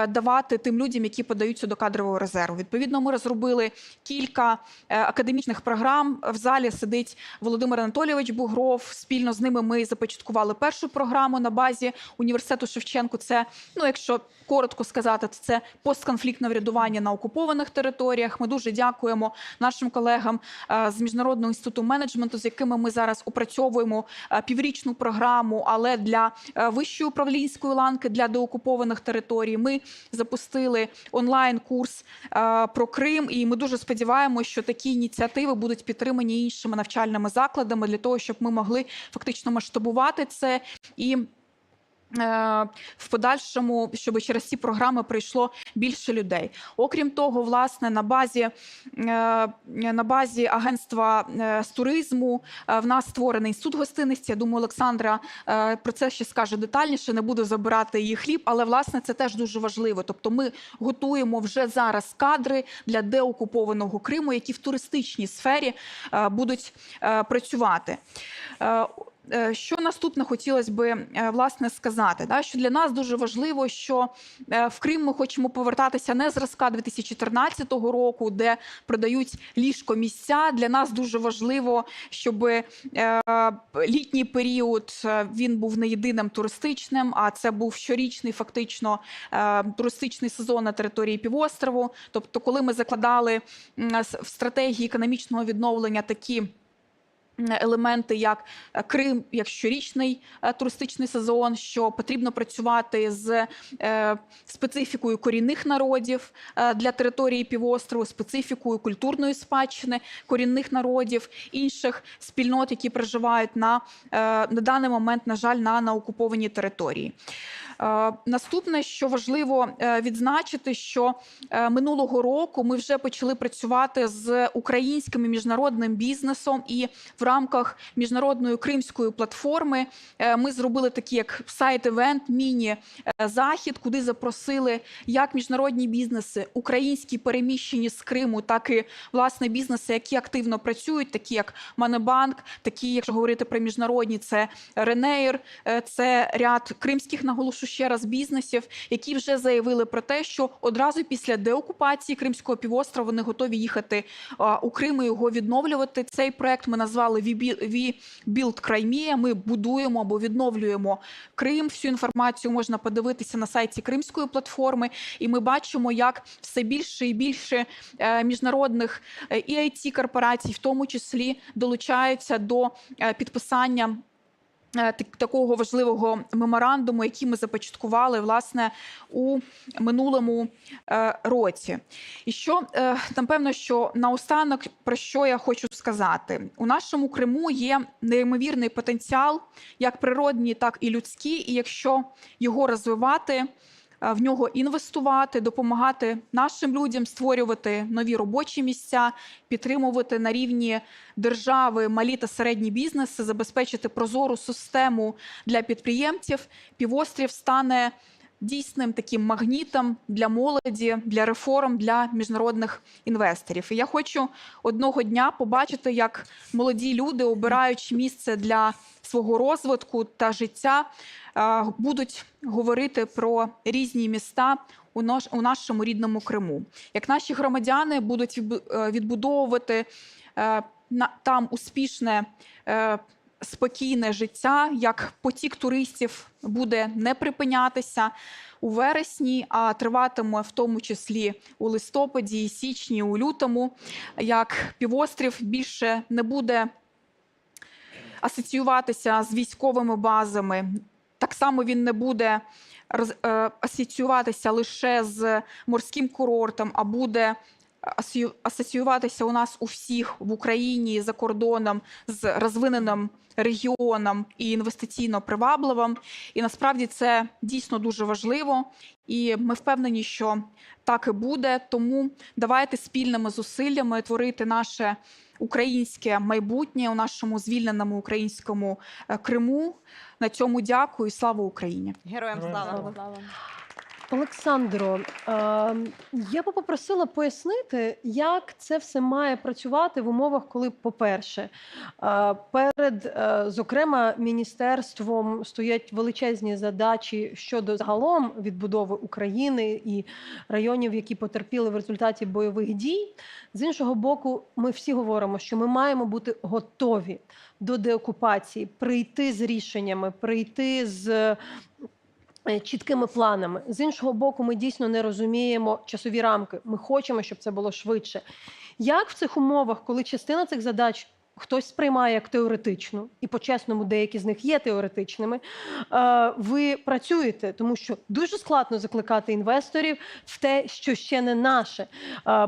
давати тим людям, які подаються до кадрового резерву. Відповідно, ми розробили кілька академічних програм. В залі сидить Володимир Анатолійович Бугров. Спільно з ними ми започаткували першу програму на базі університету Шевченко. Це, якщо коротко сказати, це постконфліктне врядування на окупованих територіях. Ми дуже дякуємо нашим колегам з Міжнародного інституту менеджменту, з якими ми зараз опрацьовуємо піврічну програму, але для вищої управлінської ланки, для деокупованих територій. Ми запустили онлайн-курс про Крим, і ми дуже сподіваємося, що такі ініціативи будуть підтримані іншими навчальними закладами для того, щоб ми могли фактично масштабувати це і в подальшому, щоб через ці програми прийшло більше людей. Окрім того, власне, на базі агентства з туризму в нас створений інститут гостинності. Я думаю, Олександра про це ще скаже детальніше, не буду забирати її хліб, але, власне, це теж дуже важливо. Тобто ми готуємо вже зараз кадри для деокупованого Криму, які в туристичній сфері будуть працювати. Що наступне хотілося би, власне, сказати, що для нас дуже важливо, що в Крим ми хочемо повертатися не зразка 2014 року, де продають ліжко-місця. Для нас дуже важливо, щоб літній період, він був не єдиним туристичним, а це був щорічний фактично туристичний сезон на території півострову. Тобто, коли ми закладали в стратегії економічного відновлення такі елементи, як Крим, як щорічний туристичний сезон, що потрібно працювати з специфікою корінних народів для території півострову, специфікою культурної спадщини корінних народів, інших спільнот, які проживають на даний момент, на жаль, на окупованій території. Наступне, що важливо відзначити, що минулого року ми вже почали працювати з українським і міжнародним бізнесом, і в рамках міжнародної кримської платформи ми зробили такий як сайт-івент, міні-захід, куди запросили як міжнародні бізнеси, українські переміщені з Криму, так і, власне, бізнеси, які активно працюють, такі як Монобанк, такі, якщо говорити про міжнародні, це Ренеєр, це ряд кримських, наголошу наголошу ще раз, бізнесів, які вже заявили про те, що одразу після деокупації Кримського півострова вони готові їхати у Крим і його відновлювати. Цей проект ми назвали «We Build Crimea». Ми будуємо або відновлюємо Крим. Всю інформацію можна подивитися на сайті Кримської платформи. І ми бачимо, як все більше і більше міжнародних і IT-корпорацій, в тому числі, долучаються до підписання такого важливого меморандуму, який ми започаткували, власне, у минулому році. І що, напевно, що наостанок, про що я хочу сказати. У нашому Криму є неймовірний потенціал, як природній, так і людський, і якщо його розвивати, в нього інвестувати, допомагати нашим людям створювати нові робочі місця, підтримувати на рівні держави малі та середні бізнеси, забезпечити прозору систему для підприємців, півострів стане дійсним таким магнітом для молоді, для реформ, для міжнародних інвесторів. І я хочу одного дня побачити, як молоді люди, обираючи місце для свого розвитку та життя, будуть говорити про різні міста у нашому рідному Криму. Як наші громадяни будуть відбудовувати там успішне, спокійне життя, як потік туристів буде не припинятися у вересні, а триватиме в тому числі у листопаді, січні, у лютому, як півострів більше не буде асоціюватися з військовими базами, так само він не буде асоціюватися лише з морським курортом, а буде асоціюватися у нас у всіх в Україні, за кордоном, з розвиненим регіоном і інвестиційно привабливим. І насправді це дійсно дуже важливо. І ми впевнені, що так і буде. Тому давайте спільними зусиллями творити наше українське майбутнє у нашому звільненому українському Криму. На цьому дякую і слава Україні! Героям слава! Олександро, я би попросила пояснити, як це все має працювати в умовах, коли, по-перше, перед, зокрема, міністерством стоять величезні задачі щодо загалом відбудови України і районів, які потерпіли в результаті бойових дій. З іншого боку, ми всі говоримо, що ми маємо бути готові до деокупації, прийти з рішеннями, прийти з чіткими планами. З іншого боку, ми дійсно не розуміємо часові рамки. Ми хочемо, щоб це було швидше. Як в цих умовах, коли частина цих задач хтось сприймає як теоретичну, і по-чесному деякі з них є теоретичними, ви працюєте? Тому що дуже складно закликати інвесторів в те, що ще не наше.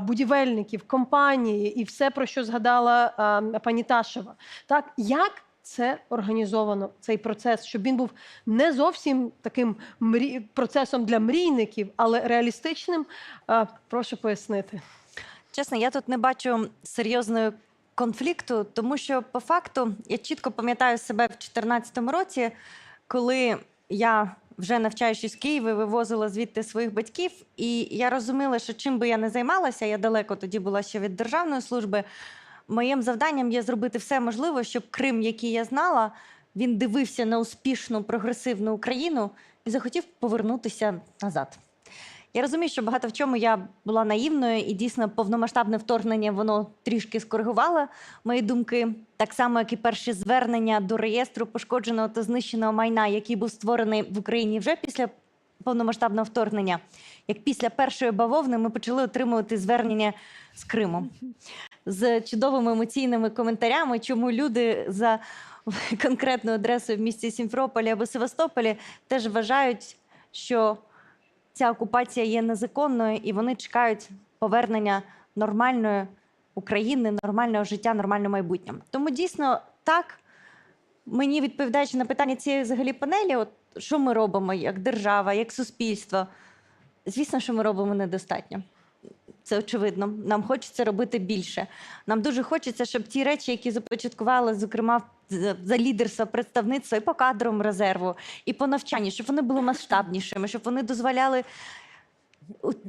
Будівельників, компанії і все, про що згадала пані Ташева. Так, як це організовано, цей процес, щоб він був не зовсім таким процесом для мрійників, але реалістичним? Прошу пояснити. Чесно, я тут не бачу серйозного конфлікту, тому що по факту я чітко пам'ятаю себе в 2014 році, коли я, вже навчаючись в Києві, вивозила звідти своїх батьків, і я розуміла, що чим би я не займалася, я далеко тоді була ще від державної служби, моїм завданням є зробити все можливе, щоб Крим, який я знала, він дивився на успішну, прогресивну Україну і захотів повернутися назад. Я розумію, що багато в чому я була наївною, і дійсно повномасштабне вторгнення, воно трішки скоригувало мої думки. Так само, як і перші звернення до реєстру пошкодженого та знищеного майна, який був створений в Україні вже після повномасштабного вторгнення. Як після першої бавовни ми почали отримувати звернення з Криму. З чудовими емоційними коментарями, чому люди за конкретною адресою в місті Сімферополі або Севастополі теж вважають, що ця окупація є незаконною, і вони чекають повернення нормальної України, нормального життя, нормального майбутнього. Тому дійсно так, мені відповідаючи на питання цієї взагалі панелі, от що ми робимо як держава, як суспільство, звісно, що ми робимо недостатньо. Це очевидно. Нам хочеться робити більше. Нам дуже хочеться, щоб ті речі, які започаткували, зокрема, за лідерства, представництва і по кадровому резерву, і по навчанню, щоб вони були масштабнішими, щоб вони дозволяли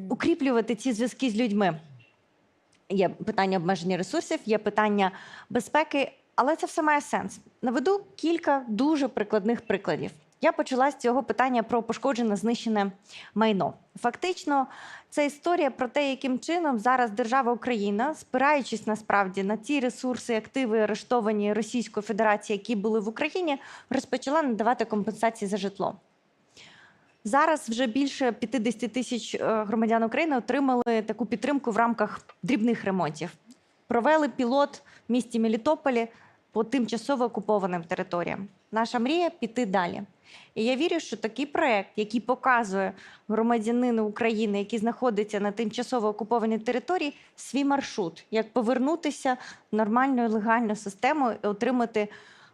укріплювати ці зв'язки з людьми. Є питання обмеження ресурсів, є питання безпеки, але це все має сенс. Наведу кілька дуже прикладних прикладів. Я почала з цього питання про пошкоджене, знищене майно. Фактично, це історія про те, яким чином зараз держава Україна, спираючись насправді на ті ресурси, активи, арештовані Російською Федерацією, які були в Україні, розпочала надавати компенсації за житло. Зараз вже більше 50 тисяч громадян України отримали таку підтримку в рамках дрібних ремонтів. Провели пілот в місті Мелітополі по тимчасово окупованим територіям. Наша мрія – піти далі. І я вірю, що такий проект, який показує громадянину України, який знаходиться на тимчасово окупованій території, свій маршрут, як повернутися в нормальну і легальну систему і отримати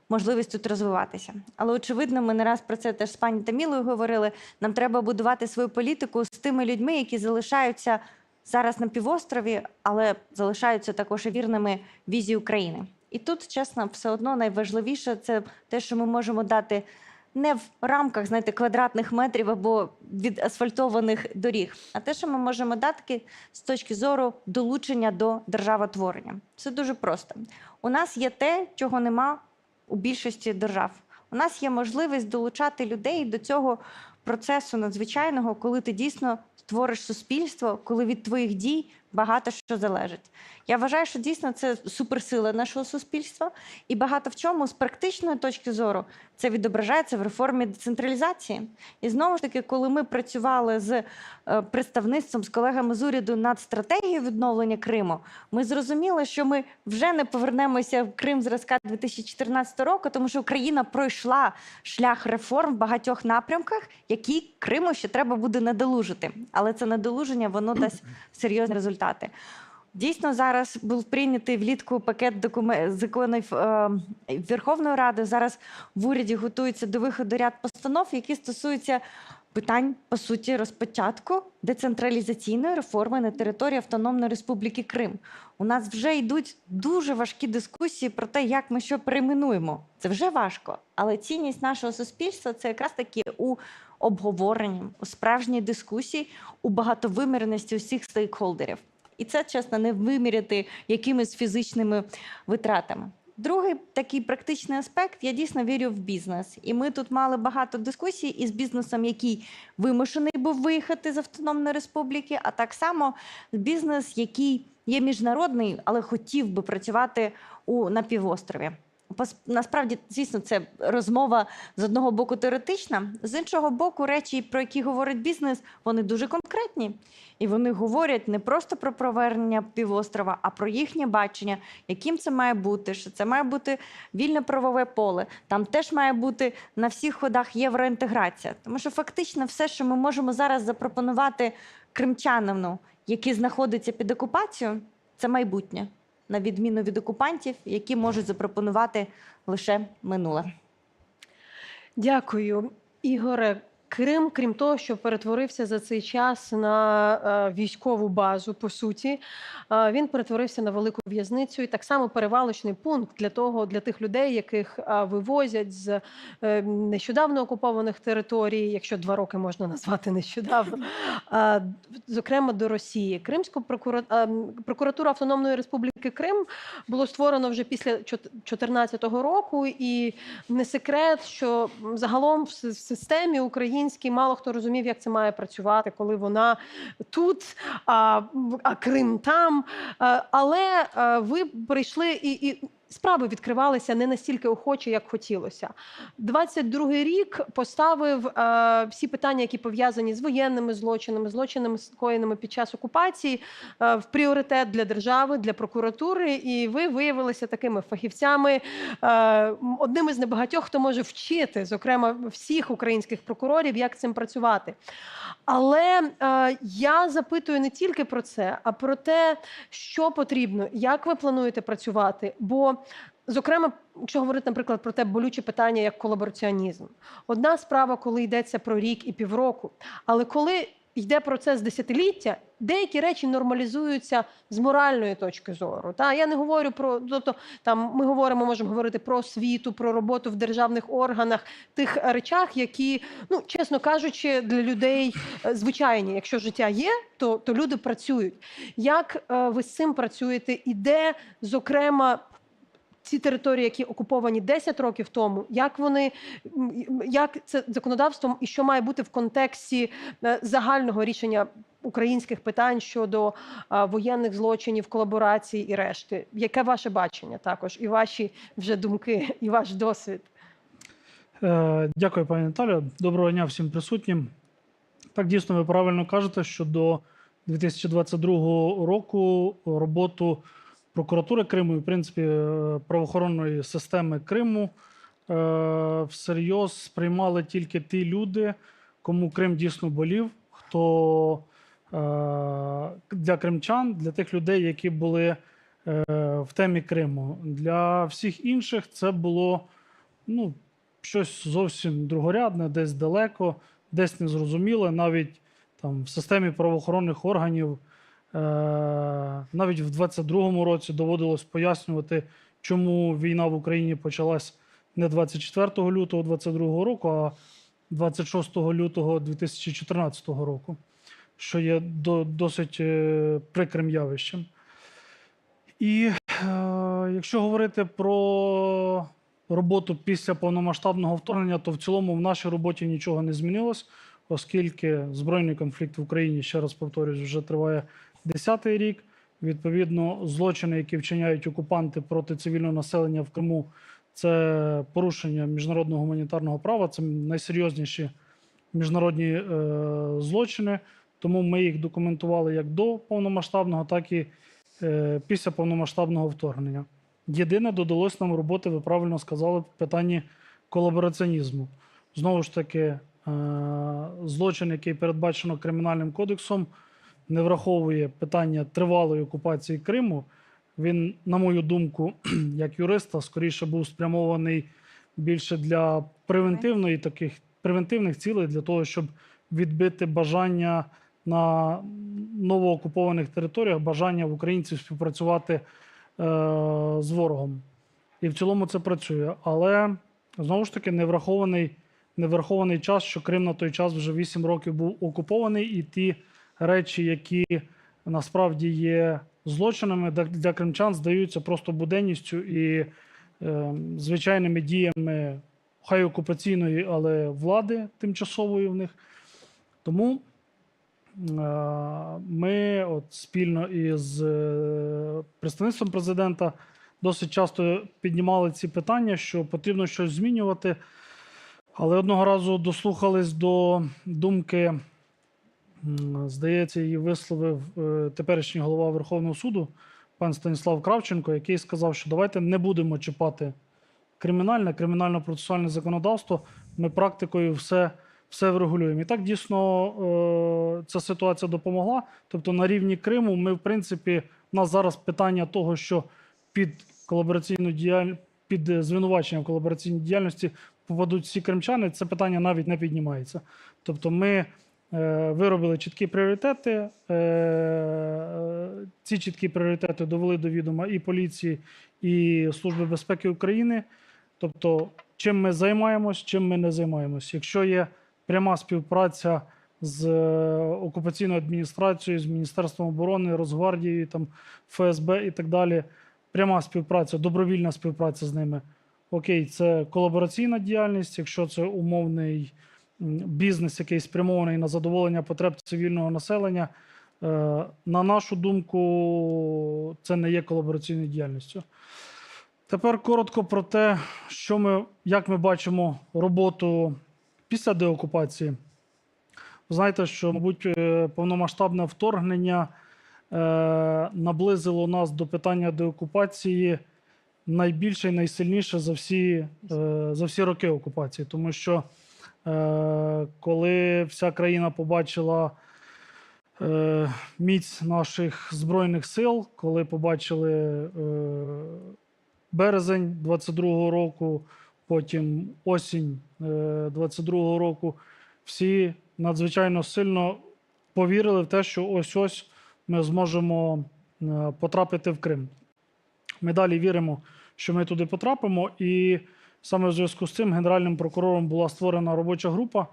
можливість тут розвиватися. Але, очевидно, ми не раз про це теж з пані Тамілою говорили, нам треба будувати свою політику з тими людьми, які залишаються зараз на півострові, але залишаються також і вірними візії України. І тут, чесно, все одно найважливіше – це те, що ми можемо дати не в рамках, знаєте, квадратних метрів або від асфальтованих доріг, а те, що ми можемо дати з точки зору долучення до державотворення. Це дуже просто. У нас є те, чого нема у більшості держав. У нас є можливість долучати людей до цього процесу надзвичайного, коли ти дійсно створиш суспільство, коли від твоїх дій багато що залежить. Я вважаю, що дійсно це суперсила нашого суспільства, і багато в чому з практичної точки зору це відображається в реформі децентралізації. І знову ж таки, коли ми працювали з представництвом, з колегами з уряду над стратегією відновлення Криму, ми зрозуміли, що ми вже не повернемося в Крим зразка 2014 року, тому що Україна пройшла шлях реформ в багатьох напрямках, які Криму ще треба буде надолужити. Але це надолуження, воно дасть серйозні результати. Дійсно, зараз був прийнятий влітку пакет законів Верховної Ради. Зараз в уряді готується до виходу ряд постанов, які стосуються питань, по суті, розпочатку децентралізаційної реформи на території Автономної Республіки Крим. У нас вже йдуть дуже важкі дискусії про те, як ми що перейменуємо. Це вже важко, але цінність нашого суспільства – це якраз таки у обговоренні, у справжній дискусії, у багатовимірності усіх стейкхолдерів. І це, чесно, не виміряти якимись фізичними витратами. Другий такий практичний аспект – я дійсно вірю в бізнес. І ми тут мали багато дискусій із бізнесом, який вимушений був виїхати з Автономної Республіки, а так само бізнес, який є міжнародний, але хотів би працювати на півострові. Насправді, звісно, це розмова з одного боку теоретична, з іншого боку, речі, про які говорить бізнес, вони дуже конкретні. І вони говорять не просто про повернення півострова, а про їхнє бачення, яким це має бути, що це має бути вільне правове поле. Там теж має бути на всіх ходах євроінтеграція. Тому що фактично все, що ми можемо зараз запропонувати кримчанину, який знаходиться під окупацією, це майбутнє. На відміну від окупантів, які можуть запропонувати лише минуле. Дякую, Ігоре. Крим, крім того, що перетворився за цей час на військову базу, по суті, він перетворився на велику в'язницю і так само перевалочний пункт для тих людей, яких вивозять з нещодавно окупованих територій, якщо 2 роки можна назвати нещодавно, зокрема до Росії. Кримську прокуратуру Автономної Республіки Крим було створено вже після 2014 року, і не секрет, що загалом в системі українській мало хто розумів, як це має працювати, коли вона тут, а Крим там. Але ви прийшли і справи відкривалися не настільки охоче, як хотілося. 22-й рік поставив всі питання, які пов'язані з воєнними злочинами, скоєними під час окупації, в пріоритет для держави, для прокуратури, і ви виявилися такими фахівцями, одним із небагатьох, хто може вчити, зокрема, всіх українських прокурорів, як цим працювати. Але я запитую не тільки про це, а про те, що потрібно, як ви плануєте працювати, бо зокрема, якщо говорити, наприклад, про те болюче питання, як колабораціонізм. Одна справа, коли йдеться про рік і півроку, але коли йде процес десятиліття, деякі речі нормалізуються з моральної точки зору. Я не говорю про, ми можемо говорити про освіту, про роботу в державних органах, тих речах, які, чесно кажучи, для людей звичайні. Якщо життя є, то люди працюють. Як ви з цим працюєте? І де, зокрема, ці території, які окуповані 10 років тому, як це законодавством і що має бути в контексті загального рішення українських питань щодо воєнних злочинів, колаборацій і решти? Яке ваше бачення також, і ваші вже думки, і ваш досвід? Дякую, пані Наталія. Доброго дня всім присутнім. Так, дійсно, ви правильно кажете, що до 2022 року роботу прокуратури Криму і, в принципі, правоохоронної системи Криму всерйоз сприймали тільки ті люди, кому Крим дійсно болів, хто для кримчан, для тих людей, які були в темі Криму. Для всіх інших це було щось зовсім другорядне, десь далеко, десь незрозуміле. Навіть там в системі правоохоронних органів навіть в 22-му році доводилось пояснювати, чому війна в Україні почалась не 24 лютого 22 року, а 26 лютого 2014 року, що є досить прикрим явищем. І якщо говорити про роботу після повномасштабного вторгнення, то в цілому в нашій роботі нічого не змінилось, оскільки збройний конфлікт в Україні, ще раз повторюсь, вже триває 10-й рік. Відповідно, злочини, які вчиняють окупанти проти цивільного населення в Криму, це порушення міжнародного гуманітарного права, це найсерйозніші міжнародні злочини. Тому ми їх документували як до повномасштабного, так і після повномасштабного вторгнення. Єдине, додалось нам роботи, ви правильно сказали, в питанні колабораціонізму. Знову ж таки, злочин, який передбачено Кримінальним кодексом, не враховує питання тривалої окупації Криму. Він, на мою думку, як юриста, скоріше був спрямований більше для превентивних цілей, для того, щоб відбити бажання на новоокупованих територіях, бажання в українців співпрацювати з ворогом. І в цілому це працює. Але, знову ж таки, не врахований час, що Крим на той час вже 8 років був окупований, і ті речі, які насправді є злочинами для кримчан, здаються просто буденністю і звичайними діями хай окупаційної, але влади тимчасової в них. Тому ми спільно із представництвом президента досить часто піднімали ці питання, що потрібно щось змінювати. Але одного разу дослухались до думки, здається, її висловив теперішній голова Верховного суду, пан Станіслав Кравченко, який сказав, що давайте не будемо чіпати кримінально-процесуальне законодавство, ми практикою все врегулюємо. І так, дійсно, ця ситуація допомогла. Тобто на рівні Криму ми, в принципі, у нас зараз питання того, що під звинувачення в колабораційній діяльності попадуть всі кримчани, це питання навіть не піднімається. Тобто ми виробили чіткі пріоритети, ці чіткі пріоритети довели до відома і поліції, і Служби безпеки України. Тобто, чим ми займаємось, чим ми не займаємось. Якщо є пряма співпраця з окупаційною адміністрацією, з Міністерством оборони, Росгвардією, ФСБ і так далі, пряма співпраця, добровільна співпраця з ними. Окей, це колабораційна діяльність, якщо це умовний бізнес, який спрямований на задоволення потреб цивільного населення, на нашу думку, це не є колабораційною діяльністю. Тепер коротко про те, як ми бачимо роботу після деокупації. Ви знаєте, що, мабуть, повномасштабне вторгнення наблизило нас до питання деокупації найбільше і найсильніше за всі роки окупації. Тому що коли вся країна побачила міць наших Збройних сил, коли побачили березень 22-го року, потім осінь 22-го року, всі надзвичайно сильно повірили в те, що ось-ось ми зможемо потрапити в Крим. Ми далі віримо, що ми туди потрапимо, і саме в зв'язку з цим Генеральним прокурором була створена робоча група,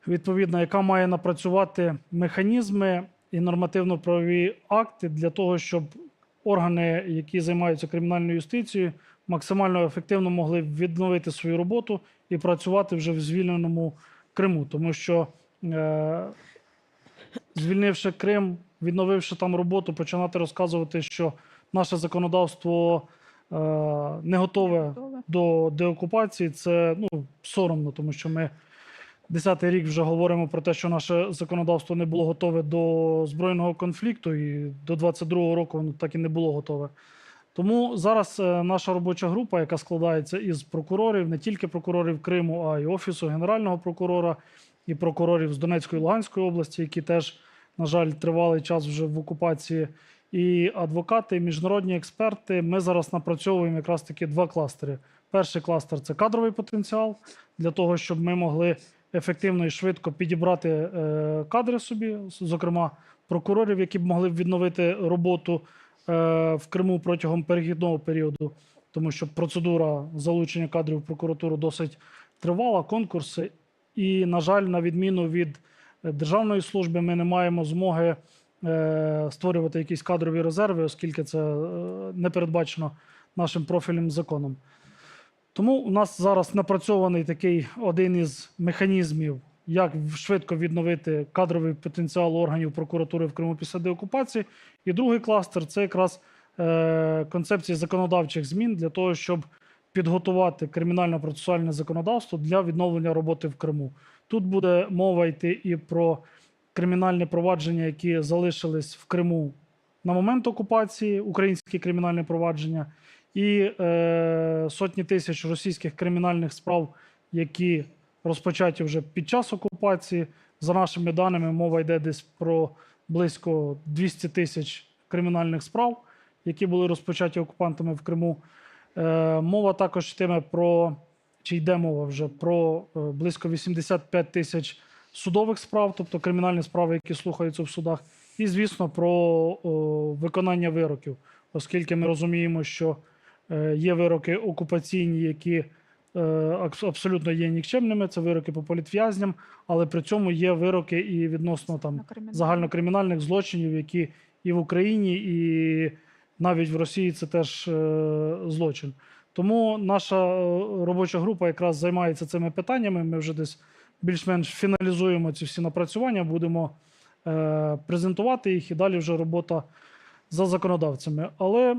відповідно, яка має напрацювати механізми і нормативно-правові акти для того, щоб органи, які займаються кримінальною юстицією, максимально ефективно могли відновити свою роботу і працювати вже в звільненому Криму. Тому що звільнивши Крим, відновивши там роботу, починати розказувати, що наше законодавство не готове до деокупації, це соромно, тому що ми 10-й рік вже говоримо про те, що наше законодавство не було готове до збройного конфлікту, і до 22-го року воно так і не було готове. Тому зараз наша робоча група, яка складається із прокурорів, не тільки прокурорів Криму, а й Офісу Генерального прокурора, і прокурорів з Донецької і Луганської області, які теж, на жаль, тривалий час вже в окупації, і адвокати, і міжнародні експерти, ми зараз напрацьовуємо якраз таки два кластери. Перший кластер – це кадровий потенціал, для того, щоб ми могли ефективно і швидко підібрати кадри собі, зокрема прокурорів, які б могли б відновити роботу в Криму протягом перехідного періоду, тому що процедура залучення кадрів в прокуратуру досить тривала, конкурси. І, на жаль, на відміну від державної служби, ми не маємо змоги створювати якісь кадрові резерви, оскільки це не передбачено нашим профільним законом. Тому у нас зараз напрацьований такий один із механізмів, як швидко відновити кадровий потенціал органів прокуратури в Криму після деокупації. І другий кластер – це якраз концепції законодавчих змін для того, щоб підготувати кримінально-процесуальне законодавство для відновлення роботи в Криму. Тут буде мова йти і про кримінальні провадження, які залишились в Криму на момент окупації, українські кримінальні провадження, і сотні тисяч російських кримінальних справ, які розпочаті вже під час окупації. За нашими даними, мова йде десь про близько 200 тисяч кримінальних справ, які були розпочаті окупантами в Криму. Мова також йтиме про, чи йде мова вже про близько 85 тисяч судових справ, тобто кримінальні справи, які слухаються в судах, і, звісно, про виконання вироків, оскільки ми розуміємо, що є вироки окупаційні, які абсолютно є нікчемними, це вироки по політв'язням, але при цьому є вироки і відносно загальнокримінальних злочинів, які і в Україні, і навіть в Росії це теж злочин. Тому наша робоча група якраз займається цими питаннями. Ми вже десь більш-менш фіналізуємо ці всі напрацювання, будемо презентувати їх, і далі вже робота за законодавцями. Але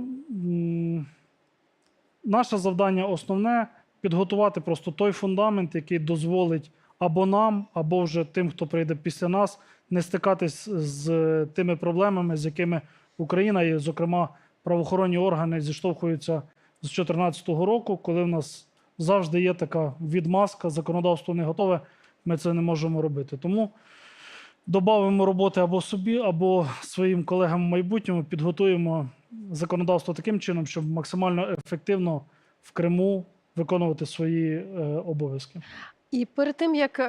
наше завдання основне – підготувати просто той фундамент, який дозволить або нам, або вже тим, хто прийде після нас, не стикатись з тими проблемами, з якими Україна і, зокрема, правоохоронні органи зіштовхуються з 2014 року, коли в нас завжди є така відмазка, законодавство не готове, ми це не можемо робити. Тому додамо роботи або собі, або своїм колегам в майбутньому, підготуємо законодавство таким чином, щоб максимально ефективно в Криму виконувати свої обов'язки. І перед тим, як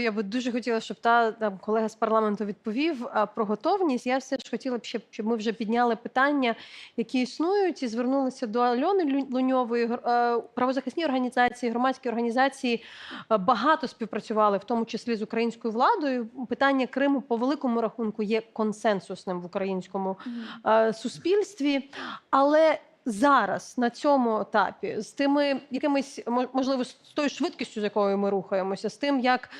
я би дуже хотіла, щоб там колега з парламенту відповів про готовність, я все ж хотіла б, щоб ми вже підняли питання, які існують, і звернулися до Альони Луньової. Правозахисні організації, громадські організації багато співпрацювали, в тому числі з українською владою. Питання Криму по великому рахунку є консенсусним в українському суспільстві, але зараз, на цьому етапі, з тими якимись, можливо, з тою швидкістю, з якою ми рухаємося, з тим, як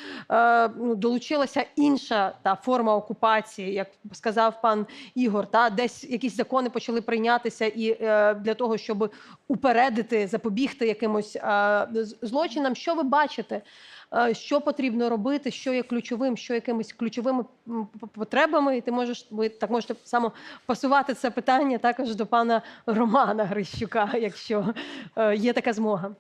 долучилася інша форма окупації, як сказав пан Ігор, десь якісь закони почали прийнятися і для того, щоб упередити, запобігти якимось злочинам. Що ви бачите? Що потрібно робити, що є ключовим, що якимись ключовими потребами, і ви так можете само пасувати це питання також до пана Романа Грищука, якщо є така змога.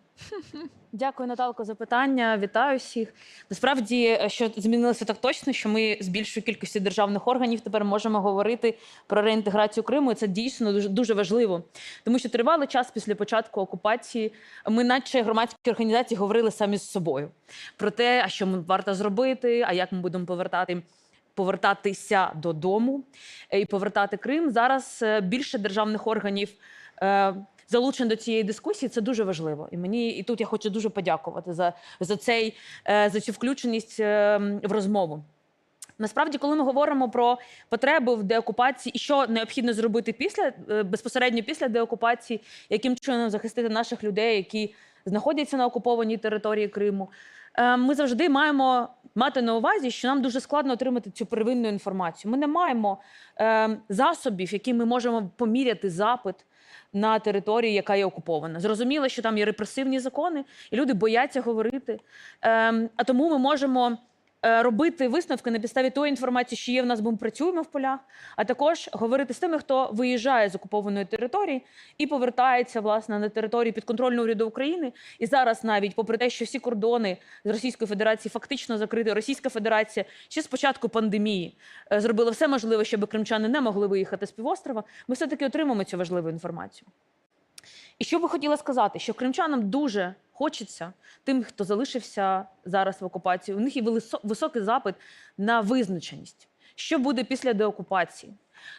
Дякую, Наталко, за питання. Вітаю всіх. Насправді, що змінилося так точно, що ми з більшою кількістю державних органів тепер можемо говорити про реінтеграцію Криму, і це дійсно дуже важливо. Тому що тривалий час після початку окупації ми, наче громадські організації, говорили самі з собою про те, а що варто зробити, а як ми будемо повертатися додому і повертати Крим. Зараз більше державних органів залучені до цієї дискусії, це дуже важливо. І тут я хочу дуже подякувати за цю включеність в розмову. Насправді, коли ми говоримо про потреби в деокупації і що необхідно зробити безпосередньо після деокупації, яким чином захистити наших людей, які знаходяться на окупованій території Криму, ми завжди маємо мати на увазі, що нам дуже складно отримати цю первинну інформацію. Ми не маємо засобів, якими ми можемо поміряти запит на території, яка є окупована. Зрозуміло, що там є репресивні закони, і люди бояться говорити. А тому ми можемо робити висновки на підставі тої інформації, що є в нас, бо ми працюємо в полях, а також говорити з тими, хто виїжджає з окупованої території і повертається, власне, на територію підконтрольного уряду України. І зараз навіть, попри те, що всі кордони з Російської Федерації фактично закриті, Російська Федерація ще з початку пандемії зробила все можливе, щоб кримчани не могли виїхати з півострова, ми все-таки отримаємо цю важливу інформацію. І що би хотіла сказати, що кримчанам дуже хочеться, тим, хто залишився зараз в окупації, у них є високий запит на визначеність. Що буде після деокупації?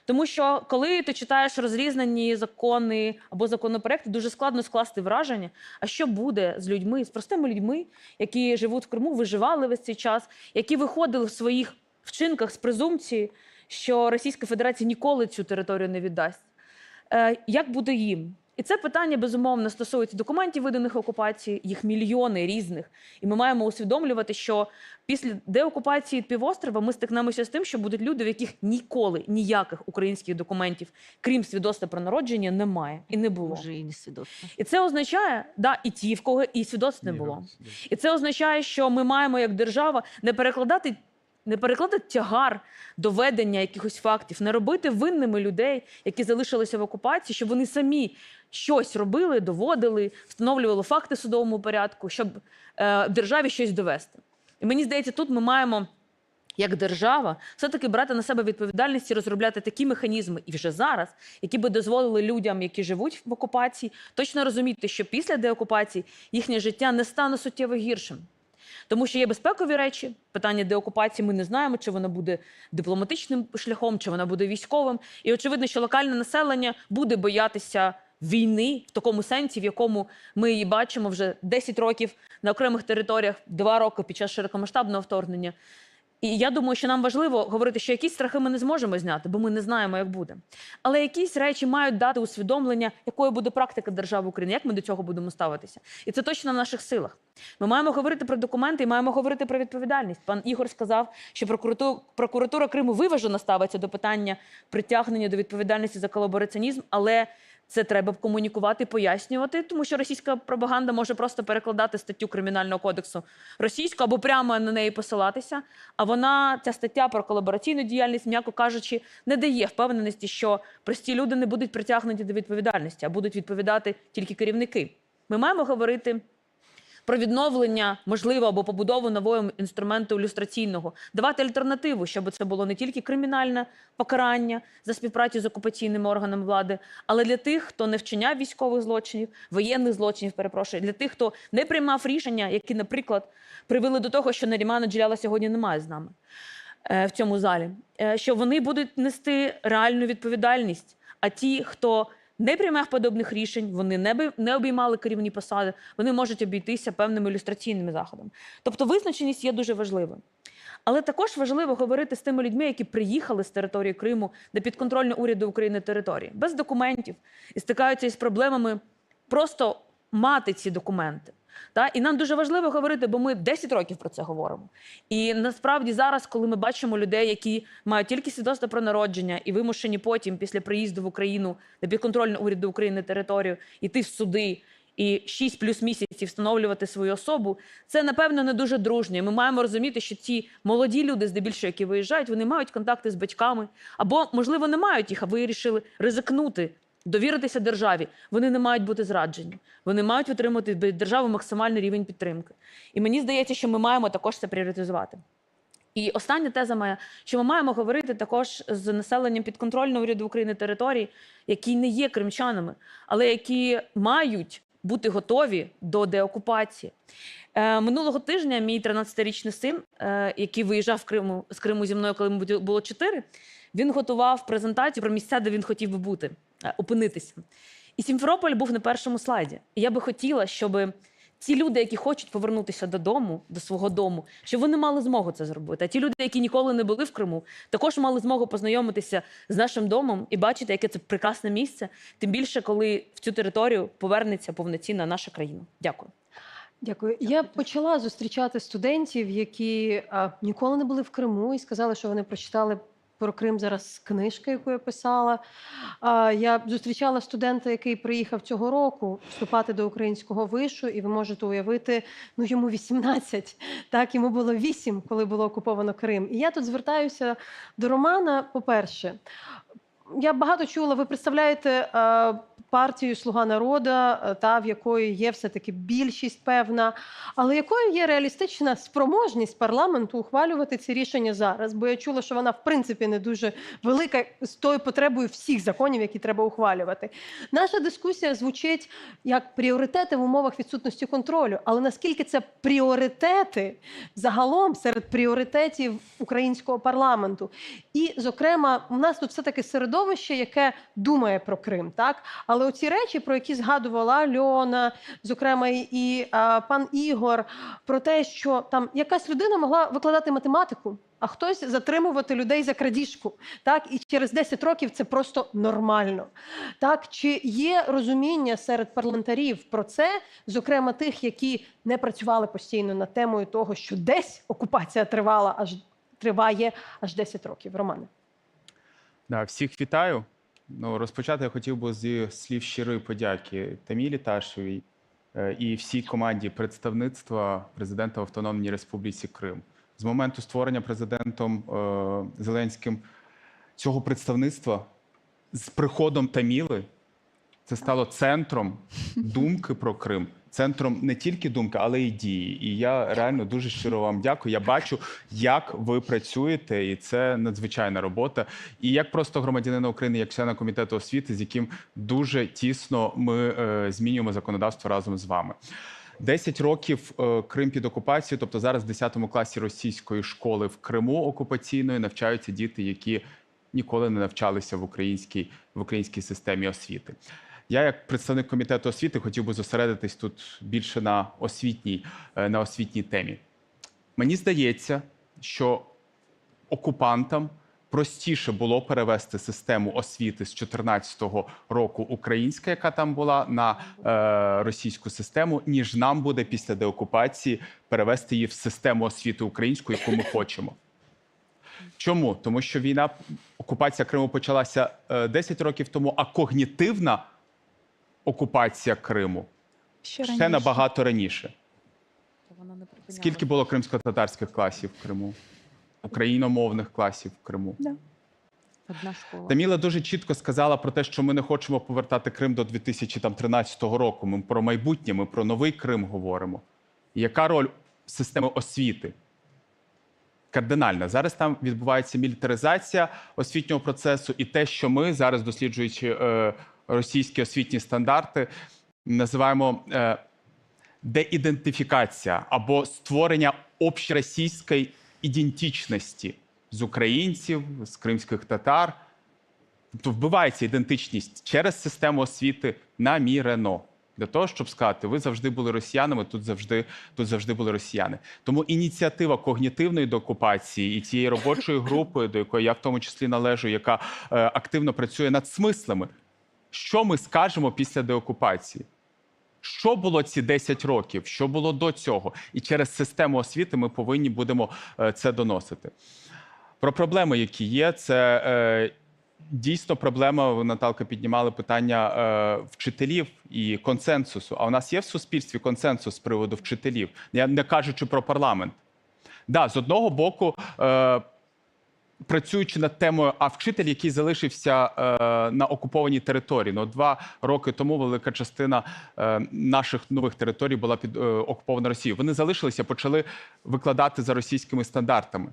Тому що, коли ти читаєш розрізнені закони або законопроекти, дуже складно скласти враження, а що буде з людьми, з простими людьми, які живуть в Криму, виживали весь цей час, які виходили в своїх вчинках з презумпції, що Російська Федерація ніколи цю територію не віддасть. Як буде їм? І це питання, безумовно, стосується документів, виданих окупації, їх мільйони різних. І ми маємо усвідомлювати, що після деокупації півострова ми стикнемося з тим, що будуть люди, в яких ніколи ніяких українських документів, крім свідоцтва про народження, немає і не було. Може, і не свідоцтво. І це означає, і ті, в кого і свідоцтв не було. І це означає, що ми маємо, як держава, не перекладати тягар доведення якихось фактів, не робити винними людей, які залишилися в окупації, щоб вони самі щось робили, доводили, встановлювали факти в судовому порядку, щоб державі щось довести. І мені здається, тут ми маємо, як держава, все-таки брати на себе відповідальність і розробляти такі механізми, і вже зараз, які би дозволили людям, які живуть в окупації, точно розуміти, що після деокупації їхнє життя не стане суттєво гіршим. Тому що є безпекові речі, питання деокупації, ми не знаємо, чи воно буде дипломатичним шляхом, чи воно буде військовим. І очевидно, що локальне населення буде боятися війни в такому сенсі, в якому ми її бачимо вже 10 років на окремих територіях, 2 роки під час широкомасштабного вторгнення. І я думаю, що нам важливо говорити, що якісь страхи ми не зможемо зняти, бо ми не знаємо, як буде. Але якісь речі мають дати усвідомлення, якою буде практика держави України, як ми до цього будемо ставитися. І це точно в наших силах. Ми маємо говорити про документи і маємо говорити про відповідальність. Пан Ігор сказав, що прокуратура Криму виважено ставиться до питання притягнення до відповідальності за колабораціонізм, але це треба комунікувати, пояснювати, тому що російська пропаганда може просто перекладати статтю Кримінального кодексу російську або прямо на неї посилатися, а ця стаття про колабораційну діяльність, м'яко кажучи, не дає впевненості, що прості люди не будуть притягнуті до відповідальності, а будуть відповідати тільки керівники. Ми маємо говорити про відновлення, можливо, або побудову нового інструменту ілюстраційного, давати альтернативу, щоб це було не тільки кримінальне покарання за співпрацю з окупаційними органами влади, але для тих, хто не вчиняв військових злочинів, воєнних злочинів, перепрошую, для тих, хто не приймав рішення, які, наприклад, привели до того, що Нарімана Джеляла сьогодні немає з нами в цьому залі, що вони будуть нести реальну відповідальність, а ті, хто не приймав подобних рішень, вони не обіймали керівні посади, вони можуть обійтися певними ілюстраційними заходами. Тобто визначеність є дуже важливою. Але також важливо говорити з тими людьми, які приїхали з території Криму на підконтрольну уряду України території, без документів, і стикаються із проблемами просто мати ці документи. І нам дуже важливо говорити, бо ми 10 років про це говоримо. І насправді зараз, коли ми бачимо людей, які мають тільки свідоцтво про народження і вимушені потім, після приїзду в Україну, на підконтрольну уряду України територію, йти в суди і 6 плюс місяців встановлювати свою особу, це, напевно, не дуже дружньо. Ми маємо розуміти, що ці молоді люди, здебільшого, які виїжджають, вони мають контакти з батьками, або, можливо, не мають їх, а вирішили ризикнути, довіритися державі. Вони не мають бути зраджені. Вони мають отримати від держави максимальний рівень підтримки. І мені здається, що ми маємо також це пріоритизувати. І остання теза моя, що ми маємо говорити також з населенням підконтрольного уряду України територій, які не є кримчанами, але які мають бути готові до деокупації. Минулого тижня мій 13-річний син, який виїжджав з Криму зі мною, коли йому було 4, він готував презентацію про місця, де він хотів би бути, опинитися. І Сімферополь був на першому слайді. І я би хотіла, щоб ті люди, які хочуть повернутися додому, до свого дому, щоб вони мали змогу це зробити. А ті люди, які ніколи не були в Криму, також мали змогу познайомитися з нашим домом і бачити, яке це прекрасне місце, тим більше, коли в цю територію повернеться повноцінна наша країна. Дякую. Дякую. Я почала зустрічати студентів, які ніколи не були в Криму і сказали, що вони прочитали про Крим зараз книжка, яку я писала. Я зустрічала студента, який приїхав цього року вступати до українського вишу, і ви можете уявити, ну йому 18, так, йому було 8, коли було окуповано Крим. І я тут звертаюся до Романа, по-перше, я багато чула, ви представляєте партію «Слуга народу», та, в якої є все-таки більшість певна, але якою є реалістична спроможність парламенту ухвалювати ці рішення зараз? Бо я чула, що вона в принципі не дуже велика з тою потребою всіх законів, які треба ухвалювати. Наша дискусія звучить як пріоритети в умовах відсутності контролю, але наскільки це пріоритети загалом серед пріоритетів українського парламенту? І, зокрема, у нас тут все-таки середовище, яке думає про Крим, так? Але оці речі, про які згадувала Альона, зокрема і пан Ігор, про те, що там якась людина могла викладати математику, а хтось затримувати людей за крадіжку, так? І через 10 років це просто нормально. Так? Чи є розуміння серед парламентарів про це, зокрема тих, які не працювали постійно над темою того, що десь окупація триває аж 10 років? Романе. Да, всіх вітаю. Ну, розпочати я хотів би зі слів щирої подяки Тамілі Ташевій і всій команді представництва президента в Автономній Республіці Крим. З моменту створення президентом Зеленським цього представництва з приходом Таміли це стало центром думки про Крим, центром не тільки думки, але й дії. І я реально дуже щиро вам дякую. Я бачу, як ви працюєте, і це надзвичайна робота. І як просто громадянина України, як члена комітету освіти, з яким дуже тісно ми змінюємо законодавство разом з вами. 10 років Крим під окупацією, тобто зараз в 10 класі російської школи в Криму окупаційної навчаються діти, які ніколи не навчалися в українській системі освіти. Я, як представник комітету освіти, хотів би зосередитись тут більше на освітній темі. Мені здається, що окупантам простіше було перевести систему освіти з 2014 року українська, яка там була, на російську систему, ніж нам буде після деокупації перевести її в систему освіти українську, яку ми хочемо. Чому? Тому що окупація Криму почалася 10 років тому, а когнітивна окупація Криму ще набагато раніше. Скільки було кримсько-татарських класів в Криму? Україномовних класів в Криму? Одна школа. Таміла дуже чітко сказала про те, що ми не хочемо повертати Крим до 2013 року. Ми про майбутнє, ми про новий Крим говоримо. І яка роль системи освіти? Кардинальна. Зараз там відбувається мілітаризація освітнього процесу, і те, що ми зараз, досліджуючи російські освітні стандарти, називаємо деідентифікація або створення общеросійської ідентичності з українців, з кримських татар. Тобто вбивається ідентичність через систему освіти намірено. Для того, щоб сказати, ви завжди були росіянами, тут завжди були росіяни. Тому ініціатива когнітивної деокупації і цієї робочої групи, до якої я в тому числі належу, яка активно працює над смислами, що ми скажемо після деокупації? Що було ці 10 років? Що було до цього? І через систему освіти ми повинні будемо це доносити. Про проблеми, які є, це дійсно проблема, ви, Наталка, піднімали питання вчителів і консенсусу. А у нас є в суспільстві консенсус з приводу вчителів, не кажучи про парламент. Да, з одного боку, працюючи над темою, а вчитель, який залишився на окупованій території. Ну, 2 роки тому велика частина наших нових територій була окупована Росією. Вони залишилися, почали викладати за російськими стандартами.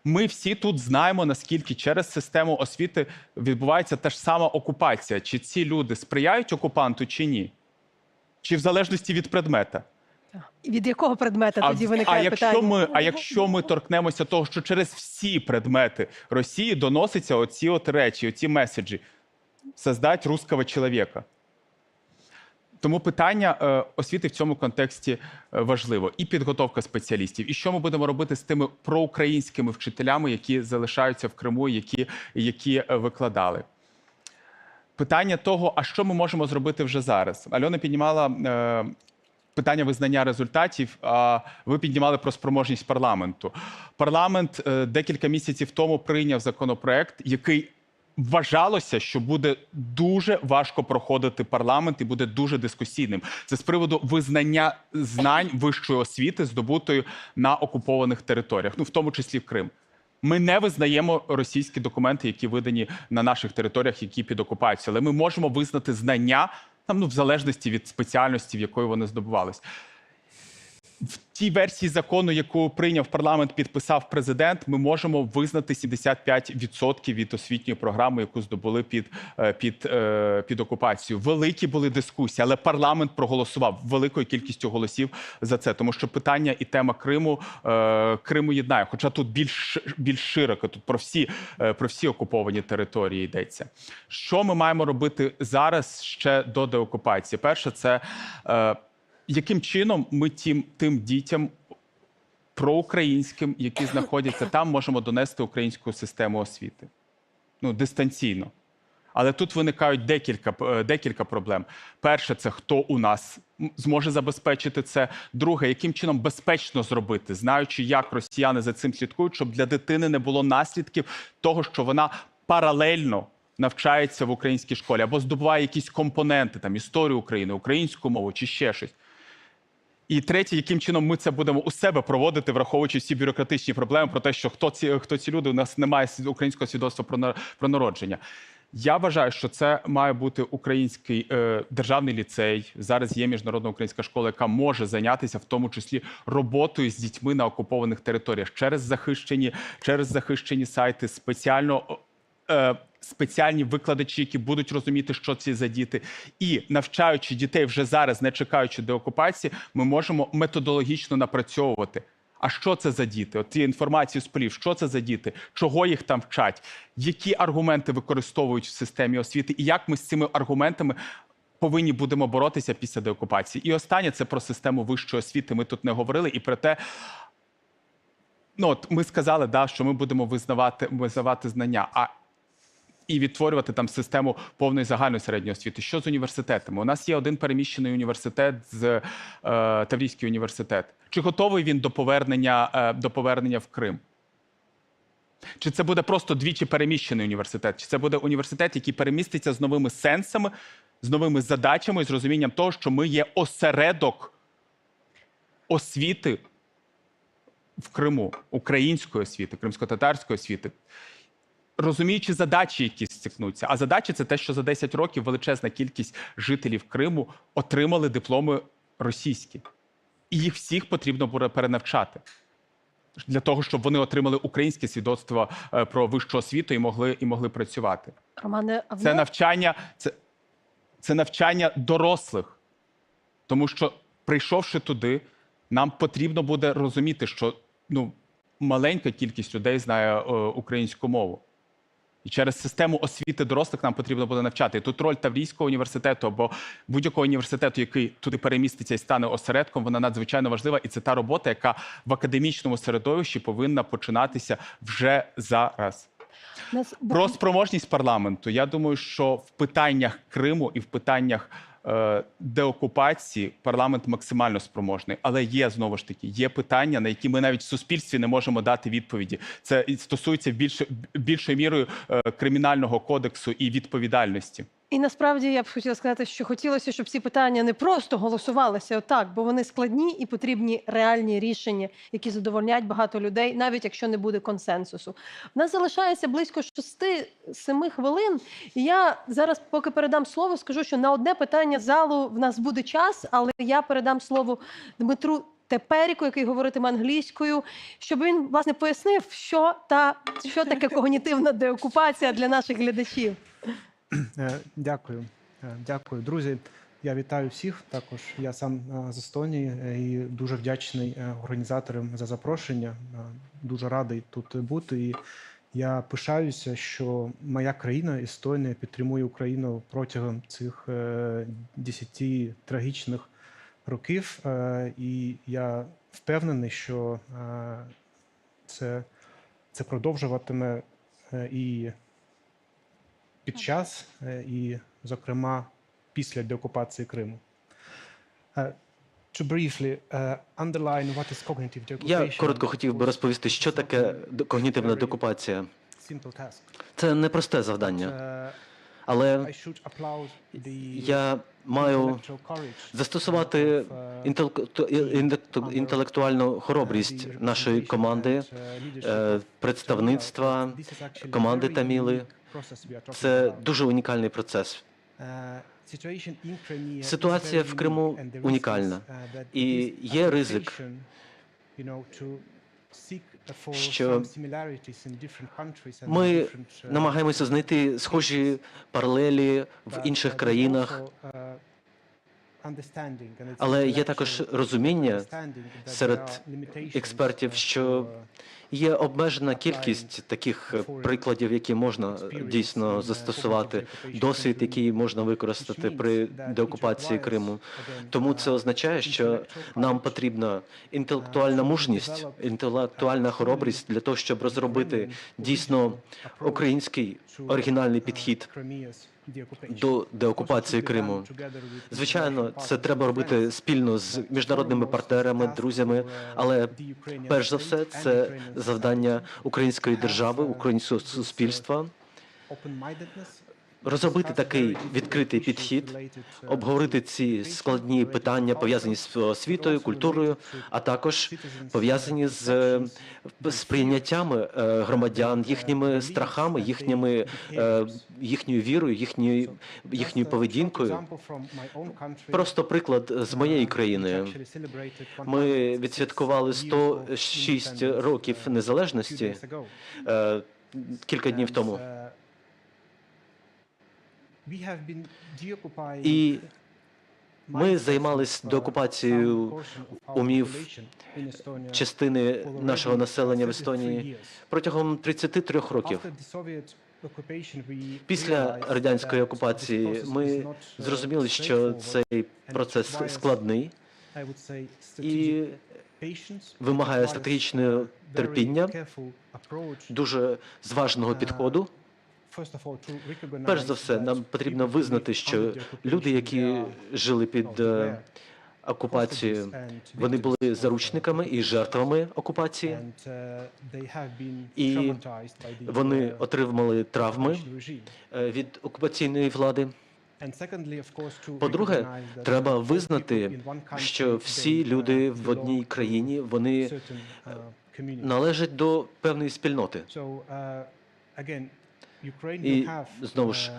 Ми всі тут знаємо, наскільки через систему освіти відбувається та ж сама окупація. Чи ці люди сприяють окупанту, чи ні? Чи в залежності від предмета? Від якого предмета тоді виникає питання? А якщо ми торкнемося того, що через всі предмети Росії доносяться оці речі, оці меседжі. Создать русского чоловіка. Тому питання освіти в цьому контексті важливо. І підготовка спеціалістів. І що ми будемо робити з тими проукраїнськими вчителями, які залишаються в Криму, які викладали. Питання того, а що ми можемо зробити вже зараз? Альона піднімала питання визнання результатів, а ви піднімали про спроможність парламенту. Парламент декілька місяців тому прийняв законопроект, який вважалося, що буде дуже важко проходити парламент і буде дуже дискусійним. Це з приводу визнання знань вищої освіти, здобутої на окупованих територіях, в тому числі в Крим. Ми не визнаємо російські документи, які видані на наших територіях, які під окупацією, але ми можемо визнати знання в залежності від спеціальності, в якої вони здобувались. В тій версії закону, яку прийняв парламент, підписав президент, ми можемо визнати 75% від освітньої програми, яку здобули під окупацією. Великі були дискусії, але парламент проголосував великою кількістю голосів за це, тому що питання і тема Криму єднає. Хоча тут більш широко, тут про всі окуповані території йдеться. Що ми маємо робити зараз ще до деокупації? Перше, це яким чином ми тим дітям проукраїнським, які знаходяться там, можемо донести українську систему освіти? Дистанційно. Але тут виникають декілька проблем. Перше, це хто у нас зможе забезпечити це. Друге, яким чином безпечно зробити, знаючи, як росіяни за цим слідкують, щоб для дитини не було наслідків того, що вона паралельно навчається в українській школі або здобуває якісь компоненти, історію України, українську мову чи ще щось. І третє, яким чином ми це будемо у себе проводити, враховуючи всі бюрократичні проблеми про те, що хто ці люди, у нас немає українського свідоцтва про народження. Я вважаю, що це має бути український державний ліцей. Зараз є міжнародна українська школа, яка може зайнятися в тому числі роботою з дітьми на окупованих територіях через захищені сайти, спеціальні викладачі, які будуть розуміти, що це за діти. І навчаючи дітей вже зараз, не чекаючи деокупації, ми можемо методологічно напрацьовувати. А що це за діти? От ці інформації з полів, що це за діти, чого їх там вчать, які аргументи використовують в системі освіти, і як ми з цими аргументами повинні будемо боротися після деокупації. І останнє – це про систему вищої освіти. Ми тут не говорили, і про те, ми сказали, що ми будемо визнавати знання, і відтворювати там систему повної загальної середньої освіти. Що з університетами? У нас є один переміщений університет, Таврійський університет. Чи готовий він до повернення в Крим? Чи це буде просто двічі переміщений університет? Чи це буде університет, який переміститься з новими сенсами, з новими задачами, з розумінням того, що ми є осередок освіти в Криму, української освіти, кримсько-татарської освіти? Розуміючи задачі, які стикнуться. А задачі – це те, що за 10 років величезна кількість жителів Криму отримали дипломи російські. І їх всіх потрібно буде перенавчати. Для того, щоб вони отримали українське свідоцтво про вищу освіту і могли працювати. Романе, це навчання дорослих. Тому що, прийшовши туди, нам потрібно буде розуміти, що маленька кількість людей знає українську мову. І через систему освіти дорослих нам потрібно буде навчати. І тут роль Таврійського університету або будь-якого університету, який туди переміститься і стане осередком, вона надзвичайно важлива. І це та робота, яка в академічному середовищі повинна починатися вже зараз. Про спроможність парламенту. Я думаю, що в питаннях Криму і в питаннях деокупації парламент максимально спроможний. Але є, знову ж таки, є питання, на які ми навіть в суспільстві не можемо дати відповіді. Це стосується більшою мірою Кримінального кодексу і відповідальності. І насправді я б хотіла сказати, що хотілося, щоб ці питання не просто голосувалися отак, бо вони складні і потрібні реальні рішення, які задовольнять багато людей, навіть якщо не буде консенсусу. У нас залишається близько 6-7 хвилин, і я зараз, поки передам слово, скажу, що на одне питання залу в нас буде час, але я передам слово Дмитру Теперіку, який говоритиме англійською, щоб він, власне, пояснив, що таке когнітивна деокупація для наших глядачів. Дякую. Дякую, друзі. Я вітаю всіх. Також я сам з Естонії і дуже вдячний організаторам за запрошення. Дуже радий тут бути. І Я пишаюся, що моя країна, Естонія, підтримує Україну протягом цих 10 трагічних років. І я впевнений, що це продовжуватиме і під час, і, зокрема, після деокупації Криму. Я коротко хотів би розповісти, що таке когнітивна деокупація. Це непросте завдання, але я маю застосувати інтелектуальну хоробрість нашої команди, представництва, команди Таміли. Це дуже унікальний процес. Ситуація в Криму унікальна. І є ризик, що ми намагаємося знайти схожі паралелі в інших країнах, але є також розуміння серед експертів, що є обмежена кількість таких прикладів, які можна дійсно застосувати, досвід, який можна використати при деокупації Криму. Тому це означає, що нам потрібна інтелектуальна мужність, інтелектуальна хоробрість для того, щоб розробити дійсно український оригінальний підхід до деокупації Криму. Звичайно, це треба робити спільно з міжнародними партнерами, друзями, але перш за все це завдання української держави, українського суспільства. Розробити такий відкритий підхід, обговорити ці складні питання, пов'язані з освітою, культурою, а також пов'язані з прийняттями громадян, їхніми страхами, їхньою вірою, їхньою поведінкою. Просто приклад з моєї країни. Ми відсвяткували 106 років незалежності кілька днів тому. І ми займалися деокупацією умів частини нашого населення в Естонії протягом 33 років. Після радянської окупації ми зрозуміли, що цей процес складний і вимагає стратегічного терпіння, дуже зваженого підходу. Перш за все, нам потрібно визнати, що люди, які жили під окупацією, вони були заручниками і жертвами окупації, і вони отримали травми від окупаційної влади. По-друге, треба визнати, що всі люди в одній країні, вони належать до певної спільноти. І, знову ж,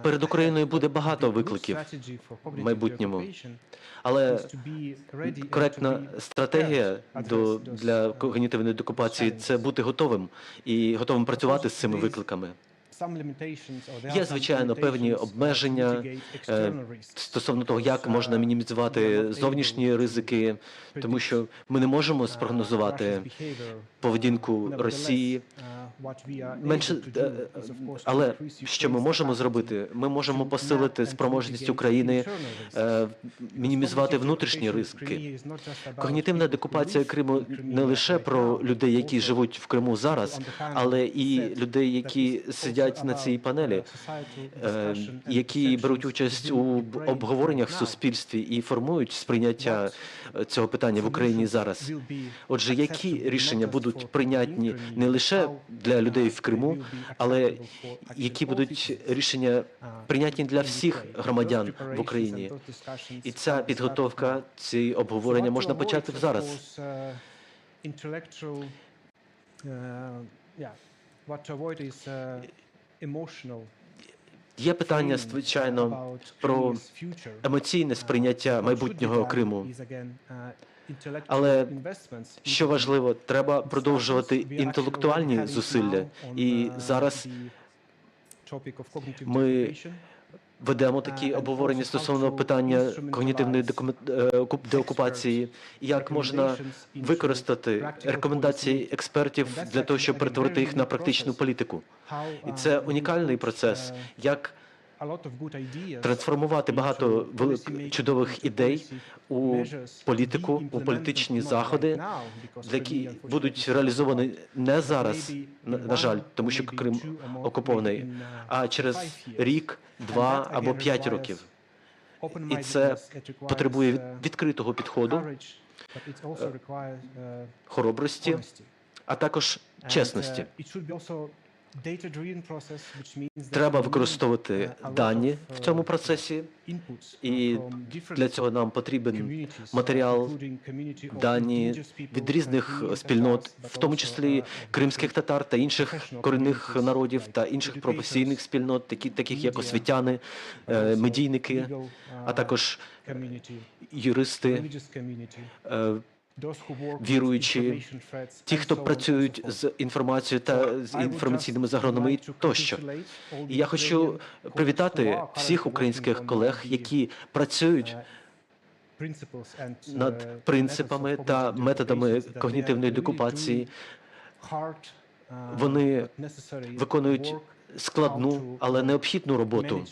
перед Україною буде багато викликів в майбутньому, але коректна стратегія для когнітивної деокупації – це бути готовим і готовим працювати з цими викликами. Є, звичайно, певні обмеження стосовно того, як можна мінімізувати зовнішні ризики, тому що ми не можемо спрогнозувати поведінку Росії. Але що ми можемо зробити? Ми можемо посилити спроможність України, мінімізувати внутрішні ризики. Когнітивна деокупація Криму не лише про людей, які живуть в Криму зараз, але і людей, які сидять на цій панелі, які беруть участь у обговореннях в суспільстві і формують сприйняття цього питання в Україні зараз. Отже, які рішення будуть прийнятні не лише для людей в Криму, але які будуть рішення прийнятні для всіх громадян в Україні. І ця підготовка, ці обговорення можна почати зараз. Є питання, звичайно, про емоційне сприйняття майбутнього Криму. Але, що важливо, треба продовжувати інтелектуальні зусилля. І зараз ми ведемо такі обговорення стосовно питання когнітивної деокупації, як можна використати рекомендації експертів для того, щоб перетворити їх на практичну політику. І це унікальний процес, як трансформувати багато чудових ідей у політику, у політичні заходи, які будуть реалізовані не зараз, на жаль, тому що Крим окупований, а через рік, 2 або 5 років. І це потребує відкритого підходу, хоробрості, а також чесності. Треба використовувати дані в цьому процесі, і для цього нам потрібен матеріал, дані від різних спільнот, в тому числі кримських татар та інших корінних народів та інших професійних спільнот, таких як освітяни, медійники, а також юристи, віруючі, ті, хто працюють з інформацією та з інформаційними загрозами тощо. І я хочу привітати всіх українських колег, які працюють над принципами та методами когнітивної деокупації. Вони виконують складну, але необхідну роботу,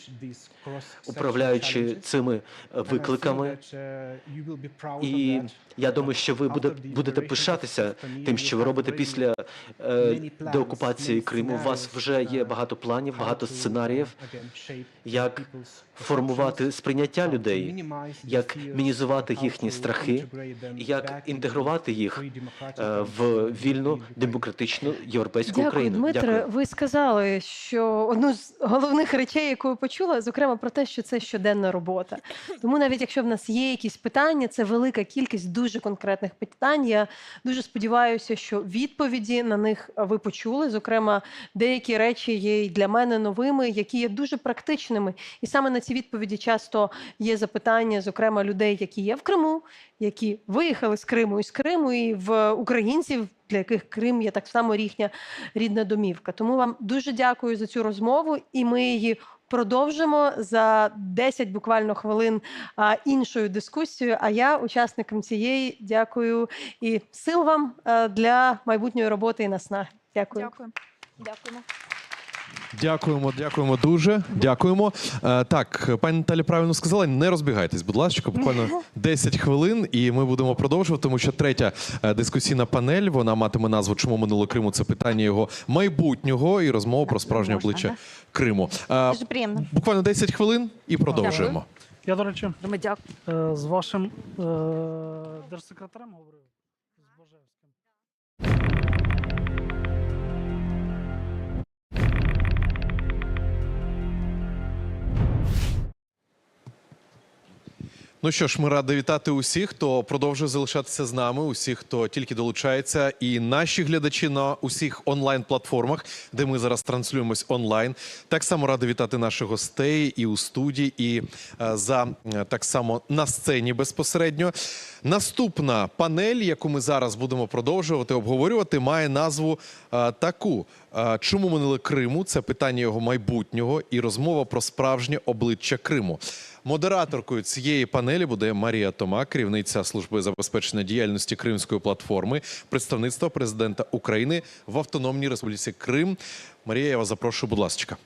управляючи цими викликами. І я думаю, що ви будете пишатися тим, що ви робите після деокупації Криму. У вас вже є багато планів, багато сценаріїв, як формувати сприйняття людей, як мінімізувати їхні страхи, як інтегрувати їх в вільну, демократичну європейську Україну. Дмитре, ви сказали, що одну з головних речей, яку ви почула, зокрема про те, що це щоденна робота. Тому навіть якщо в нас є якісь питання, це велика кількість дуже конкретних питань. Я дуже сподіваюся, що відповіді на них ви почули. Зокрема, деякі речі є і для мене новими, які є дуже практичними. І саме на ці відповіді часто є запитання, зокрема, людей, які є в Криму, які виїхали з Криму, і в українців, для яких Крим є так само їхня рідна домівка. Тому вам дуже дякую за цю розмову, і ми її продовжимо за 10 буквально хвилин іншою дискусією. А я учасникам цієї дякую і сил вам для майбутньої роботи і наснаги. Дякую. Дякуємо. Дякуємо дуже. Дякуємо. Так, пані Наталі правильно сказала, не розбігайтесь, будь ласка, буквально 10 хвилин, і ми будемо продовжувати, тому що третя дискусійна панель, вона матиме назву «Чому минуло Криму?» Це питання його майбутнього і розмова про справжнє обличчя Криму. Дуже приємно. Буквально 10 хвилин і продовжуємо. Я, до речі, Дякую. з вашим держсекретарем говорив, з Божевським. Ну що ж, ми раді вітати усіх, хто продовжує залишатися з нами, усіх, хто тільки долучається, і наші глядачі на усіх онлайн-платформах, де ми зараз транслюємось онлайн. Так само раді вітати наших гостей і у студії, і так само на сцені безпосередньо. Наступна панель, яку ми зараз будемо продовжувати обговорювати, має назву таку. Чому минуло Криму? Це питання його майбутнього і розмова про справжнє обличчя Криму. Модераторкою цієї панелі буде Марія Тома, керівниця служби забезпечення діяльності Кримської платформи, представництва президента України в Автономній Республіці Крим. Марія, я вас запрошую, будь ласка.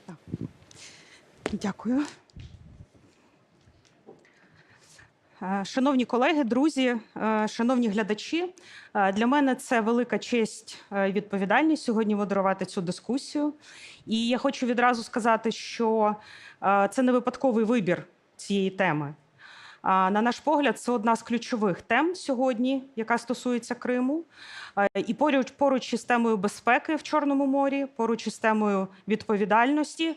Дякую. Шановні колеги, друзі, шановні глядачі, для мене це велика честь і відповідальність сьогодні модерувати цю дискусію. І я хочу відразу сказати, що це не випадковий вибір цієї теми. На наш погляд, це одна з ключових тем сьогодні, яка стосується Криму. І поруч із темою безпеки в Чорному морі, поруч із темою відповідальності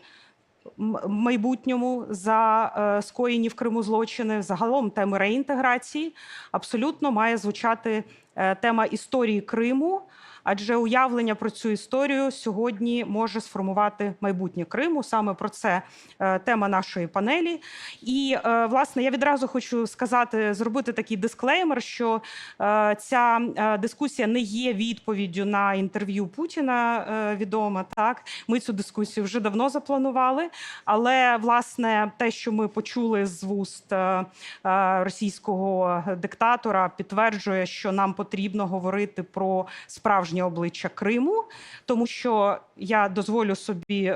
в майбутньому за скоєні в Криму злочини, загалом теми реінтеграції, абсолютно має звучати тема історії Криму. Адже уявлення про цю історію сьогодні може сформувати майбутнє Криму. Саме про це тема нашої панелі. І, власне, я відразу хочу сказати, зробити такий дисклеймер, що ця дискусія не є відповіддю на інтерв'ю Путіна відоме. Так, ми цю дискусію вже давно запланували. Але, власне, те, що ми почули з вуст російського диктатора, підтверджує, що нам потрібно говорити про справжнє обличчя Криму, тому що я дозволю собі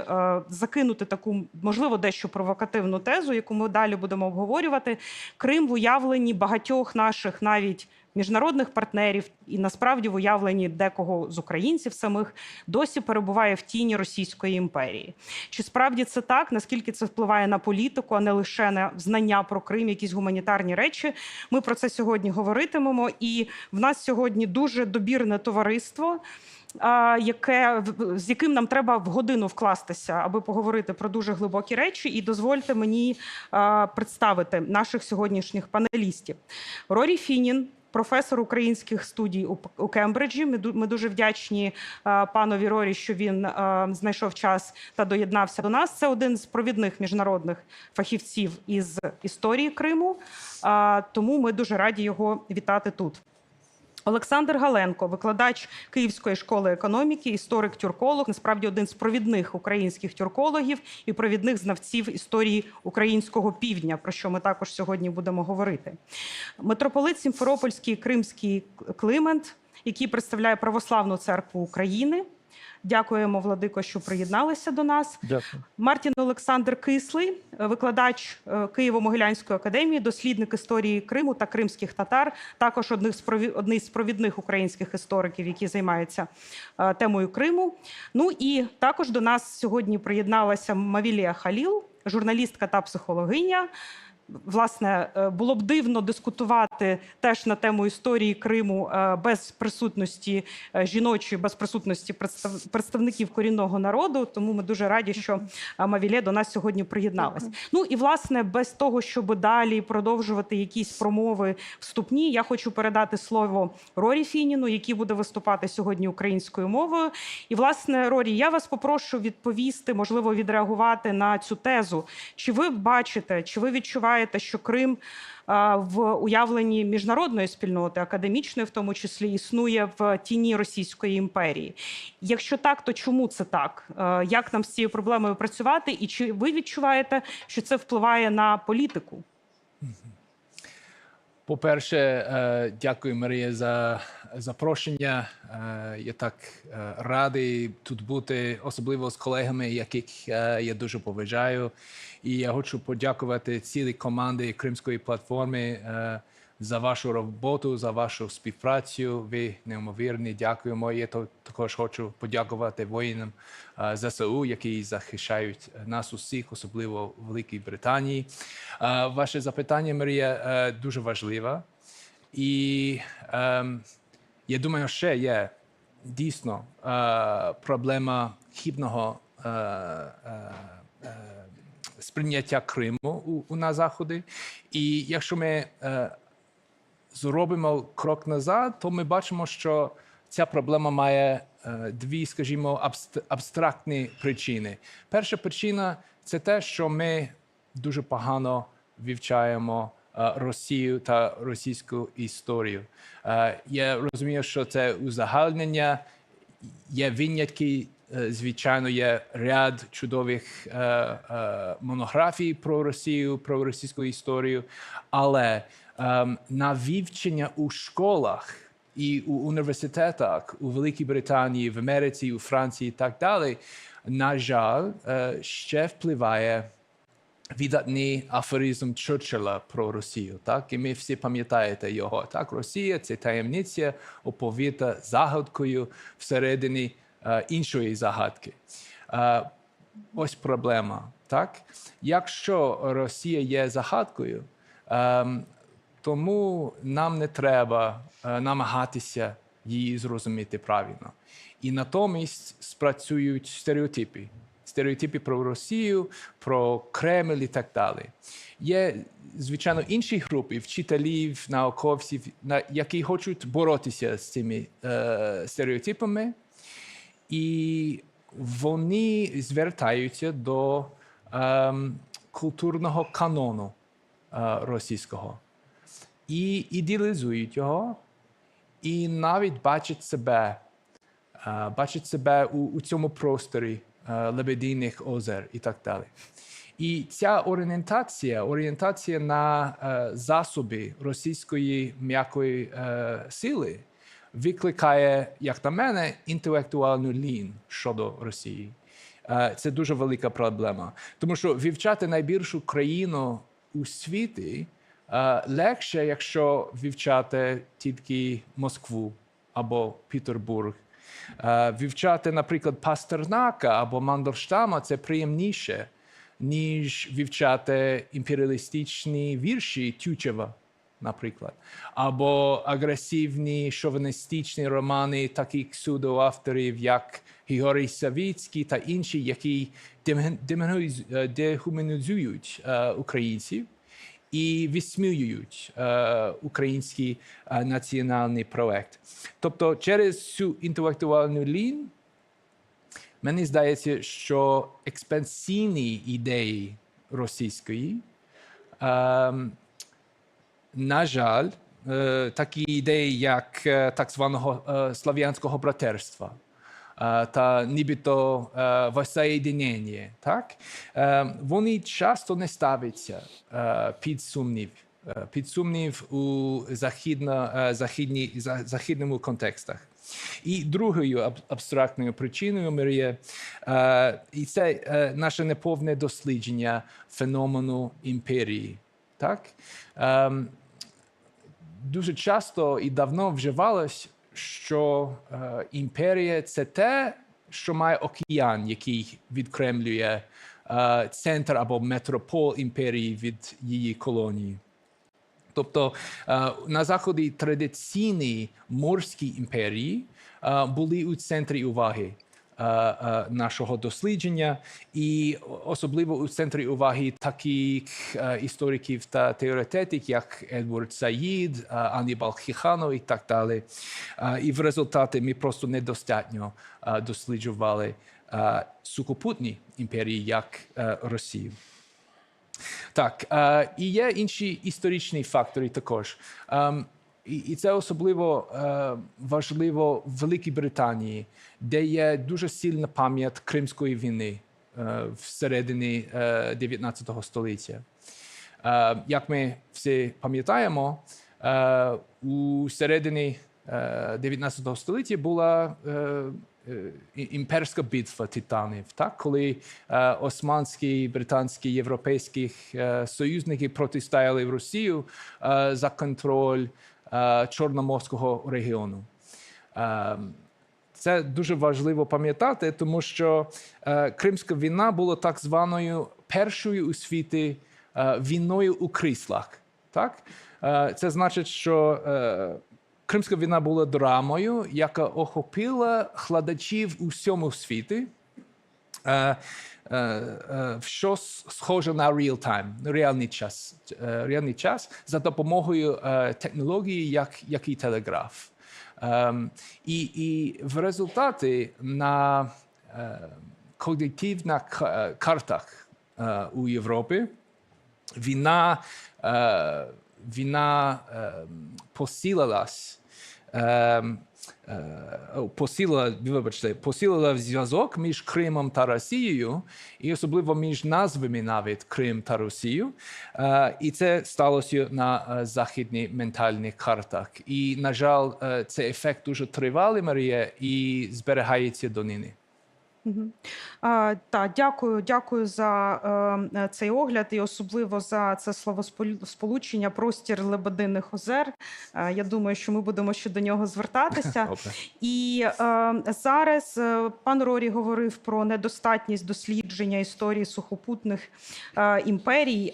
закинути таку, можливо, дещо провокативну тезу, яку ми далі будемо обговорювати. Крим в уявленні багатьох наших навіть міжнародних партнерів і насправді в уявленні декого з українців самих досі перебуває в тіні Російської імперії. Чи справді це так? Наскільки це впливає на політику, а не лише на знання про Крим, якісь гуманітарні речі? Ми про це сьогодні говоритимемо. І в нас сьогодні дуже добірне товариство, з яким нам треба в годину вкластися, аби поговорити про дуже глибокі речі. І дозвольте мені представити наших сьогоднішніх панелістів. Рорі Фінін, професор українських студій у Кембриджі. Ми дуже вдячні панові Рорі, що він знайшов час та доєднався до нас. Це один з провідних міжнародних фахівців із історії Криму, тому ми дуже раді його вітати тут. Олександр Галенко, викладач Київської школи економіки, історик-тюрколог, насправді один з провідних українських тюркологів і провідних знавців історії українського півдня, про що ми також сьогодні будемо говорити. Митрополит Сімферопольський Кримський Климент, який представляє Православну церкву України. Дякуємо, владико, що приєдналися до нас. Дякую. Мартін Олександр Кислий, викладач Києво-Могилянської академії, дослідник історії Криму та кримських татар, також один з провідних українських істориків, які займаються темою Криму. Ну і також до нас сьогодні приєдналася Мавілія Халіл, журналістка та психологиня. Власне, було б дивно дискутувати теж на тему історії Криму без присутності жіночої, без присутності представників корінного народу. Тому ми дуже раді, що Мавілє до нас сьогодні приєдналась. Ну і, власне, без того, щоб далі продовжувати якісь промови вступні, я хочу передати слово Рорі Фініну, який буде виступати сьогодні українською мовою. І, власне, Рорі, я вас попрошу відповісти, можливо, відреагувати на цю тезу. Чи ви бачите, чи ви відчуваєте, що Крим в уявленні міжнародної спільноти, академічної в тому числі, існує в тіні Російської імперії? Якщо так, то чому це так? Як нам з цією проблемою працювати? І чи ви відчуваєте, що це впливає на політику? По-перше, дякую, Марія, за запрошення. Я так радий тут бути, особливо з колегами, яких я дуже поважаю. І я хочу подякувати цілій команді Кримської платформи за вашу роботу, за вашу співпрацю. Ви неймовірні, дякуємо. Я також хочу подякувати воїнам ЗСУ, які захищають нас усіх, особливо в Великій Британії. Ваше запитання, Марія, дуже важливе. І я думаю, ще є дійсно проблема хибного сприйняття Криму на Заході. І якщо ми зробимо крок назад, то ми бачимо, що ця проблема має дві, скажімо, абстрактні причини. Перша причина – це те, що ми дуже погано вивчаємо Росію та російську історію. Я розумію, що це узагальнення, є винятки, звичайно, є ряд чудових монографій про Росію, про російську історію, але на вивчення у школах і у університетах у Великій Британії, в Америці, у Франції і так далі, на жаль, ще впливає видатний афоризм Черчилля про Росію. Так? І ми всі пам'ятаєте його. Так? Росія – це таємниця, оповита загадкою всередині іншої загадки. Ось проблема. Так? Якщо Росія є загадкою, тому нам не треба намагатися її зрозуміти правильно. І натомість спрацюють стереотипи. стереотипи про Росію, про Кремль і так далі. Є, звичайно, інші групи вчителів, науковців, які хочуть боротися з цими стереотипами, і вони звертаються до культурного канону російського і ідеалізують його, і навіть бачать себе у цьому просторі Лебединих озер і так далі. І ця орієнтація на засоби російської м'якої сили викликає, як на мене, інтелектуальну лінь щодо Росії. Це дуже велика проблема. Тому що вивчати найбільшу країну у світі легше, якщо вивчати тільки Москву або Петербург. Вивчати, наприклад, Пастернака або Мандельштама – це приємніше, ніж вивчати імперіалістичні вірші Тютчева, наприклад, або агресивні шовіністичні романи таких псевдоавторів, як Григорій Савицький та інші, які дехуманізують українців і висміюють український національний проект. Тобто через цю інтелектуальну лінь мені здається, що експансійні ідеї російської, на жаль, такі ідеї, як так званого слав'янського братерства та нібито воссоєднання, так? Вони часто не ставляться під сумнів у західному контекстах. І другою абстрактною причиною, Марія, і це наше неповне дослідження феномену імперії. Так? Дуже часто і давно вживалось, що імперія – це те, що має океан, який відокремлює центр або метропол імперії від її колонії. Тобто на Заході традиційні морські імперії були у центрі уваги нашого дослідження, і особливо у центрі уваги таких істориків та теоретиків, як Едвард Саїд, Анібал Хіханов і так далі. І в результаті ми просто недостатньо досліджували сухопутні імперії, як Росію. Так, і є інші історичні фактори також. І це особливо важливо в Великій Британії, де є дуже сильна пам'ять Кримської війни всередині 19 століття. Як ми всі пам'ятаємо, у середині 19 століття була імперська битва титанів, так? Коли османські, британські, європейські союзники протистояли Росію за контроль Чорноморського регіону. Це дуже важливо пам'ятати, тому що Кримська війна була так званою першою у світі війною у кріслах. Так? Це значить, що Кримська війна була драмою, яка охопила глядачів у всьому світі, що схоже на реальний час за допомогою технології, як і телеграф. І в результаті на когнітивних картах у Європі війна посилила зв'язок між Кримом та Росією, і особливо між назвами навіть Крим та Росію. І це сталося на західних ментальних картах. І, на жаль, цей ефект дуже тривалий, Марія, і зберігається донині. Так, дякую за цей огляд і особливо за це словосполучення «простір Лебединих озер». Я думаю, що ми будемо ще до нього звертатися. І зараз пан Рорі говорив про недостатність дослідження історії сухопутних імперій,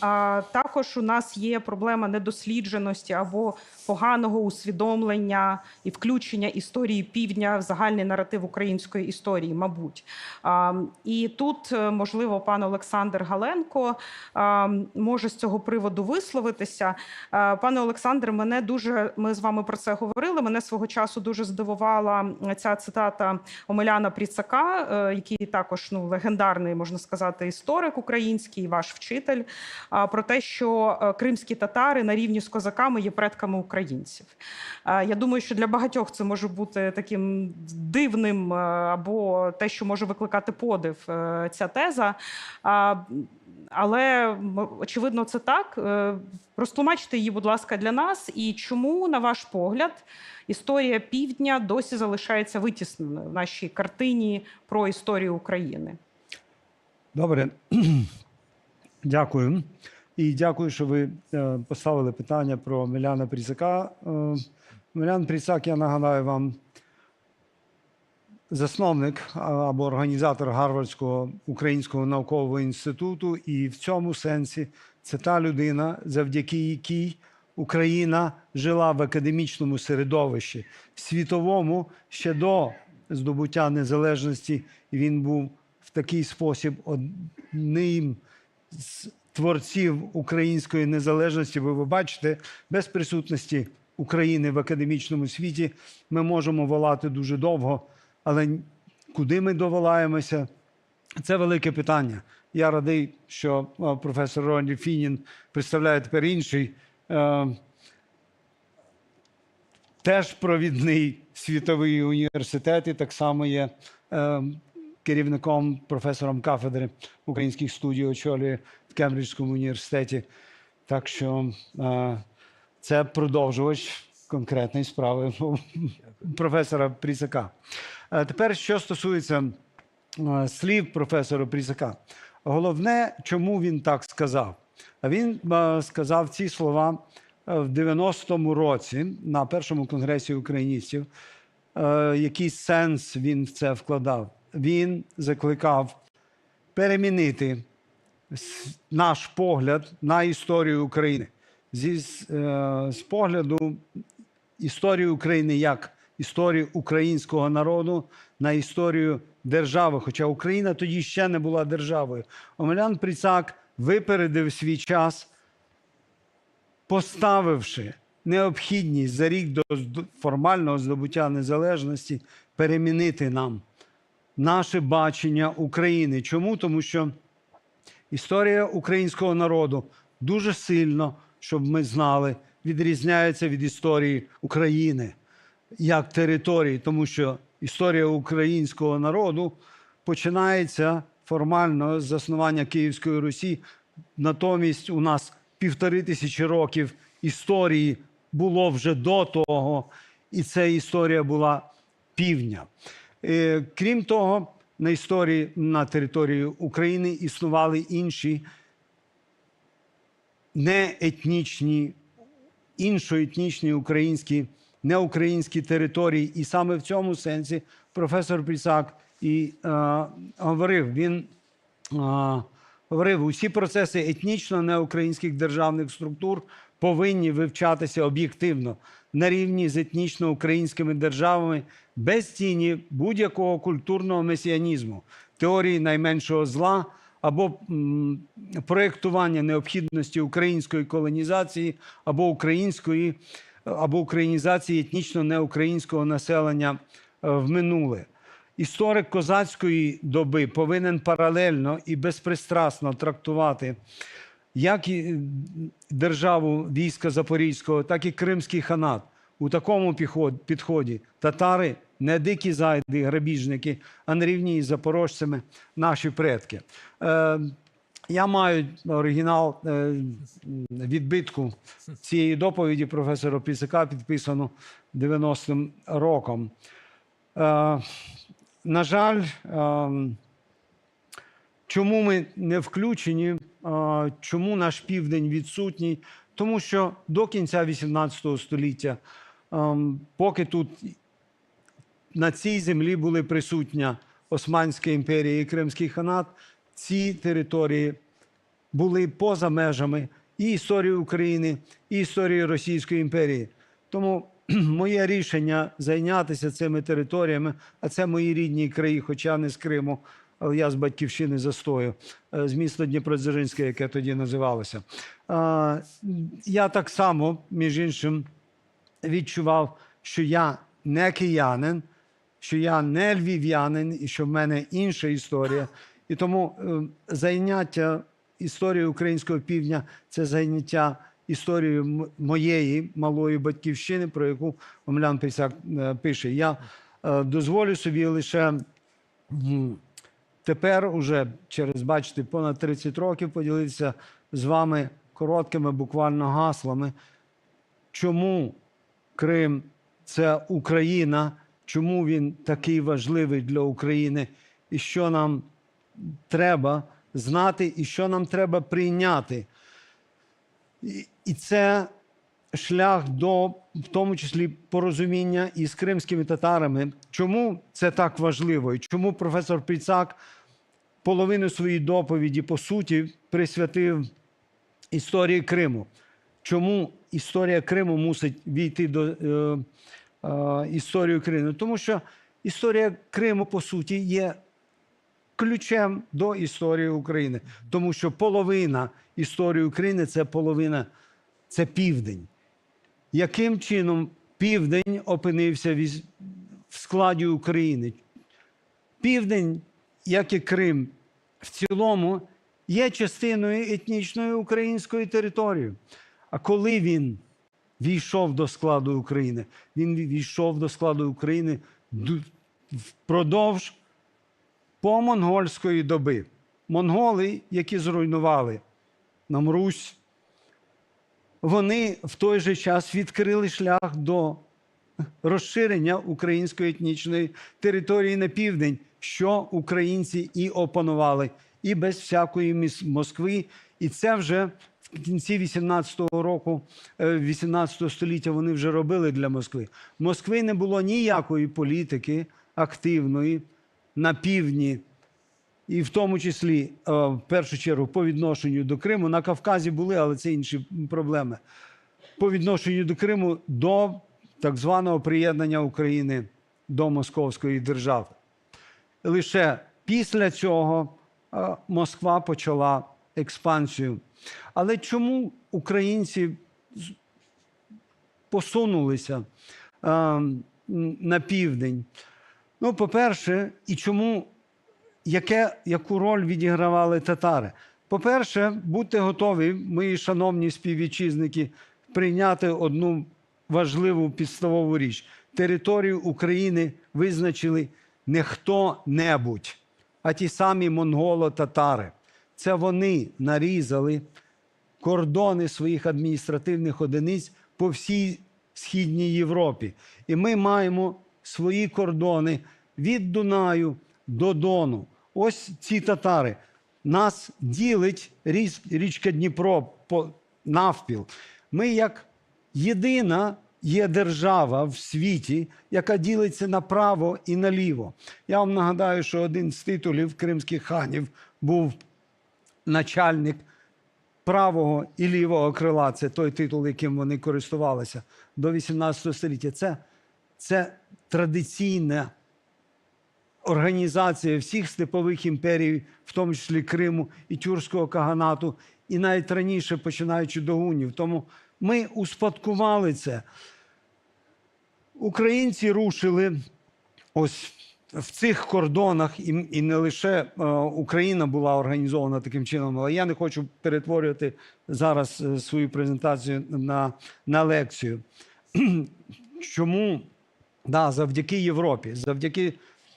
а також у нас є проблема недослідженості або поганого усвідомлення і включення історії Півдня в загальний наратив української історії. мабуть. І тут, можливо, пан Олександр Галенко може з цього приводу висловитися. Пане Олександре, ми з вами про це говорили, мене свого часу дуже здивувала ця цитата Омеляна Пріцака, який також легендарний, можна сказати, історик український, ваш вчитель, про те, що кримські татари на рівні з козаками є предками українців. Я думаю, що для багатьох це може бути таким дивним або те, що може викликати подив, ця теза. Але, очевидно, це так. Розтлумачте її, будь ласка, для нас. І чому, на ваш погляд, історія Півдня досі залишається витісненою в нашій картині про історію України? Добре. Дякую. І дякую, що ви поставили питання про Омеляна Пріцака. Омелян Пріцак, я нагадаю вам, засновник або організатор Гарвардського українського наукового інституту, і в цьому сенсі це та людина, завдяки якій Україна жила в академічному середовищі, світовому, ще до здобуття незалежності. І він був в такий спосіб одним з творців української незалежності. Ви бачите, без присутності України в академічному світі ми можемо волати дуже довго, але куди ми доволаємося – це велике питання. Я радий, що професор Рональд Фінін представляє тепер інший, теж провідний світовий університет, і так само є керівником, професором кафедри українських студій, очолює в Кембриджському університеті. Так що це продовжувач конкретної справи професора Пріцака. Тепер, що стосується слів професора Пріцака. Головне, чому він так сказав. Він сказав ці слова в 90-му році на першому конгресі українців. Який сенс він в це вкладав? Він закликав перемінити наш погляд на історію України. З погляду історії України як історію українського народу на історію держави, хоча Україна тоді ще не була державою. Омелян Пріцак випередив свій час, поставивши необхідність за рік до формального здобуття незалежності перемінити нам наше бачення України. Чому? Тому що історія українського народу дуже сильно, щоб ми знали, відрізняється від історії України як території, тому що історія українського народу починається формально з заснування Київської Русі. Натомість у нас 1500 років історії було вже до того, і ця історія була півдня. Крім того, на території України існували інші іншоетнічні українські, неукраїнські території. І саме в цьому сенсі професор Пріцак і говорив. Він говорив, усі процеси етнічно неукраїнських державних структур повинні вивчатися об'єктивно на рівні з етнічно-українськими державами без тіні будь-якого культурного месіанізму, теорії найменшого зла або проєктування необхідності української колонізації або українізації етнічно неукраїнського населення в минуле. Історик козацької доби повинен паралельно і безпристрасно трактувати як і державу війська Запорізького, так і Кримський ханат. У такому підході татари не дикі зайди, грабіжники, а на рівні із запорожцями наші предки. Я маю оригінал відбитку цієї доповіді професора Пріцака, підписану 90-м роком. На жаль, чому ми не включені, чому наш південь відсутній? Тому що до кінця 18 століття, поки тут на цій землі були присутня Османська імперія і Кримський ханат, ці території були поза межами і історії України, і історії Російської імперії. Тому моє рішення зайнятися цими територіями, а це мої рідні краї, хоча не з Криму, але я з батьківщини Застою, з міста Дніпродзержинське, яке тоді називалося. Я так само, між іншим, відчував, що я не киянин, що я не львів'янин і що в мене інша історія. І тому заняття історією українського півдня – це заняття історією моєї малої батьківщини, про яку Омелян Писак пише. Я дозволю собі лише тепер, уже через, бачите, понад 30 років, поділитися з вами короткими буквально гаслами, чому Крим – це Україна, чому він такий важливий для України, і що нам треба знати, і що нам треба прийняти. І це шлях до, в тому числі, порозуміння із кримськими татарами. Чому це так важливо? І чому професор Пицак половину своєї доповіді, по суті, присвятив історії Криму? Чому історія Криму мусить війти до історії України? Тому що історія Криму, по суті, є ключем до історії України. Тому що половина історії України – це половина, це південь. Яким чином південь опинився в складі України? Південь, як і Крим, в цілому є частиною етнічної української території. А коли він війшов до складу України? Він війшов до складу України впродовж помонгольської доби. Монголи, які зруйнували нам Русь, вони в той же час відкрили шлях до розширення української етнічної території на південь, що українці і опанували, і без всякої Москви. І це вже в кінці 18-го року, 18 століття вони вже робили для Москви. В Москви не було ніякої політики активної на півдні, і в тому числі, в першу чергу, по відношенню до Криму. На Кавказі були, але це інші проблеми. По відношенню до Криму до так званого приєднання України до Московської держави. Лише після цього Москва почала експансію. Але чому українці посунулися на південь? Ну, по-перше, і чому, яку роль відігравали татари? По-перше, будьте готові, мої шановні співвітчизники, прийняти одну важливу підставову річ. Територію України визначили не хто-небудь, а ті самі монголо-татари. Це вони нарізали кордони своїх адміністративних одиниць по всій Східній Європі. І ми маємо свої кордони від Дунаю до Дону. Ось ці татари. Нас ділить річка Дніпро навпіл. Ми як єдина є держава в світі, яка ділиться направо і наліво. Я вам нагадаю, що один з титулів кримських ханів був начальник правого і лівого крила. Це той титул, яким вони користувалися до 18 століття. Це традиційна організація всіх степових імперій, в тому числі Криму і Тюркського каганату, і навіть раніше, починаючи до гунів. Тому ми успадкували це. Українці рушили ось в цих кордонах, і не лише Україна була організована таким чином, але я не хочу перетворювати зараз свою презентацію на лекцію. Чому? Да, завдяки Європі, завдяки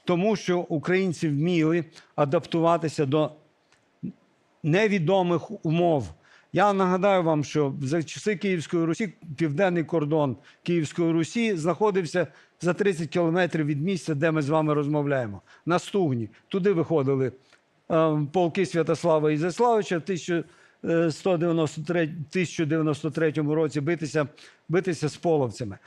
тому, що українці вміли адаптуватися до невідомих умов. Я нагадаю вам, що за часи Київської Русі південний кордон Київської Русі знаходився за 30 кілометрів від місця, де ми з вами розмовляємо, на Стугні. Туди виходили полки Святослава Ізяславича в 1093 році битися з половцями.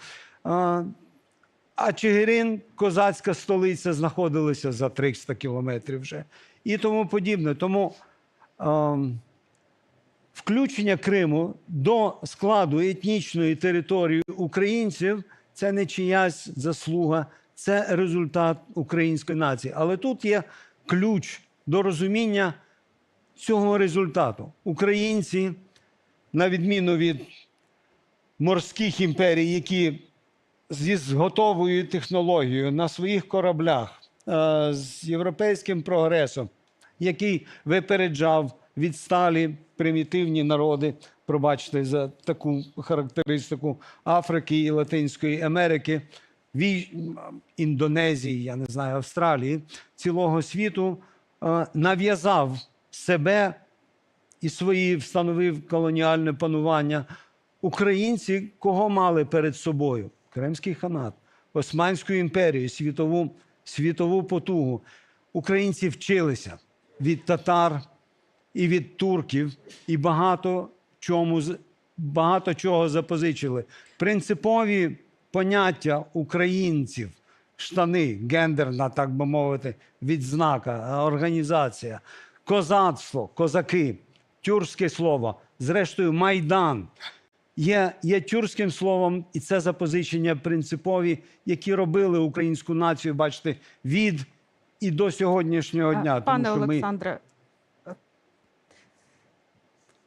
А Чигирин, козацька столиця, знаходилася за 300 кілометрів вже. І тому подібне. Тому включення Криму до складу етнічної території українців – це не чиясь заслуга, це результат української нації. Але тут є ключ до розуміння цього результату. Українці, на відміну від морських імперій, які зі готовою технологією на своїх кораблях, з європейським прогресом, який випереджав відсталі примітивні народи, пробачте за таку характеристику, Африки і Латинської Америки, Індонезії, я не знаю, Австралії, цілого світу, нав'язав себе і свої встановив колоніальне панування. Українці кого мали перед собою? Кримський ханат, Османську імперію, світову потугу. Українці вчилися від татар і від турків, і багато чого запозичили. Принципові поняття українців, штани, гендерна, так би мовити, відзнака, організація, козацтво, козаки, тюркське слово, зрештою Майдан, є тюркським словом, і це запозичення принципові, які робили українську націю, бачите, від і до сьогоднішнього дня. Пане тому що Олександре,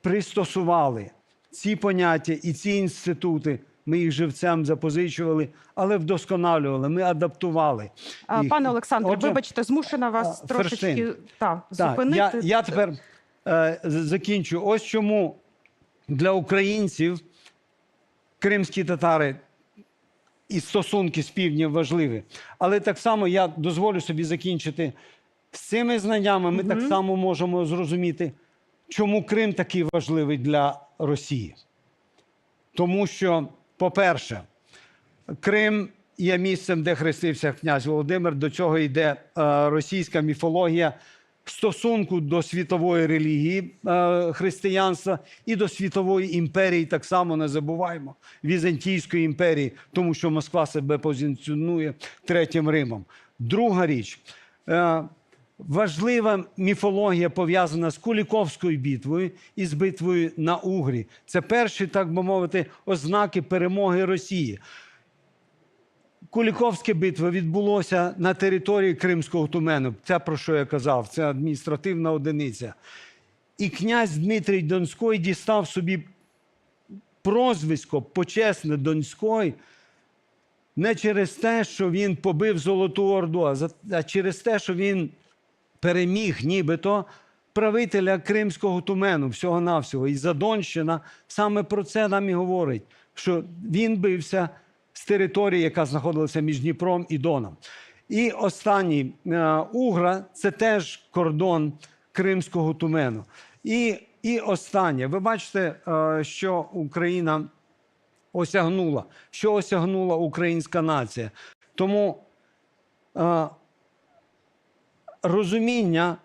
пристосували ці поняття і ці інститути, ми їх живцем запозичували, але вдосконалювали, ми адаптували їх. Пане Олександре, Отже, вибачте, змушена вас трошечки Так, зупинити. я тепер закінчу. Ось чому для українців кримські татари і стосунки з півднем важливі. Але так само я дозволю собі закінчити. З цими знаннями ми так само можемо зрозуміти, чому Крим такий важливий для Росії. Тому що, по-перше, Крим є місцем, де хрестився князь Володимир. До цього йде російська міфологія стосунку до світової релігії християнства і до світової імперії, так само не забуваємо, Візантійської імперії, тому що Москва себе позиціонує Третім Римом. Друга річ. Важлива міфологія пов'язана з Куліковською битвою і з битвою на Угрі. Це перші, так би мовити, ознаки перемоги Росії. Куліковська битва відбулося на території Кримського Тумену. Це, про що я казав, це адміністративна одиниця. І князь Дмитрій Донський дістав собі прозвисько почесне Донський не через те, що він побив Золоту Орду, а через те, що він переміг нібито правителя Кримського Тумену, всього-навсього. І Задонщина саме про це нам і говорить, що він бився з території, яка знаходилася між Дніпром і Доном. І останній Угра – це теж кордон Кримського Тумену. І останнє. Ви бачите, що Україна осягнула, що осягнула українська нація. Тому розуміння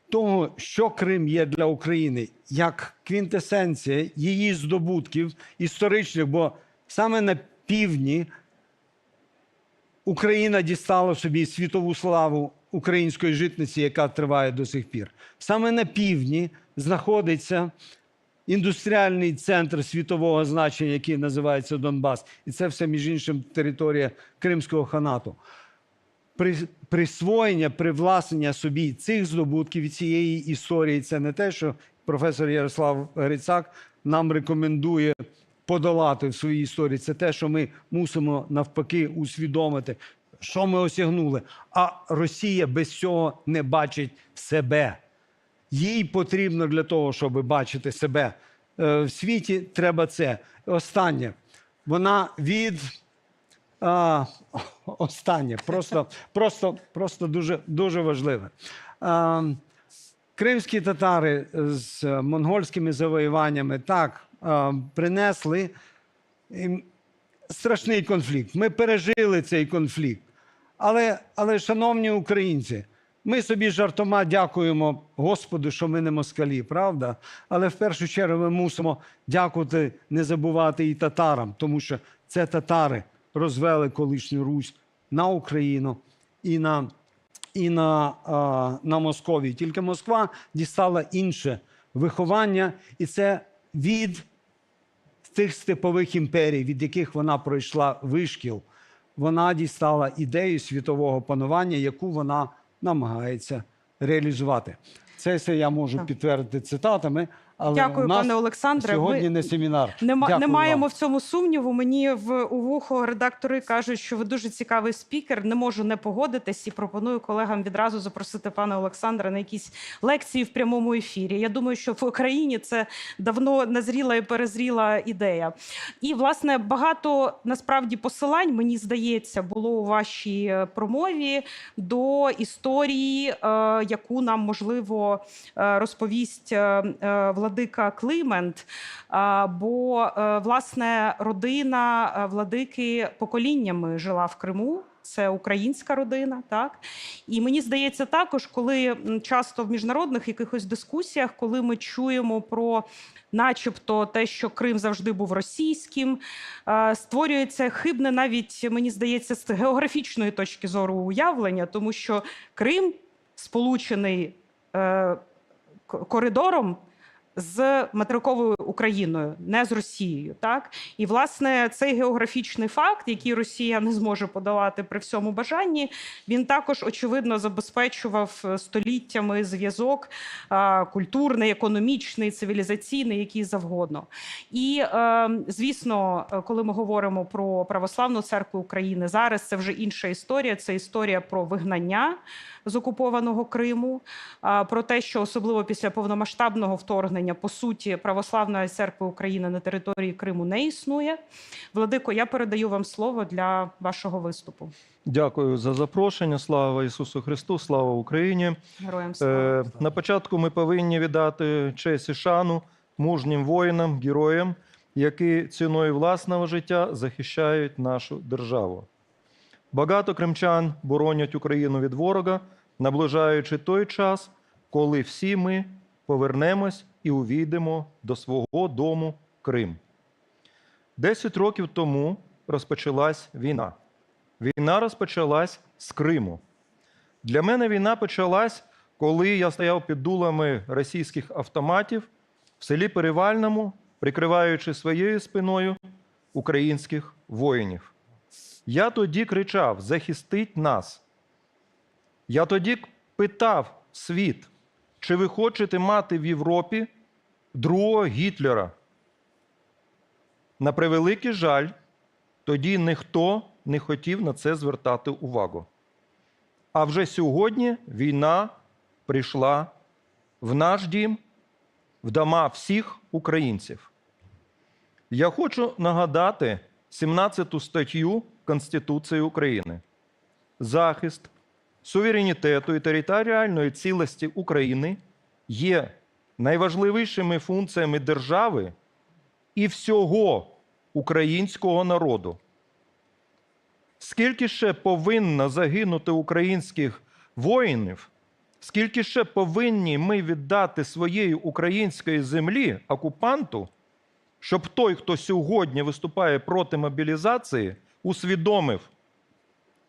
того, що Крим є для України, як квінтесенція її здобутків історичних, бо саме на півдні Україна дістала собі світову славу української житниці, яка триває до сих пір. Саме на півдні знаходиться індустріальний центр світового значення, який називається Донбас. І це все, між іншим, територія Кримського ханату. Присвоєння, привласнення собі цих здобутків і цієї історії – це не те, що професор Ярослав Грицак нам рекомендує подолати в своїй історії. Це те, що ми мусимо навпаки усвідомити, що ми осягнули. А Росія без цього не бачить себе. Їй потрібно для того, щоб бачити себе в світі, треба це. Останнє. Вона останнє. Просто дуже важливе. Кримські татари з монгольськими завоюваннями так принесли страшний конфлікт. Ми пережили цей конфлікт. Але, шановні українці, ми собі жартома дякуємо Господу, що ми не москалі, правда? Але в першу чергу ми мусимо дякувати, не забувати і татарам, тому що це татари розвели колишню Русь на Україну і на Московію. Тільки Москва дістала інше виховання, і це від тих степових імперій, від яких вона пройшла вишкіл, вона дістала ідею світового панування, яку вона намагається реалізувати. Це все я можу підтвердити цитатами, але Дякую, у нас пане Олександре. сьогодні не семінар. Не Дякую маємо вам. в цьому сумніву. Мені у вухо редактори кажуть, що ви дуже цікавий спікер. Не можу не погодитись і пропоную колегам відразу запросити пана Олександра на якісь лекції в прямому ефірі. Я думаю, що в Україні це давно назріла і перезріла ідея. І, власне, багато, насправді, посилань, мені здається, було у вашій промові до історії, яку нам, можливо, розповість владика Климент, бо, власне, родина владики поколіннями жила в Криму. Це українська родина, так? І мені здається також, коли часто в міжнародних якихось дискусіях, коли ми чуємо про начебто те, що Крим завжди був російським, створюється хибне навіть, мені здається, з географічної точки зору уявлення, тому що Крим сполучений коридором з материковою Україною, не з Росією, так? І, власне, цей географічний факт, який Росія не зможе подолати при всьому бажанні, він також, очевидно, забезпечував століттями зв'язок культурний, економічний, цивілізаційний, який завгодно. І, звісно, коли ми говоримо про Православну Церкву України, зараз це вже інша історія, це історія про вигнання з окупованого Криму, про те, що особливо після повномасштабного вторгнення, по суті, Православної Церкви України на території Криму не існує. Владико, я передаю вам слово для вашого виступу. Дякую за запрошення. Слава Ісусу Христу, слава Україні. Героям слава. На початку ми повинні віддати честь і шану мужнім воїнам, героям, які ціною власного життя захищають нашу державу. Багато кримчан боронять Україну від ворога, наближаючи той час, коли всі ми повернемось і увійдемо до свого дому Крим. 10 років тому розпочалась війна. Війна розпочалась з Криму. Для мене війна почалась, коли я стояв під дулами російських автоматів в селі Перевальному, прикриваючи своєю спиною українських воїнів. Я тоді кричав: захистіть нас. Я тоді питав світ, чи ви хочете мати в Європі другого Гітлера? На превеликий жаль, тоді ніхто не хотів на це звертати увагу. А вже сьогодні війна прийшла в наш дім, в дома всіх українців. Я хочу нагадати 17 статтю Конституції України. Захист суверенітету і територіальної цілісності України є найважливішими функціями держави і всього українського народу. Скільки ще повинно загинути українських воїнів, скільки ще повинні ми віддати своєї української землі окупанту, щоб той, хто сьогодні виступає проти мобілізації, усвідомив,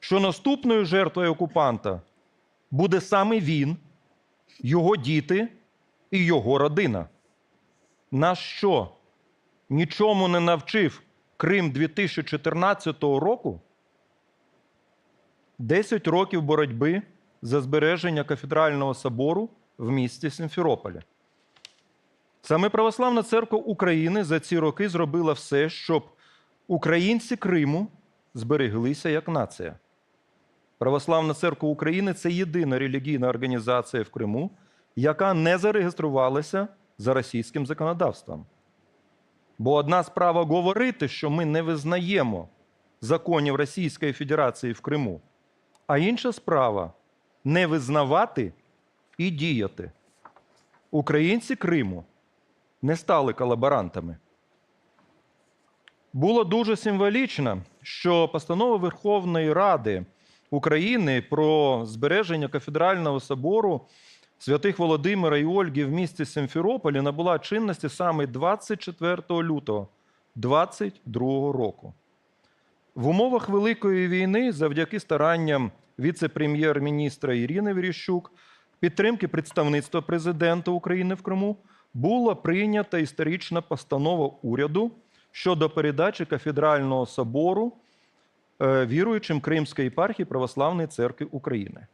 що наступною жертвою окупанта буде саме він, його діти і його родина. Нас що, нічому не навчив Крим 2014 року? 10 років боротьби за збереження кафедрального собору в місті Сімферополі. Саме Православна Церква України за ці роки зробила все, щоб українці Криму збереглися як нація. Православна Церква України – це єдина релігійна організація в Криму, яка не зареєструвалася за російським законодавством. Бо одна справа говорити, що ми не визнаємо законів Російської Федерації в Криму, а інша справа – не визнавати і діяти. Українці Криму не стали колаборантами. Було дуже символічно, що постанова Верховної Ради України про збереження кафедрального собору святих Володимира і Ольги в місті Сімферополі набула чинності саме 24 лютого 2022 року. В умовах Великої війни, завдяки старанням віце-прем'єр-міністра Ірини Верещук, підтримки представництва президента України в Криму, була прийнята історична постанова уряду щодо передачі кафедрального собору віруючим Кримської єпархії Православної Церкви України.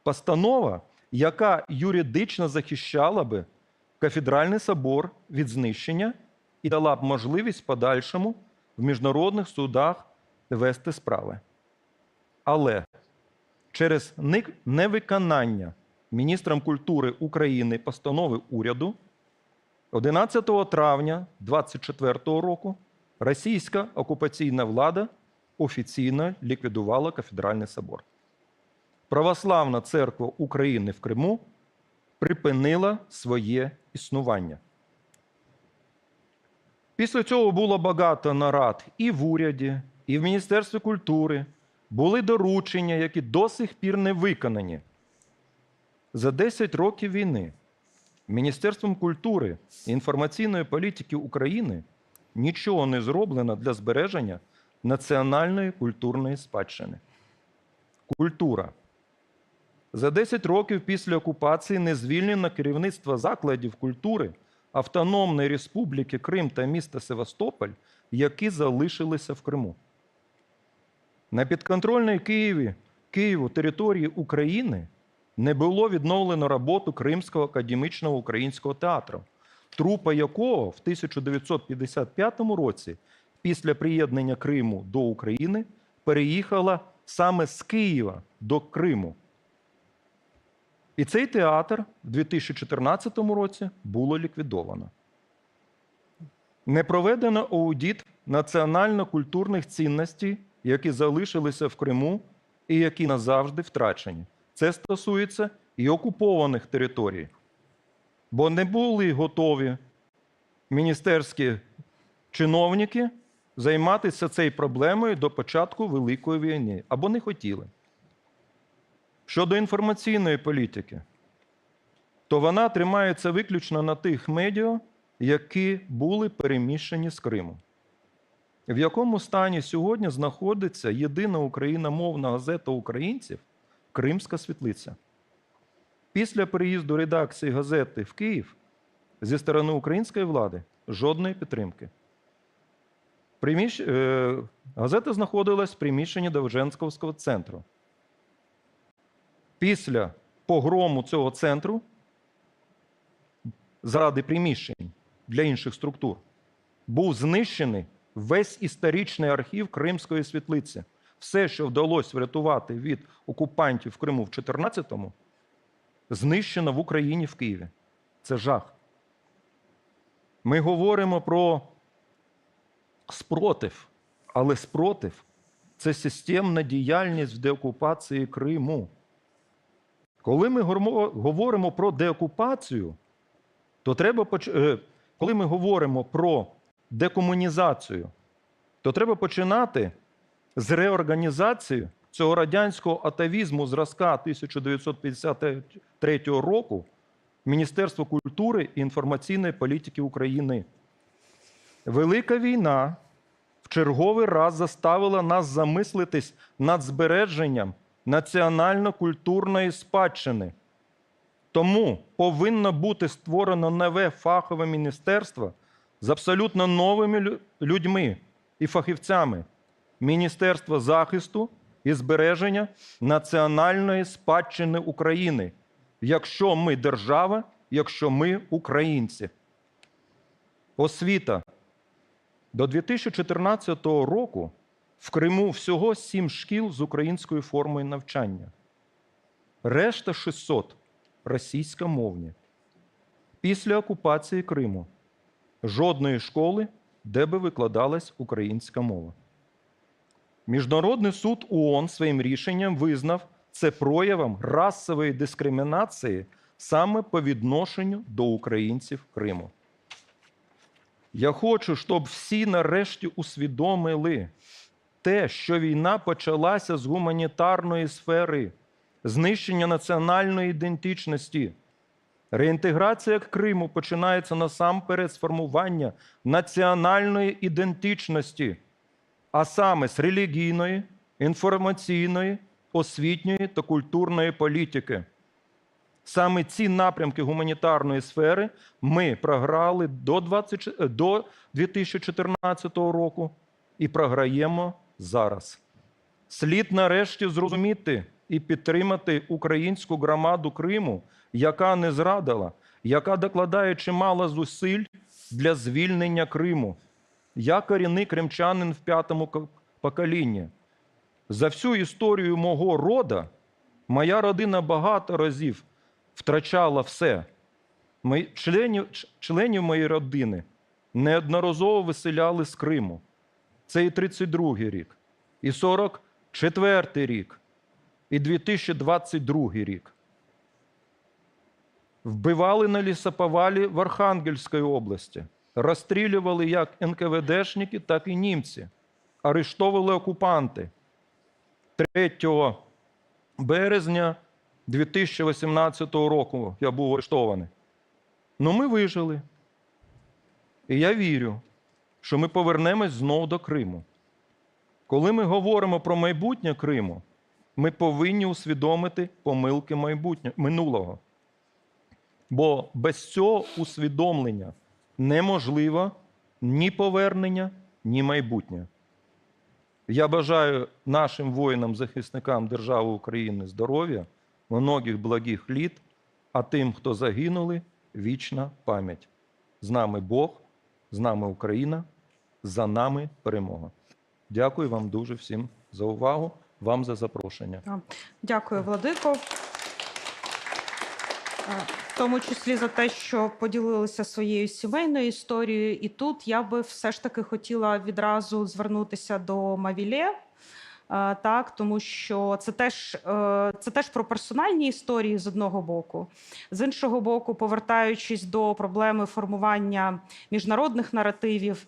Постанова, яка юридично захищала би кафедральний собор від знищення і дала б можливість в подальшому в міжнародних судах вести справи. Але через невиконання міністром культури України постанови уряду 11 травня 2024 року російська окупаційна влада офіційно ліквідувала кафедральний собор. Православна церква України в Криму припинила своє існування. Після цього було багато нарад і в уряді, і в Міністерстві культури. Були доручення, які до сих пір не виконані. За 10 років війни Міністерством культури і інформаційної політики України нічого не зроблено для збереження національної культурної спадщини. Культура. За 10 років після окупації не звільнено керівництво закладів культури Автономної Республіки Крим та міста Севастополь, які залишилися в Криму. На підконтрольній Києву території України не було відновлено роботу Кримського академічного українського театру, трупа якого в 1955 році після приєднання Криму до України переїхала саме з Києва до Криму. І цей театр в 2014 році було ліквідовано. Не проведено аудит національно-культурних цінностей, які залишилися в Криму і які назавжди втрачені. Це стосується і окупованих територій. Бо не були готові міністерські чиновники займатися цією проблемою до початку Великої війни, або не хотіли. Щодо інформаційної політики, то вона тримається виключно на тих медіа, які були переміщені з Криму. В якому стані сьогодні знаходиться єдина україномовна газета українців «Кримська світлиця». Після переїзду редакції газети в Київ зі сторони української влади жодної підтримки. Газета знаходилась в приміщенні Довженковського центру. Після погрому цього центру заради приміщень для інших структур був знищений весь історичний архів Кримської світлиці. Все, що вдалося врятувати від окупантів в Криму в 2014-му, знищено в Україні, в Києві. Це жах. Ми говоримо про спротив, але спротив – це системна діяльність в деокупації Криму. Коли ми говоримо про деокупацію, то коли ми говоримо про декомунізацію, то треба починати з реорганізації цього радянського атавізму зразка 1953 року Міністерства культури і інформаційної політики України. Велика війна в черговий раз заставила нас замислитись над збереженням національно-культурної спадщини. Тому повинно бути створено нове фахове міністерство з абсолютно новими людьми і фахівцями. Міністерство захисту і збереження національної спадщини України. Якщо ми держава, якщо ми українці. Освіта. До 2014 року в Криму всього 7 шкіл з українською формою навчання. Решта 600 – російськомовні. Після окупації Криму жодної школи, де би викладалась українська мова. Міжнародний суд ООН своїм рішенням визнав це проявом расової дискримінації саме по відношенню до українців Криму. Я хочу, щоб всі нарешті усвідомили те, що війна почалася з гуманітарної сфери, знищення національної ідентичності. Реінтеграція Криму починається насамперед з формування національної ідентичності, а саме з релігійної, інформаційної, освітньої та культурної політики. Саме ці напрямки гуманітарної сфери ми програли до 2014 року і програємо зараз. Слід нарешті зрозуміти і підтримати українську громаду Криму, яка не зрадила, яка докладає чимало зусиль для звільнення Криму. Я корінний кримчанин в 5-му поколінні. За всю історію мого роду моя родина багато разів втрачала все. Членів моєї родини неодноразово виселяли з Криму. Це і 32-й рік, і 44-й рік, і 2022 рік. Вбивали на лісоповалі в Архангельській області. Розстрілювали як НКВДшники, так і німці. Арештовували окупанти. 3 березня 2018 року я був арештований. Ну, ми вижили. І я вірю, що ми повернемось знову до Криму. Коли ми говоримо про майбутнє Криму, ми повинні усвідомити помилки минулого. Бо без цього усвідомлення неможливо ні повернення, ні майбутнє. Я бажаю нашим воїнам-захисникам держави України здоров'я, многих благих літ, а тим, хто загинули, вічна пам'ять. З нами Бог, з нами Україна, за нами перемога. Дякую вам дуже всім за увагу, вам за запрошення. Дякую, Владико. В тому числі за те, що поділилися своєю сімейною історією. І тут я би все ж таки хотіла відразу звернутися до Мавіле, так, тому що це теж про персональні історії з одного боку. З іншого боку, повертаючись до проблеми формування міжнародних наративів,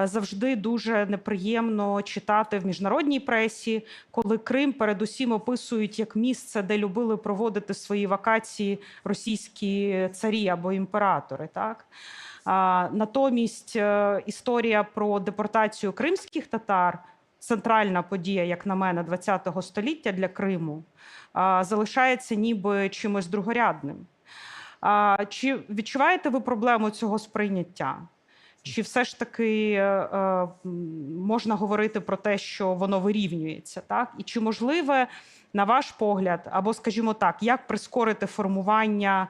завжди дуже неприємно читати в міжнародній пресі, коли Крим передусім описують як місце, де любили проводити свої вакації російські царі або імператори. Так? Натомість історія про депортацію кримських татар, центральна подія, як на мене, ХХ століття для Криму, залишається ніби чимось другорядним. Чи відчуваєте ви проблему цього сприйняття? Чи все ж таки можна говорити про те, що воно вирівнюється? Так? І чи можливе, на ваш погляд, або, скажімо так, як прискорити формування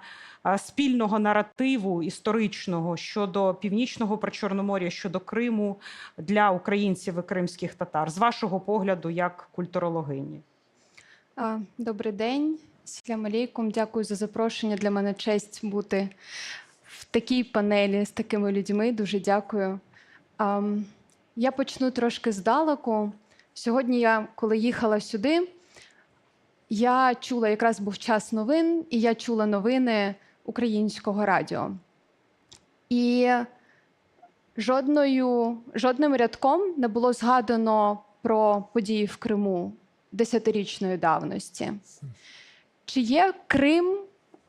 спільного наративу історичного щодо Північного Причорномор'я, щодо Криму для українців і кримських татар, з вашого погляду, як культурологині? Добрий день, Ассаляму алейкум. Дякую за запрошення. Для мене честь бути в такій панелі з такими людьми. Дуже дякую. Я почну трошки здалеку. Сьогодні я, коли їхала сюди, я чула, якраз був час новин, і я чула новини Українського радіо. І жодним рядком не було згадано про події в Криму 10-річної давності. Чи є Крим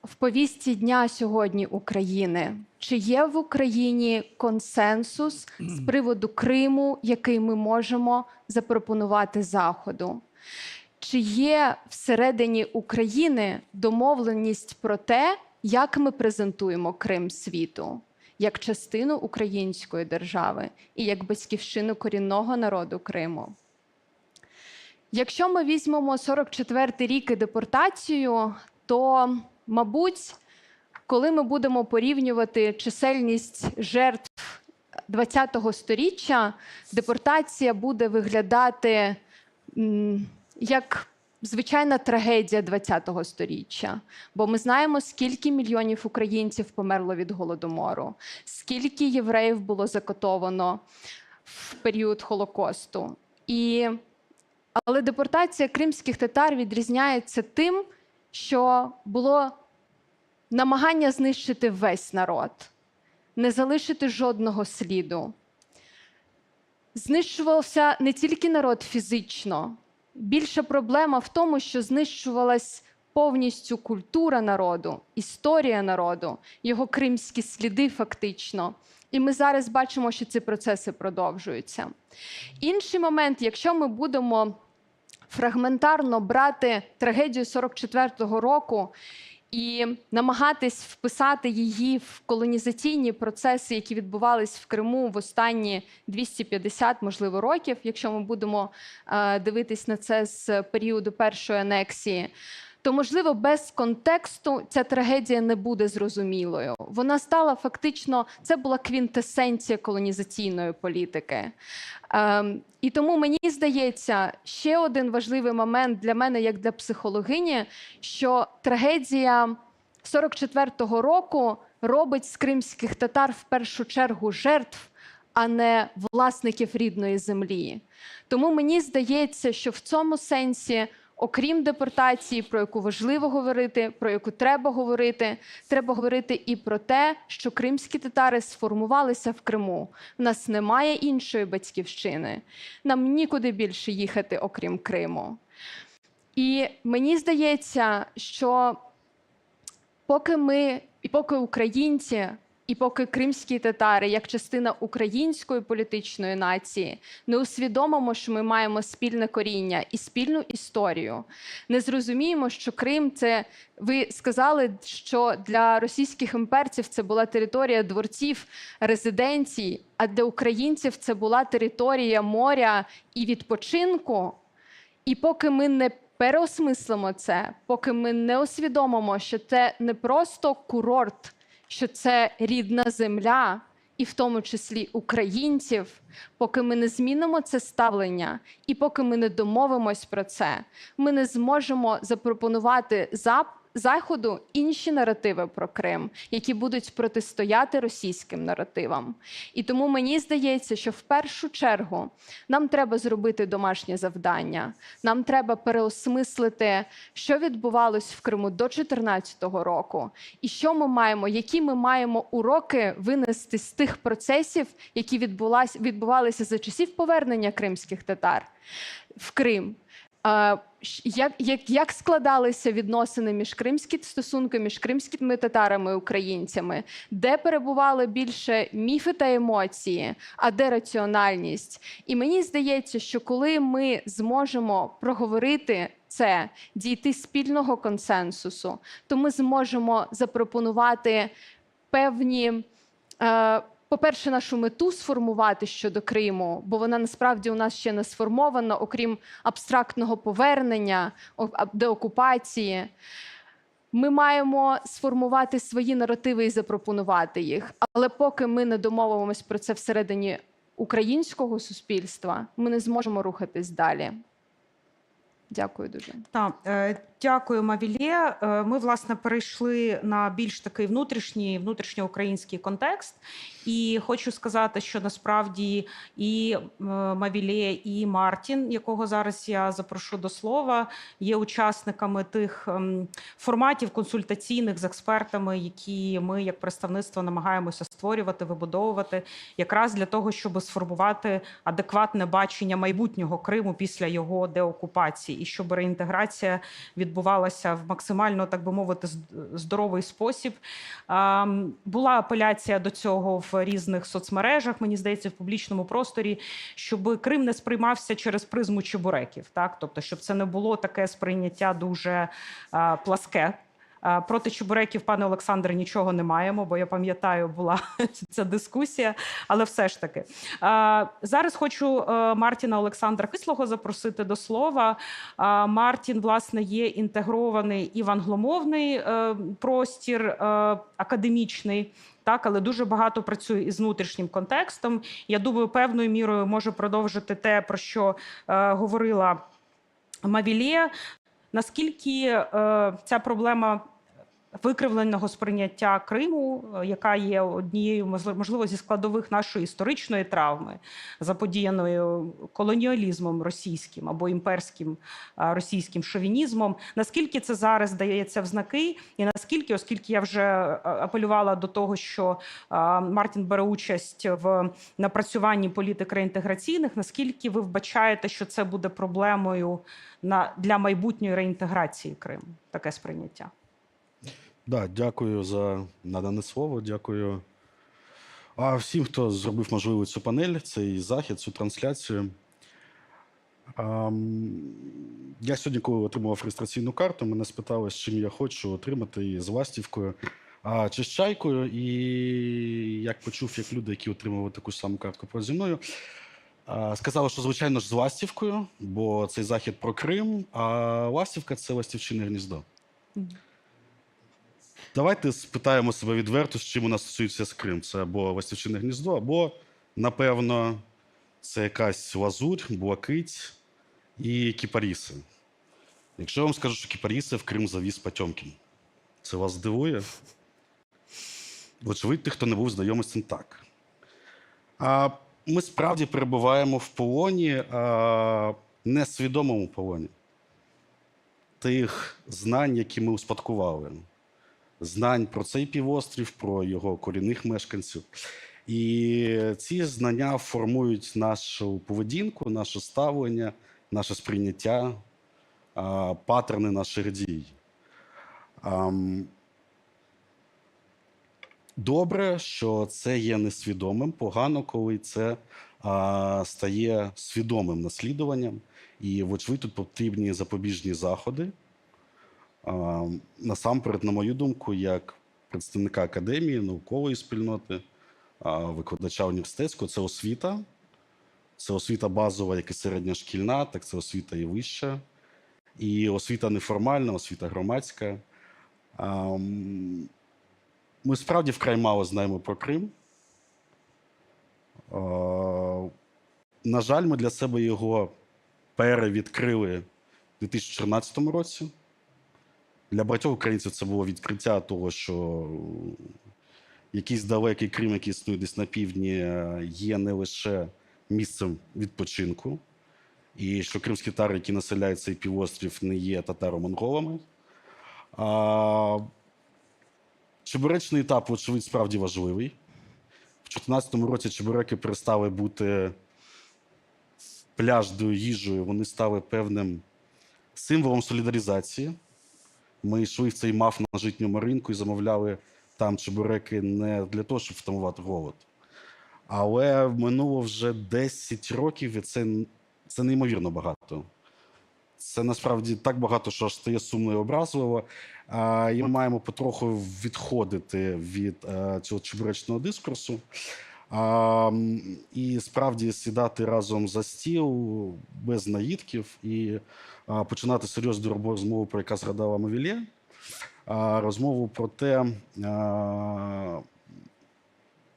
в повістці дня сьогодні України? Чи є в Україні консенсус з приводу Криму, який ми можемо запропонувати Заходу? Чи є всередині України домовленість про те, як ми презентуємо Крим світу, як частину української держави і як батьківщину корінного народу Криму? Якщо ми візьмемо 44-й рік і депортацію, то, мабуть, коли ми будемо порівнювати чисельність жертв ХХ століття, депортація буде виглядати як звичайна трагедія ХХ століття. Бо ми знаємо, скільки мільйонів українців померло від Голодомору, скільки євреїв було закатовано в період Холокосту. Але депортація кримських татар відрізняється тим, що було намагання знищити весь народ, не залишити жодного сліду. Знищувався не тільки народ фізично. Більша проблема в тому, що знищувалась повністю культура народу, історія народу, його кримські сліди фактично. І ми зараз бачимо, що ці процеси продовжуються. Інший момент, якщо ми будемо фрагментарно брати трагедію 44-го року і намагатись вписати її в колонізаційні процеси, які відбувались в Криму в останні 250, можливо, років, якщо ми будемо дивитись на це з періоду першої анексії, то, можливо, без контексту ця трагедія не буде зрозумілою. Вона стала фактично, це була квінтесенція колонізаційної політики. І тому мені здається, ще один важливий момент для мене, як для психологині, що трагедія 44-го року робить з кримських татар в першу чергу жертв, а не власників рідної землі. Тому мені здається, що в цьому сенсі, окрім депортації, про яку важливо говорити, про яку треба говорити і про те, що кримські татари сформувалися в Криму. У нас немає іншої батьківщини. Нам нікуди більше їхати, окрім Криму. І мені здається, що поки українці і поки кримські татари, як частина української політичної нації, не усвідомимо, що ми маємо спільне коріння і спільну історію, не зрозуміємо, що Крим – це, ви сказали, що для російських імперців це була територія дворців, резиденцій, а для українців це була територія моря і відпочинку. І поки ми не переосмислимо це, поки ми не усвідомимо, що це не просто курорт, що це рідна земля, і в тому числі українців, поки ми не змінимо це ставлення, і поки ми не домовимось про це, ми не зможемо запропонувати Заходу інші наративи про Крим, які будуть протистояти російським наративам. І тому мені здається, що в першу чергу нам треба зробити домашнє завдання. Нам треба переосмислити, що відбувалось в Криму до 2014 року, і що ми маємо, які ми маємо уроки винести з тих процесів, які відбувалися за часів повернення кримських татар в Крим. Як складалися відносини між кримськими татарами і українцями, де перебували більше міфи та емоції, а де раціональність. І мені здається, що коли ми зможемо проговорити це, дійти спільного консенсусу, то ми зможемо запропонувати певні, по-перше, нашу мету сформувати щодо Криму, бо вона насправді у нас ще не сформована, окрім абстрактного повернення, деокупації. Ми маємо сформувати свої наративи і запропонувати їх. Але поки ми не домовимось про це всередині українського суспільства, ми не зможемо рухатись далі. Дякую дуже. Так, дякую, Мавілє. Ми, власне, перейшли на більш такий внутрішньоукраїнський контекст. І хочу сказати, що насправді і Мавілє, і Мартін, якого зараз я запрошу до слова, є учасниками тих форматів консультаційних з експертами, які ми, як представництво, намагаємося створювати, вибудовувати, якраз для того, щоб сформувати адекватне бачення майбутнього Криму після його деокупації, і щоб реінтеграція відбувалася в максимально, так би мовити, здоровий спосіб. Була апеляція до цього в різних соцмережах, мені здається, в публічному просторі, щоб Крим не сприймався через призму чебуреків, так? Тобто, щоб це не було таке сприйняття дуже пласке. Проти чебуреків, пане Олександре, нічого не маємо, бо я пам'ятаю, була ця дискусія, але все ж таки. Зараз хочу Мартіна Олександра Кислого запросити до слова. Мартін, власне, є інтегрований і в англомовний простір академічний, так, але дуже багато працює із внутрішнім контекстом. Я думаю, певною мірою може продовжити те, про що говорила Мавілє. Наскільки ця проблема викривленого сприйняття Криму, яка є однією, можливо, зі складових нашої історичної травми, заподіяною колоніалізмом російським або імперським російським шовінізмом, наскільки це зараз дається в знаки, і наскільки, оскільки я вже апелювала до того, що Мартін бере участь в напрацюванні політик реінтеграційних, наскільки ви вбачаєте, що це буде проблемою для майбутньої реінтеграції Криму, таке сприйняття? Да, дякую за надане слово. Дякую всім, хто зробив можливу цю панель, цей захід, цю трансляцію. Я сьогодні, коли отримував реєстраційну карту, мене спитали, з чим я хочу отримати її, з ластівкою чи з чайкою. І як почув, як люди, які отримували таку ж саму картку поряд зі мною, сказали, що, звичайно ж, з ластівкою, бо цей захід про Крим, а ластівка – це ластівчине гніздо. Давайте спитаємо себе відверто, з чим у нас асоціюється з Крим. Це або ластівчине гніздо, або, напевно, це якась лазурь, блакить і кіпаріси. Якщо я вам скажу, що кіпаріси в Крим завіз Потьомкін, це вас здивує? Вочевидь, тих, хто не був знайомий з цим, так. Ми справді перебуваємо в полоні, несвідомому полоні. Тих знань, які ми успадкували. Знань про цей півострів, про його корінних мешканців. І ці знання формують нашу поведінку, наше ставлення, наше сприйняття, паттерни наших дій. Добре, що це є несвідомим, погано, коли це стає свідомим наслідуванням. І, вочевидь, тут потрібні запобіжні заходи. Насамперед, на мою думку, як представника академії, наукової спільноти, викладача університетського, це освіта. Це освіта базова, як і середня шкільна, так це освіта і вища. І освіта неформальна, освіта громадська. Ми справді вкрай мало знаємо про Крим. На жаль, ми для себе його перевідкрили в 2014 році. Для багатьох українців це було відкриття того, що якийсь далекий Крим, який існує десь на півдні, є не лише місцем відпочинку, і що кримські татари, які населяють цей півострів, не є татаро-монголами. Чебуречний етап, вочевидь, справді важливий. В 2014 році чебуреки перестали бути пляжною їжею, вони стали певним символом солідаризації. Ми йшли в цей МАФ на житньому ринку і замовляли там чебуреки не для того, щоб втамувати голод. Але минуло вже 10 років, і це неймовірно багато. Це насправді так багато, що аж стає сумно і образливо. І ми маємо потроху відходити від цього чебуречного дискурсу. І справді сідати разом за стіл без наїдків і починати серйозну розмову, про яку згадала Мавілє. Розмову про те,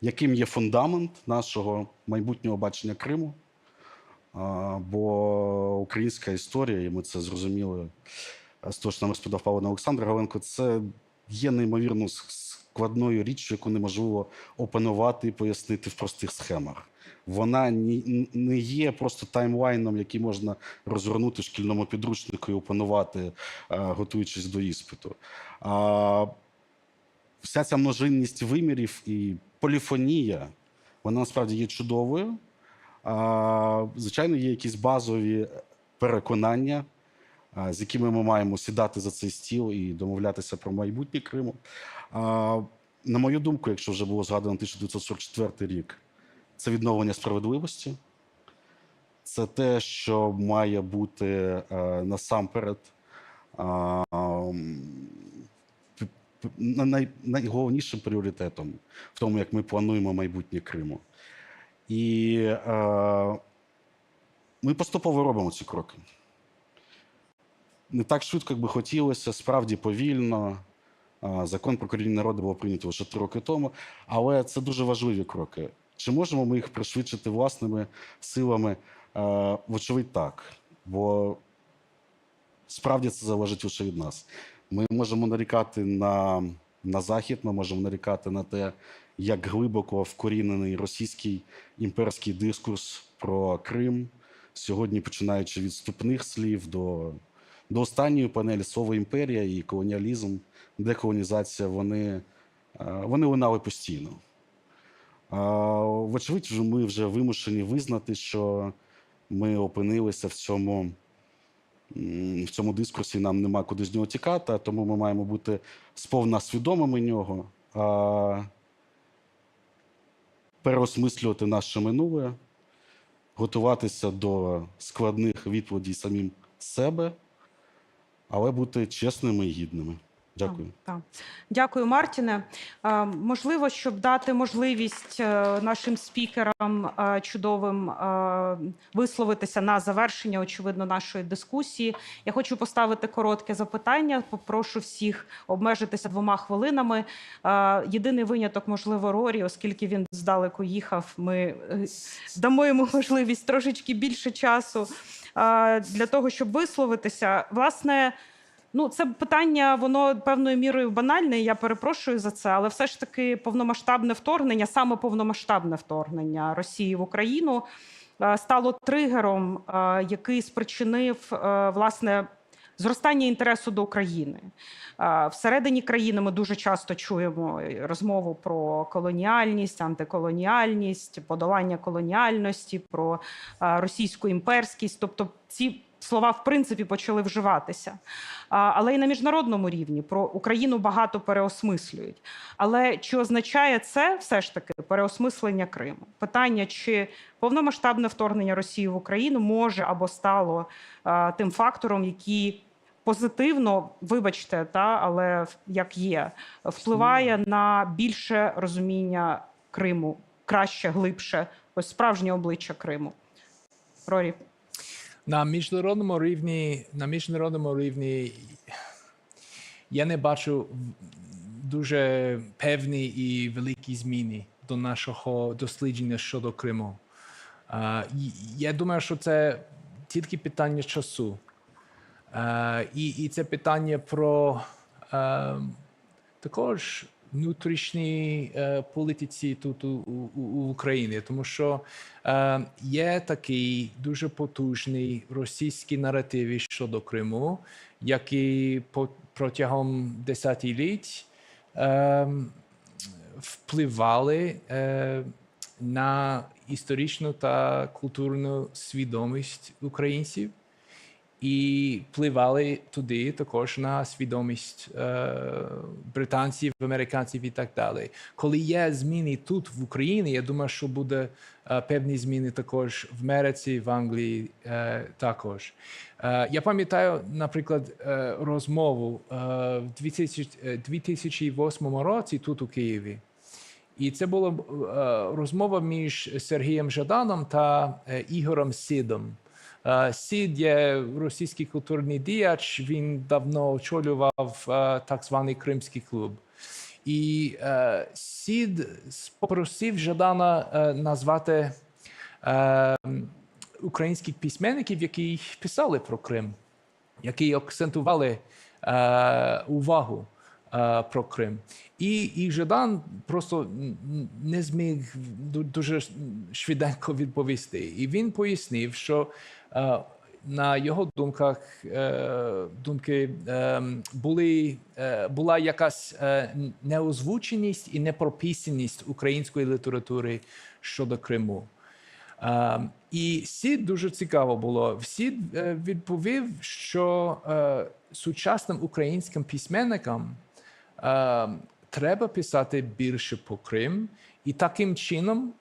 яким є фундамент нашого майбутнього бачення Криму. Бо українська історія, і ми це зрозуміли з того, що нам розповідав пан Олександр Галенко, це є неймовірно складною річчю, яку неможливо опанувати і пояснити в простих схемах. Вона не є просто таймлайном, який можна розгорнути в шкільному підручнику і опанувати, готуючись до іспиту. Вся ця множинність вимірів і поліфонія, вона насправді є чудовою. Звичайно, є якісь базові переконання, з якими ми маємо сідати за цей стіл і домовлятися про майбутнє Криму. На мою думку, якщо вже було згадано 1944 рік, це відновлення справедливості. Це те, що має бути насамперед найголовнішим пріоритетом в тому, як ми плануємо майбутнє Криму. І ми поступово робимо ці кроки. Не так швидко, як би хотілося, справді повільно. Закон про корінні народи було прийнято лише 3 роки тому, але це дуже важливі кроки. Чи можемо ми їх пришвидшити власними силами? Вочевидь, так. Бо справді це залежить лише від нас. Ми можемо нарікати на Захід, ми можемо нарікати на те, як глибоко вкорінений російський імперський дискурс про Крим, сьогодні починаючи від вступних слів до останньої панелі слово імперія і колоніалізм, деколонізація, вони лунали постійно. Вочевидь, ми вже вимушені визнати, що ми опинилися в цьому дискурсі, нам нема куди з нього тікати, тому ми маємо бути сповна свідомими нього, переосмислювати наше минуле, готуватися до складних відповідей самим себе, але бути чесними і гідними. Дякую. Так. Дякую, Мартіне. Можливо, щоб дати можливість нашим спікерам чудовим висловитися на завершення, очевидно, нашої дискусії, я хочу поставити коротке запитання. Попрошу всіх обмежитися 2 хвилинами. Єдиний виняток, можливо, Рорі, оскільки він здалеку їхав, ми дамо йому можливість трошечки більше часу для того, щоб висловитися. Власне, це питання, воно певною мірою банальне, я перепрошую за це, але все ж таки повномасштабне вторгнення, саме повномасштабне вторгнення Росії в Україну стало тригером, який спричинив, власне, зростання інтересу до України. Всередині країни ми дуже часто чуємо розмову про колоніальність, антиколоніальність, подолання колоніальності, про російську імперськість. Тобто ці слова, в принципі, почали вживатися. Але і на міжнародному рівні про Україну багато переосмислюють. Але чи означає це все ж таки переосмислення Криму? Питання, чи повномасштабне вторгнення Росії в Україну може або стало тим фактором, який позитивно, вибачте, але як є, впливає на більше розуміння Криму, краще, глибше, ось справжнє обличчя Криму. Рорі. На міжнародному рівні я не бачу дуже певні і великі зміни до нашого дослідження щодо Криму. Я думаю, що це тільки питання часу. І це питання про також внутрішній політиці тут у Україні, тому що є такий дуже потужний російський наратив щодо Криму, який протягом десятиліть впливали на історичну та культурну свідомість українців. І впливали туди також на свідомість британців, американців і так далі. Коли є зміни тут, в Україні, я думаю, що буде певні зміни також в Америці, в Англії також. Я пам'ятаю, наприклад, розмову в 2008 році тут у Києві. І це була розмова між Сергієм Жаданом та Ігорем Сідом. Сід є російський культурний діяч, він давно очолював так званий Кримський клуб. І Сід попросив Жадана назвати українських письменників, які писали про Крим, які акцентували увагу про Крим. І Жадан просто не зміг дуже швиденько відповісти. І він пояснив, що на його думки була якась неозвученість і непрописаність української літератури щодо Криму. І Сід дуже цікаво було. Сід відповів, що сучасним українським письменникам треба писати більше про Крим, і таким чином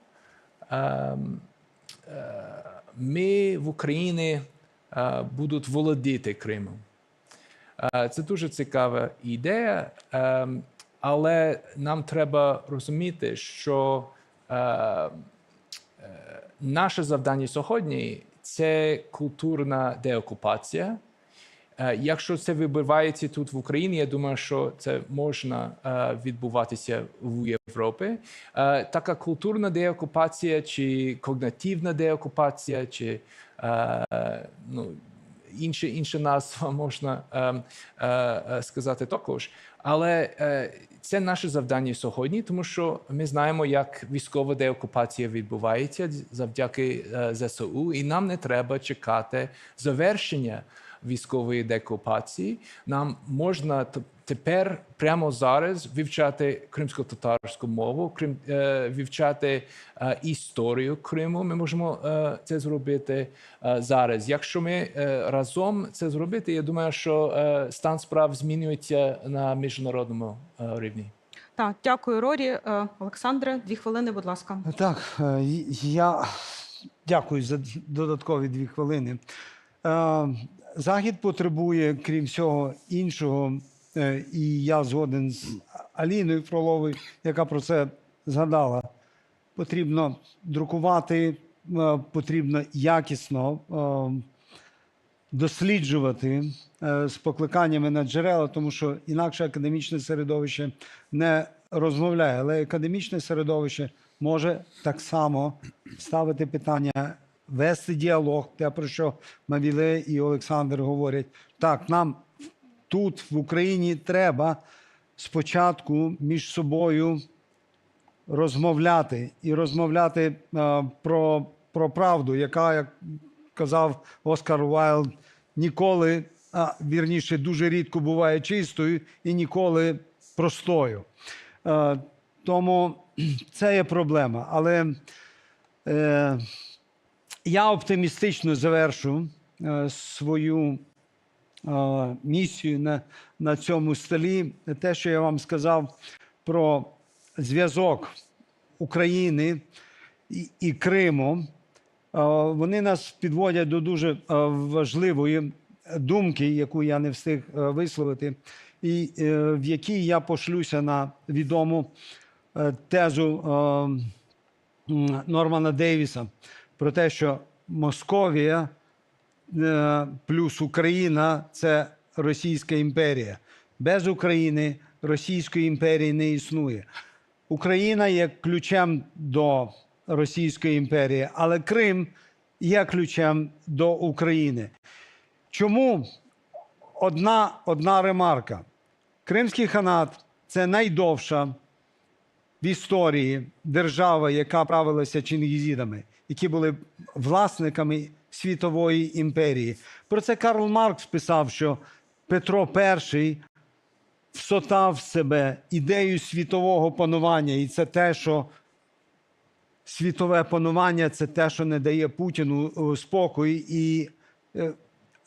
ми в Україні будуть володіти Кримом. Це дуже цікава ідея, але нам треба розуміти, що наше завдання сьогодні – це культурна деокупація. Якщо це відбувається тут в Україні, я думаю, що це можна відбуватися в Європі. Така культурна деокупація чи когнітивна деокупація, чи інша назва можна сказати також. Але це наше завдання сьогодні, тому що ми знаємо, як військова деокупація відбувається завдяки ЗСУ, і нам не треба чекати завершення військової деокупації. Нам можна тепер, прямо зараз, вивчати кримсько-татарську мову, вивчати історію Криму. Ми можемо це зробити зараз. Якщо ми разом це зробити, я думаю, що стан справ змінюється на міжнародному рівні. Так, дякую, Рорі. Олександре, 2 хвилини, будь ласка. Так, я дякую за додаткові 2 хвилини. Захід потребує, крім всього іншого, і я згоден з Аліною Фроловою, яка про це згадала. Потрібно друкувати, потрібно якісно досліджувати з покликаннями на джерела, тому що інакше академічне середовище не розмовляє. Але академічне середовище може так само ставити питання, вести діалог, те, про що Мавіле і Олександр говорять. Так, нам тут, в Україні, треба спочатку між собою розмовляти і розмовляти про правду, яка, як казав Оскар Уайлд, ніколи, вірніше, дуже рідко буває чистою і ніколи простою. Тому це є проблема. Але я оптимістично завершу свою місію на цьому столі. Те, що я вам сказав про зв'язок України і Криму, вони нас підводять до дуже важливої думки, яку я не встиг висловити, і в якій я пошлюся на відому тезу Нормана Дейвіса про те, що Московія плюс Україна – це Російська імперія. Без України Російської імперії не існує. Україна є ключем до Російської імперії, але Крим є ключем до України. Чому? Одна ремарка. Кримський ханат – це найдовша в історії держава, яка правилася чингізідами, які були власниками світової імперії. Про це Карл Маркс писав, що Петро І всотав в себе ідею світового панування. І це те, що світове панування – це те, що не дає Путіну спокою, і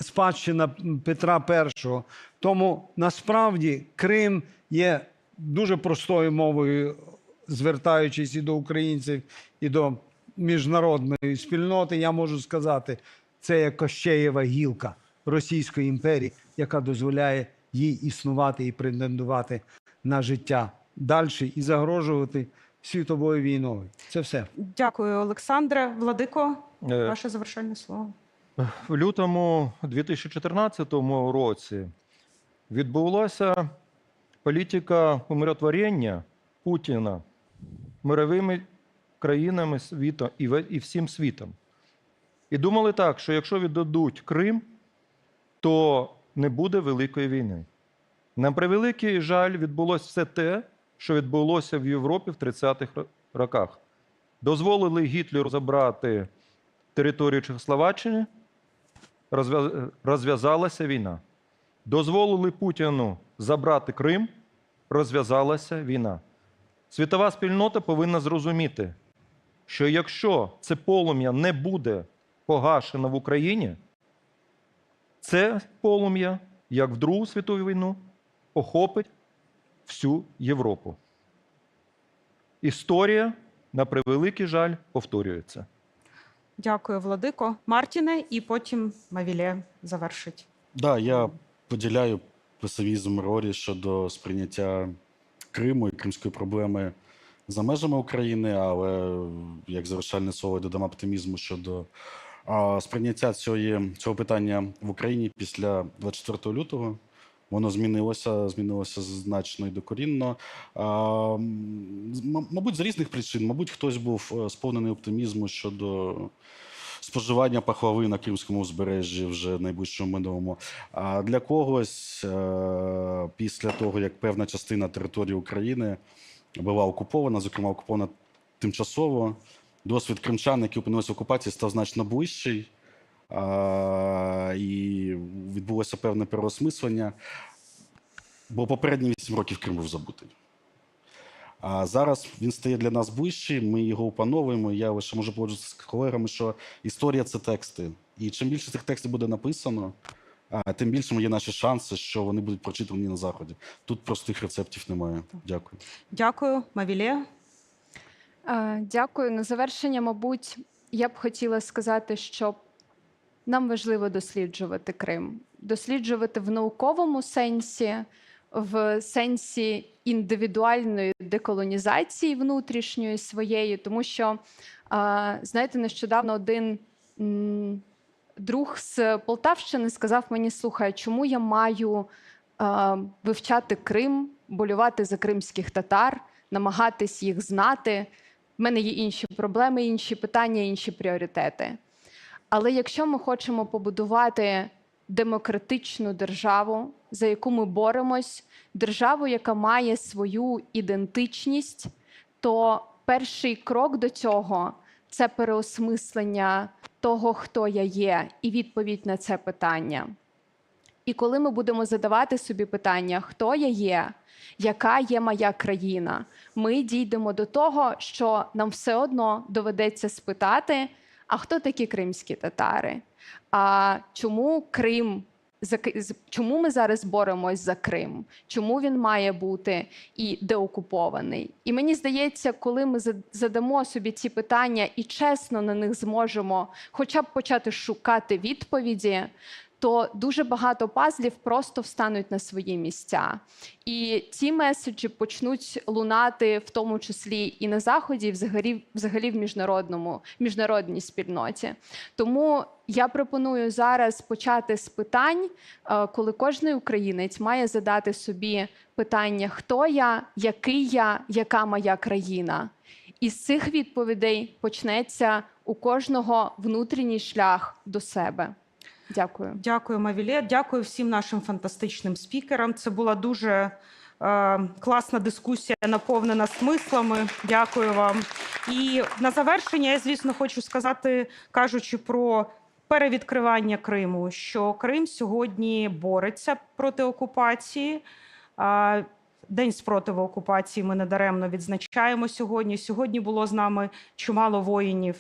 спадщина Петра І. Тому насправді Крим є дуже простою мовою, звертаючись і до українців, і до міжнародної спільноти, я можу сказати, це є Кощеєва гілка Російської імперії, яка дозволяє їй існувати і претендувати на життя далі і загрожувати світовою війною. Це все. Дякую, Олександре. Владико, ваше завершальне слово. В лютому 2014 році відбулася політика умиротворення Путіна мировими країнами світу і всім світом. І думали так, що якщо віддадуть Крим, то не буде Великої війни. На превеликий жаль, відбулося все те, що відбулося в Європі в 30-х роках. Дозволили Гітлеру забрати територію Чехословаччини, розв'язалася війна. Дозволили Путіну забрати Крим, розв'язалася війна. Світова спільнота повинна зрозуміти, що якщо це полум'я не буде погашено в Україні, це полум'я, як в Другу світову війну, охопить всю Європу. Історія, на превеликий жаль, повторюється. Дякую, Владико. Мартіне, і потім Мавіле завершить. Да, я поділяю песимізм Рорі щодо сприйняття Криму і кримської проблеми за межами України, але як завершальне слово додам оптимізму щодо сприйняття цього питання в Україні після 24 лютого. Воно змінилося значно і докорінно. Мабуть, з різних причин. Мабуть, хтось був сповнений оптимізму щодо споживання пахлави на Кримському узбережжі вже в найближчому минулому. А для когось, після того, як певна частина території України була окупована, зокрема окупована тимчасово, досвід кримчан, які опинилися в окупації, став значно ближчий. І відбулося певне переосмислення, бо попередні 8 років Крим був забутий. А зараз він стає для нас ближчий, ми його опановуємо. Я лише можу погодитися з колегами, що історія – це тексти. І чим більше цих текстів буде написано, тим більшими є наші шанси, що вони будуть прочитані на Заході. Тут простих рецептів немає. Дякую. Дякую. Мавіле? Дякую. На завершення, мабуть, я б хотіла сказати, що нам важливо досліджувати Крим. Досліджувати в науковому сенсі, в сенсі індивідуальної деколонізації внутрішньої своєї, тому що, знаєте, нещодавно один друг з Полтавщини сказав мені: слухай, чому я маю вивчати Крим, болювати за кримських татар, намагатись їх знати? В мене є інші проблеми, інші питання, інші пріоритети. Але якщо ми хочемо побудувати демократичну державу, за яку ми боремось, державу, яка має свою ідентичність, то перший крок до цього – це переосмислення того, хто я є, і відповідь на це питання. І коли ми будемо задавати собі питання, хто я є, яка є моя країна, ми дійдемо до того, що нам все одно доведеться спитати, а хто такі кримські татари? А чому Крим? Чому ми зараз боремось за Крим? Чому він має бути і деокупований? І мені здається, коли ми задамо собі ці питання і чесно на них зможемо хоча б почати шукати відповіді, то дуже багато пазлів просто встануть на свої місця. І ці меседжі почнуть лунати в тому числі і на Заході, і взагалі в міжнародній спільноті. Тому я пропоную зараз почати з питань, коли кожен українець має задати собі питання: хто я, який я, яка моя країна? І з цих відповідей почнеться у кожного внутрішній шлях до себе. Дякую. Дякую, Мавіле. Дякую всім нашим фантастичним спікерам. Це була дуже класна дискусія, наповнена смислами. Дякую вам. І на завершення я, звісно, хочу сказати, кажучи про перевідкривання Криму, що Крим сьогодні бореться проти окупації. День спротиву окупації ми недаремно відзначаємо сьогодні. Сьогодні було з нами чимало воїнів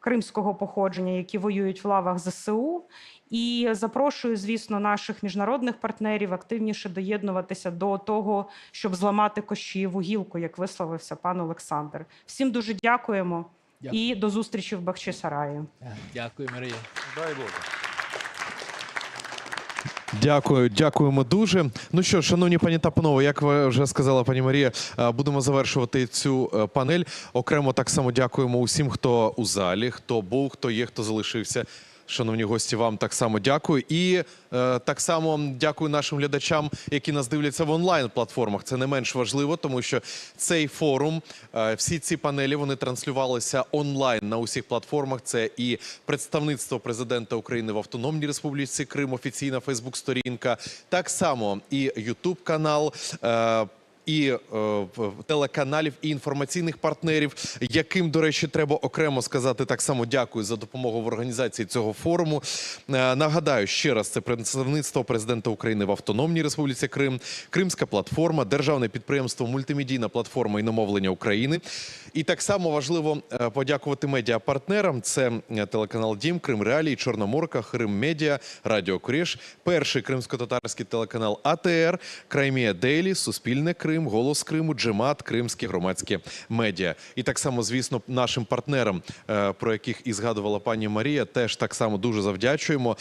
кримського походження, які воюють в лавах ЗСУ. І запрошую, звісно, наших міжнародних партнерів активніше доєднуватися до того, щоб зламати Кощієву гілку, як висловився пан Олександр. Всім дуже дякуємо. І до зустрічі в Бахчисараї. Дякую, Марія. Дай Боже. Дякуємо дуже. Ну що, шановні пані та панове, як вже сказала пані Марія, будемо завершувати цю панель. Окремо так само дякуємо усім, хто у залі, хто був, хто є, хто залишився. Шановні гості, вам так само дякую. І так само дякую нашим глядачам, які нас дивляться в онлайн-платформах. Це не менш важливо, тому що цей форум, всі ці панелі, вони транслювалися онлайн на усіх платформах. Це і представництво президента України в Автономній Республіці Крим, офіційна Фейсбук-сторінка, так само і Ютуб-канал, і телеканалів, і інформаційних партнерів, яким, до речі, треба окремо сказати так само дякую за допомогу в організації цього форуму. Нагадаю ще раз, це представництво президента України в Автономній Республіці Крим, Кримська платформа, державне підприємство «Мультимедійна платформа іномовлення України». І так само важливо подякувати медіапартнерам. Це телеканал «Дім», Крим Реалії, Чорноморка, Крим Медіа, Радіо Курєш, перший кримсько-татарський телеканал АТР, Краймія Дейлі, Суспільне Крим, Голос Криму, Джемат, Кримські громадські медіа. І так само, звісно, нашим партнерам, про яких і згадувала пані Марія, теж так само дуже завдячуємо.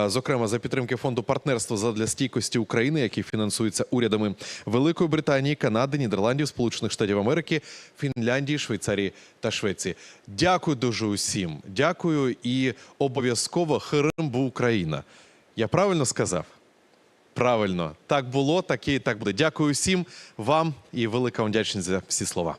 Зокрема, за підтримки фонду партнерства задля стійкості України, який фінансується урядами Великої Британії, Канади, Нідерландів, Сполучених Штатів Америки, Фінляндії, Швейцарії та Швеції. Дякую дуже усім. Дякую і обов'язково «Хирим був Україна». Я правильно сказав? Правильно. Так було, так і так буде. Дякую всім вам і велика вам вдячність за всі слова.